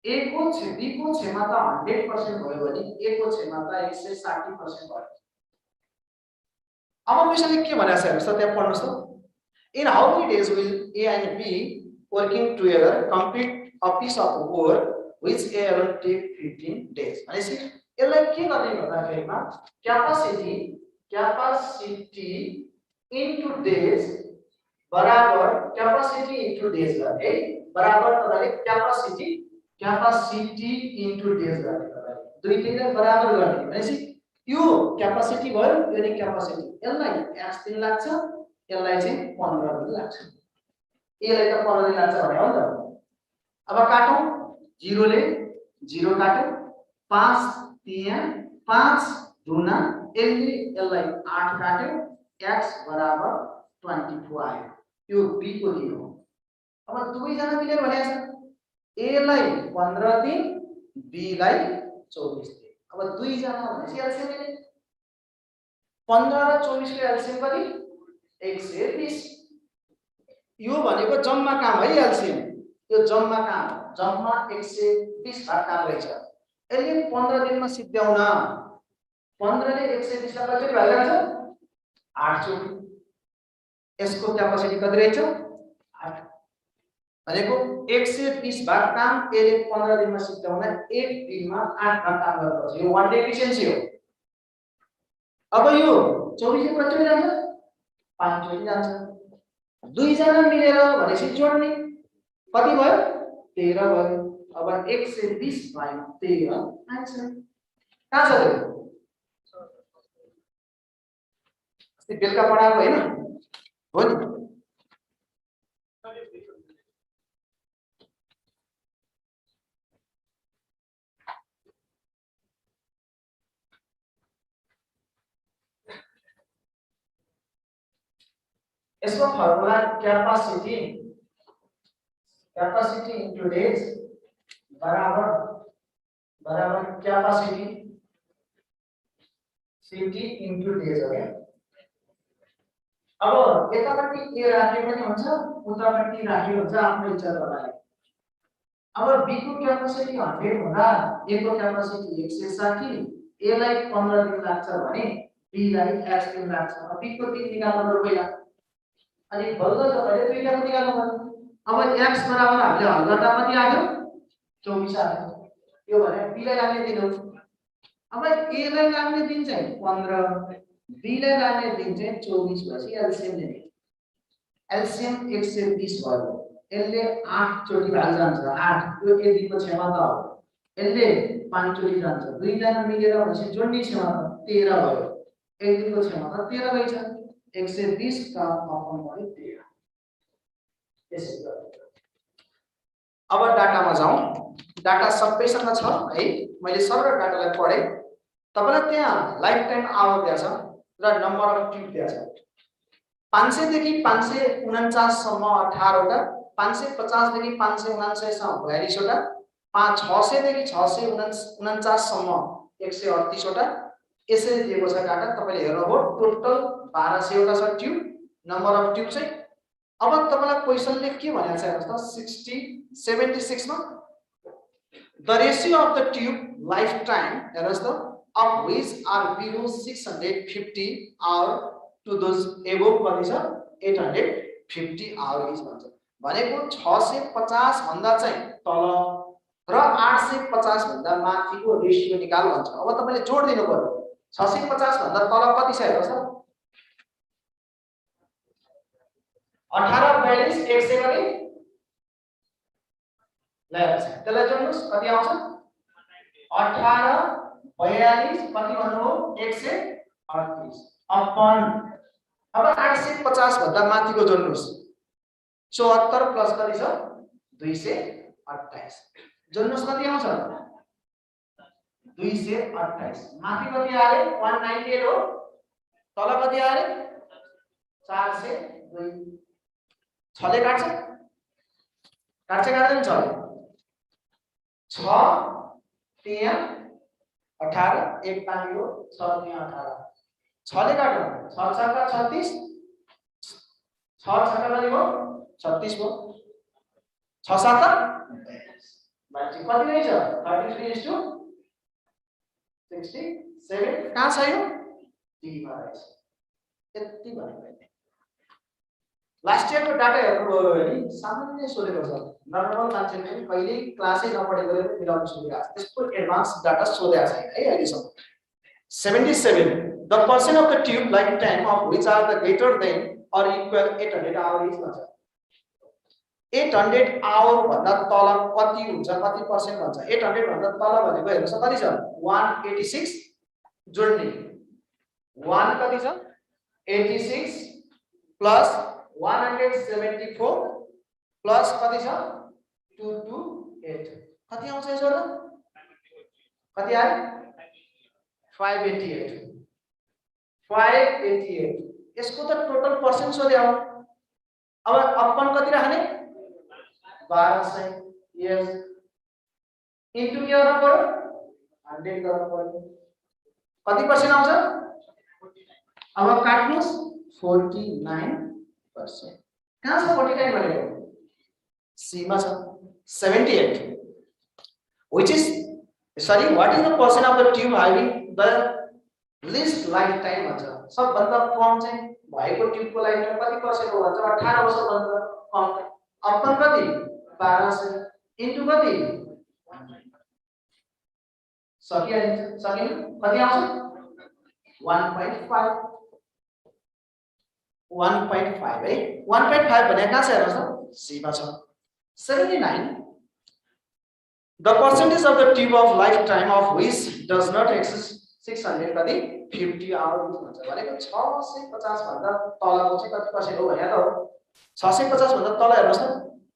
A को B को क्षमता 100% भयो भने A को क्षमता 160% भयो। अब क्वेशनले के भनेको छ हेर्नुस् त, त्यहाँ पढ्नुस् त। In how many days will A and B working together complete a piece of work which A will take 15 days? भनेपछि यसलाई के गर्ने भन्दाखेरिमा क्यापासिटी इन्टु डेज बराबर क्यापासिटी इन्टु डेज गर्ने, बराबर तपाईले क्यापासिटी इन्टु डेज गर्ने, तपाईले दुईटैलाई बराबर गर्ने। भनेपछि यो क्यापासिटी भयो, यो नि क्यापासिटी, यसलाई x दिन लाग्छ, यसलाई चाहिँ 15 दिन लाग्छ। यसलाई त 15 दिन लाग्छ भने हो नि त। अब काटौं, 0 ले 0 काट्यो, 5 3 5 दुना, यसलाई 8 काट्यो, x बराबर 24 आयो। यो b को दिन हो। अब दुवै जना मिलेर भनेको छ a लाई 15 दिन, b लाई 24 दिन। अब दुई जना भनेपछि एलसीएम ले 15 र 24 को एलसीएम कति? 120। यो भनेको जम्मा काम है एलसीएम, यो जम्मा काम, जम्मा 120 भाग काम रहेछ। यसले 15 दिनमा सिद्ध्याउन 15 ले 120 लाई कति भाग गर्छ? 8 चोटी। यसको क्यापासिटी कति रहेछ? 8 भनेको 120 भाग काम यसले 15 दिनमा सिद्ध्याउन एक दिनमा 8 भाग काम गर्नुपर्छ। यो 1 डे एफिसिएन्सी हो। अब यो 24 ले कति जान्छ? 5 चोटी जान्छ। दुई जना मिलेर भनेपछि जोड्ने कति भयो? 13 भयो। अब 120 भाग 13 आन्सर कहाँ छ त्यो? अस्ति बेलुका पढाएको हैन हो नि? इसको फॉर्मूला कैपेसिटी इनटू डेज बराबर कैपेसिटी सिटी इनटू डेज हो गया। अब यतापट्टि ए राखे पनि हुन्छ, उतापट्टि राखे हुन्छ, आफ्नो इच्छा तपाईलाई। अब बी को क्यापासिटी 100 हुँदा ए को क्यापासिटी 160, ए लाई 15 दिन लाग्छ भने बी लाई 8 दिन लाग्छ। अब बी को दिन निकाल्नु पर्यो पहिला, अनि बल्ल तपाईले दुईटा को निकाल्नु पर्यो। अब x बराबर हामीले हल गर्दा कति आयो? 24 आयो। यो भने बी लाई लाग्ने दिन हो। अब ए लाई लाग्ने दिन चाहिँ 15, बी लाई लाग्ने दिन चाहिँ 24 भएपछि एलसीएम लिने। एलसीएम 120 भयो यसले 8 चोटी भाग जान्छ 8 यो एक दिनको क्षमता हो यसले 5 चोटी जान्छ दुई जना मिलेर भनेपछि जोड्ने क्षमता 13 भयो एक दिनको क्षमता 13 रहेछ 120 का अपन भयो 13 त्यसै गरी अब डाटामा जाउँ डाटा सबैसँग छ है मैले सरल डाटालाई पढे तपाईलाई त्यहाँ लाइफ टाइम आवर दिया छ र नम्बर अफ ट्युब दिया छ 500 देखि 549 सम्म 18 वटा 550 देखि 559 सम्म 42 वटा 600 देखि 649 सम्म 138 वटा यसरी दिएको छ डाटा तपाईले हेर्नुभयो टोटल 1200 वटा छ ट्युब नम्बर अफ ट्युब चाहिँ अब तपाईलाई क्वेशनले के भनेको छ हेर्नुस् त 76 मा the ratio of the tube lifetime हेर्नुस् त of which are below 650 hour to those above कति छ 850 hours भन्छ भनेको 650 भन्दा चाहिँ तल र 850 भन्दा माथिको रेशियो निकाल भन्छ अब तपाईले जोड दिनु पर्यो 650 भन्दा तल कति छ हेर्नुस् त 18 42 100 गरी ल त्यसलाई जोड्नुस् कति आउँछ 18 42 कति भन्नुभयो 138 अपन अब 850 भन्दा माथिको जोड्नुस् 74 प्लस कति छ 228 जोड्नुस् कति आउँछ 228 माथि कति आयो 198 हो तल कति आयो 402 छले काट्छ काट्दैन छ 6 3 18 एक पानी हो 6 3 18 छले काट्नु 6 6 का 36 6 6 का कति हो 36 हो 6 7 का 42 कति रहेछ 33 to 67 कहाँ छ यो डी मा रहेछ यति भनेको लास्ट इयर को डाटा हेर्नुभयो भने सामान्य सोधेको छ नर्मल मान्छेले पनि कहिले क्लासै नपढेकोले पनि मिलाउन सुविधा छ त्यसको एडभान्स डाटा सोधेको छैन है अहिलेसम्म 77 the percent of the tube lifetime of which are the greater than or equal 800 hours भन्छ 800 hour भन्दा तल कति हुन्छ कति पर्सेन्ट भन्छ 800 भन्दा तल भनेको हेर्नुस् कति छ 186 जोड्ने 1 कति छ 86 प्लस 174 प्लस कति छ 228 कति आउँछ यसो र कति आयो 588 यसको त टोटल पर्सेन्ट सोधे हो अब अपन कति राख्ने 1200 यस इन्टु के गर्नु पर्यो 100 गर्नु पर्यो कति पर्सेन्ट आउँछ अब काट्नुस् 49% कहाँ छ 49 भनेको सी मा छ 78 which is sorry what is the percent of the tube having the least lifetime भन्छ सबभन्दा कम चाहिँ भएको ट्युबको लाइफटाइम कति पर्सेन्ट हो भन्छ 18 वर्ष भन्दा कम अपन कति 1200 इन्टु कति सकिन कति आउँछ 1.5 है 1.5 भने कहाँ छ हेर्नुस् त सी मा छ 79 the percentage of the tube of lifetime of which does not exceed 600 कति 50 hours भन्छ भनेको 650 भन्दा तलको चाहिँ कति पर्सेन्ट हो भने त 650 भन्दा तल हेर्नुस् त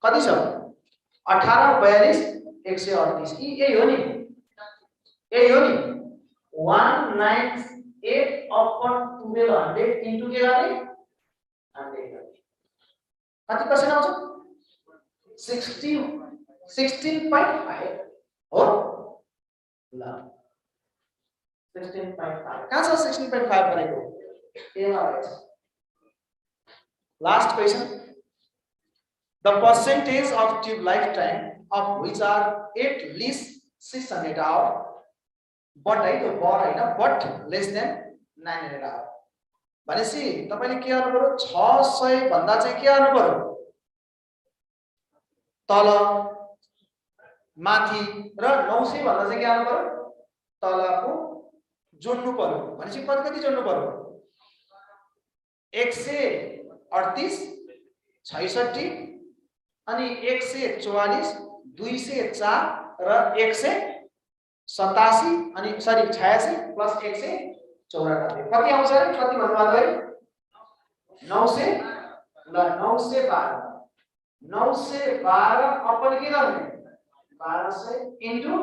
कति छ 18 42 138 यही हो नि 198 upon 1200 into के गर्ने 100 कति पर्सेन्ट आउँछ 16.5 हो ल 16.5 कहाँ छ 16.5 भनेको एमा रहेछ last question the percentage of tube lifetime of which are at least 600 hours but है त्यो बर हैन but less than 900 hours भनेसी तपाईले के गर्नु पर्यो 600 भन्दा चाहिँ के गर्नु पर्यो तल माथि र 900 भन्दा चाहिँ के गर्नु पर्यो तलको जोड्नु पर्यो भनेसी कति जोड्नु पर्यो 138 66 अनि 144 204 र 187 अनि सरी 86 प्लस 194 कति आउँछ रे कति भन्नुभयो है 900 ल 912 अपन के गर्ने 1200 इन्टु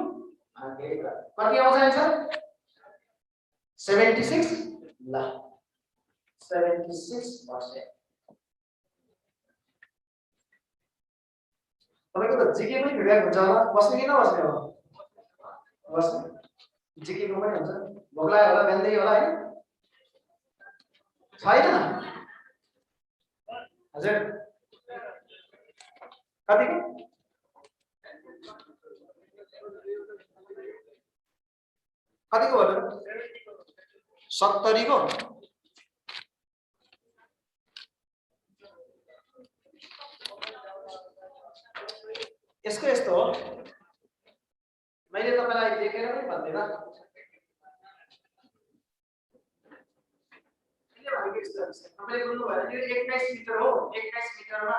100 कति आउँछ आन्सर 76 ल 76%। तपाईको त जीके पनि फिडब्याक हुन्छ होला बस्ने कि नबस्ने हो बस्ने जीके को पनि हुन्छ भोक लाग्यो होला बिहानदेखि होला हैन छैन हजुर कतिको कतिको भन्नु 70 को यसको यस्तो हो मैले तपाईलाई देखेर पनि भन्दैन तपाईले बोल्नु भयो यो 21 मिटर हो 21 मिटरमा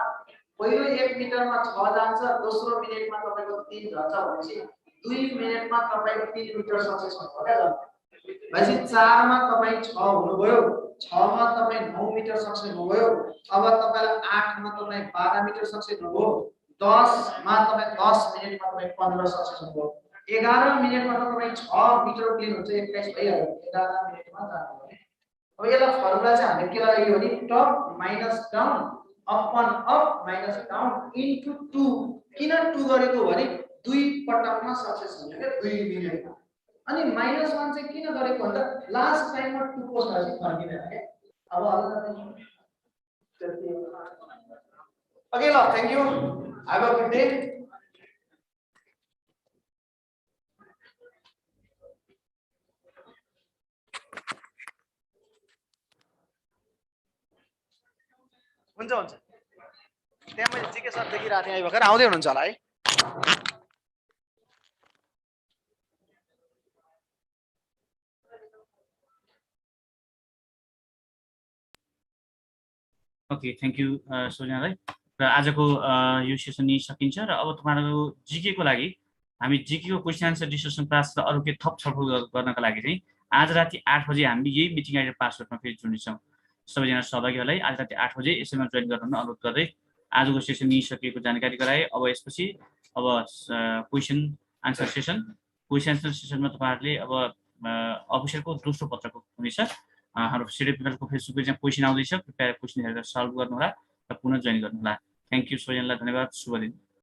पहिलो 1 मिटरमा 6 जान्छ दोस्रो मिनेटमा तपाईको 3 झर्छ भनेपछि 2 मिनेटमा तपाईको 3 मिटर सक्सेस हुन्छ क्या भनेपछि 4 मा तपाई 6 हुनुभयो 6 मा तपाई 9 मिटर सक्सेस हुनुभयो अब तपाईलाई 8 मा तपाई 12 मिटर सक्सेस हुनुभयो 10 मा तपाई 10 मिनेटमा तपाई 15 सक्सेस हुनुभयो 11 मिनेटमा तपाई 6 मिटर क्लिन हुन्छ 21 भइहाल्यो 11 मिनेटमा जानु भने अब यसलाई फर्मुला चाहिँ हामीले के लाग्यो भने top minus down upon up minus down into 2 किन 2 गरेको भने 2 पटकमा सक्सेस हुन्छ के 2 मिनेटमा अनि -1 चाहिँ किन गरेको भन्दा लास्ट टाइममा 2 पोस्ट गरेपछि फर्किदैन के अब ओके ल thank you have a good day हुन्छ हुन्छ त्यहाँ मैले जीके सर देखिरहेको थिएँ भर्खर आउँदै हुनुहुन्छ होला है ओके थ्यांक यू सोनियालाई र आजको यो सेसन यही सकिन्छ र अब तपाईहरुको जीके को लागि हामी जीके को क्वेशन आन्सर डिस्कसन क्लास र अरु के थप छलफल गर्नका लागि चाहिँ आज राति 8 बजे हामी यही मिटिङ आइडी पासवर्डमा फेरि जोड्नेछौँ सबैजना सहभागीहरूलाई आज राति 8 बजे यसैमा जोइन गर्न अनुरोध गर्दै आजको सेसन यही सकिएको जानकारी गराए अब यसपछि अब क्वेशन आन्सर सेसनमा तपाईहरुले अब अफिसरको दोस्रो पत्रको हुनेछ हाम्रो सिडिपिएलको फेसबुक पेजमा क्वेशन आउँदैछ कृपया क्वेशन हेरेर सल्भ गर्नुहोला र पुनः जोइन गर्नुहोला थ्यांक यू सबैजनालाई धन्यवाद शुभ दिन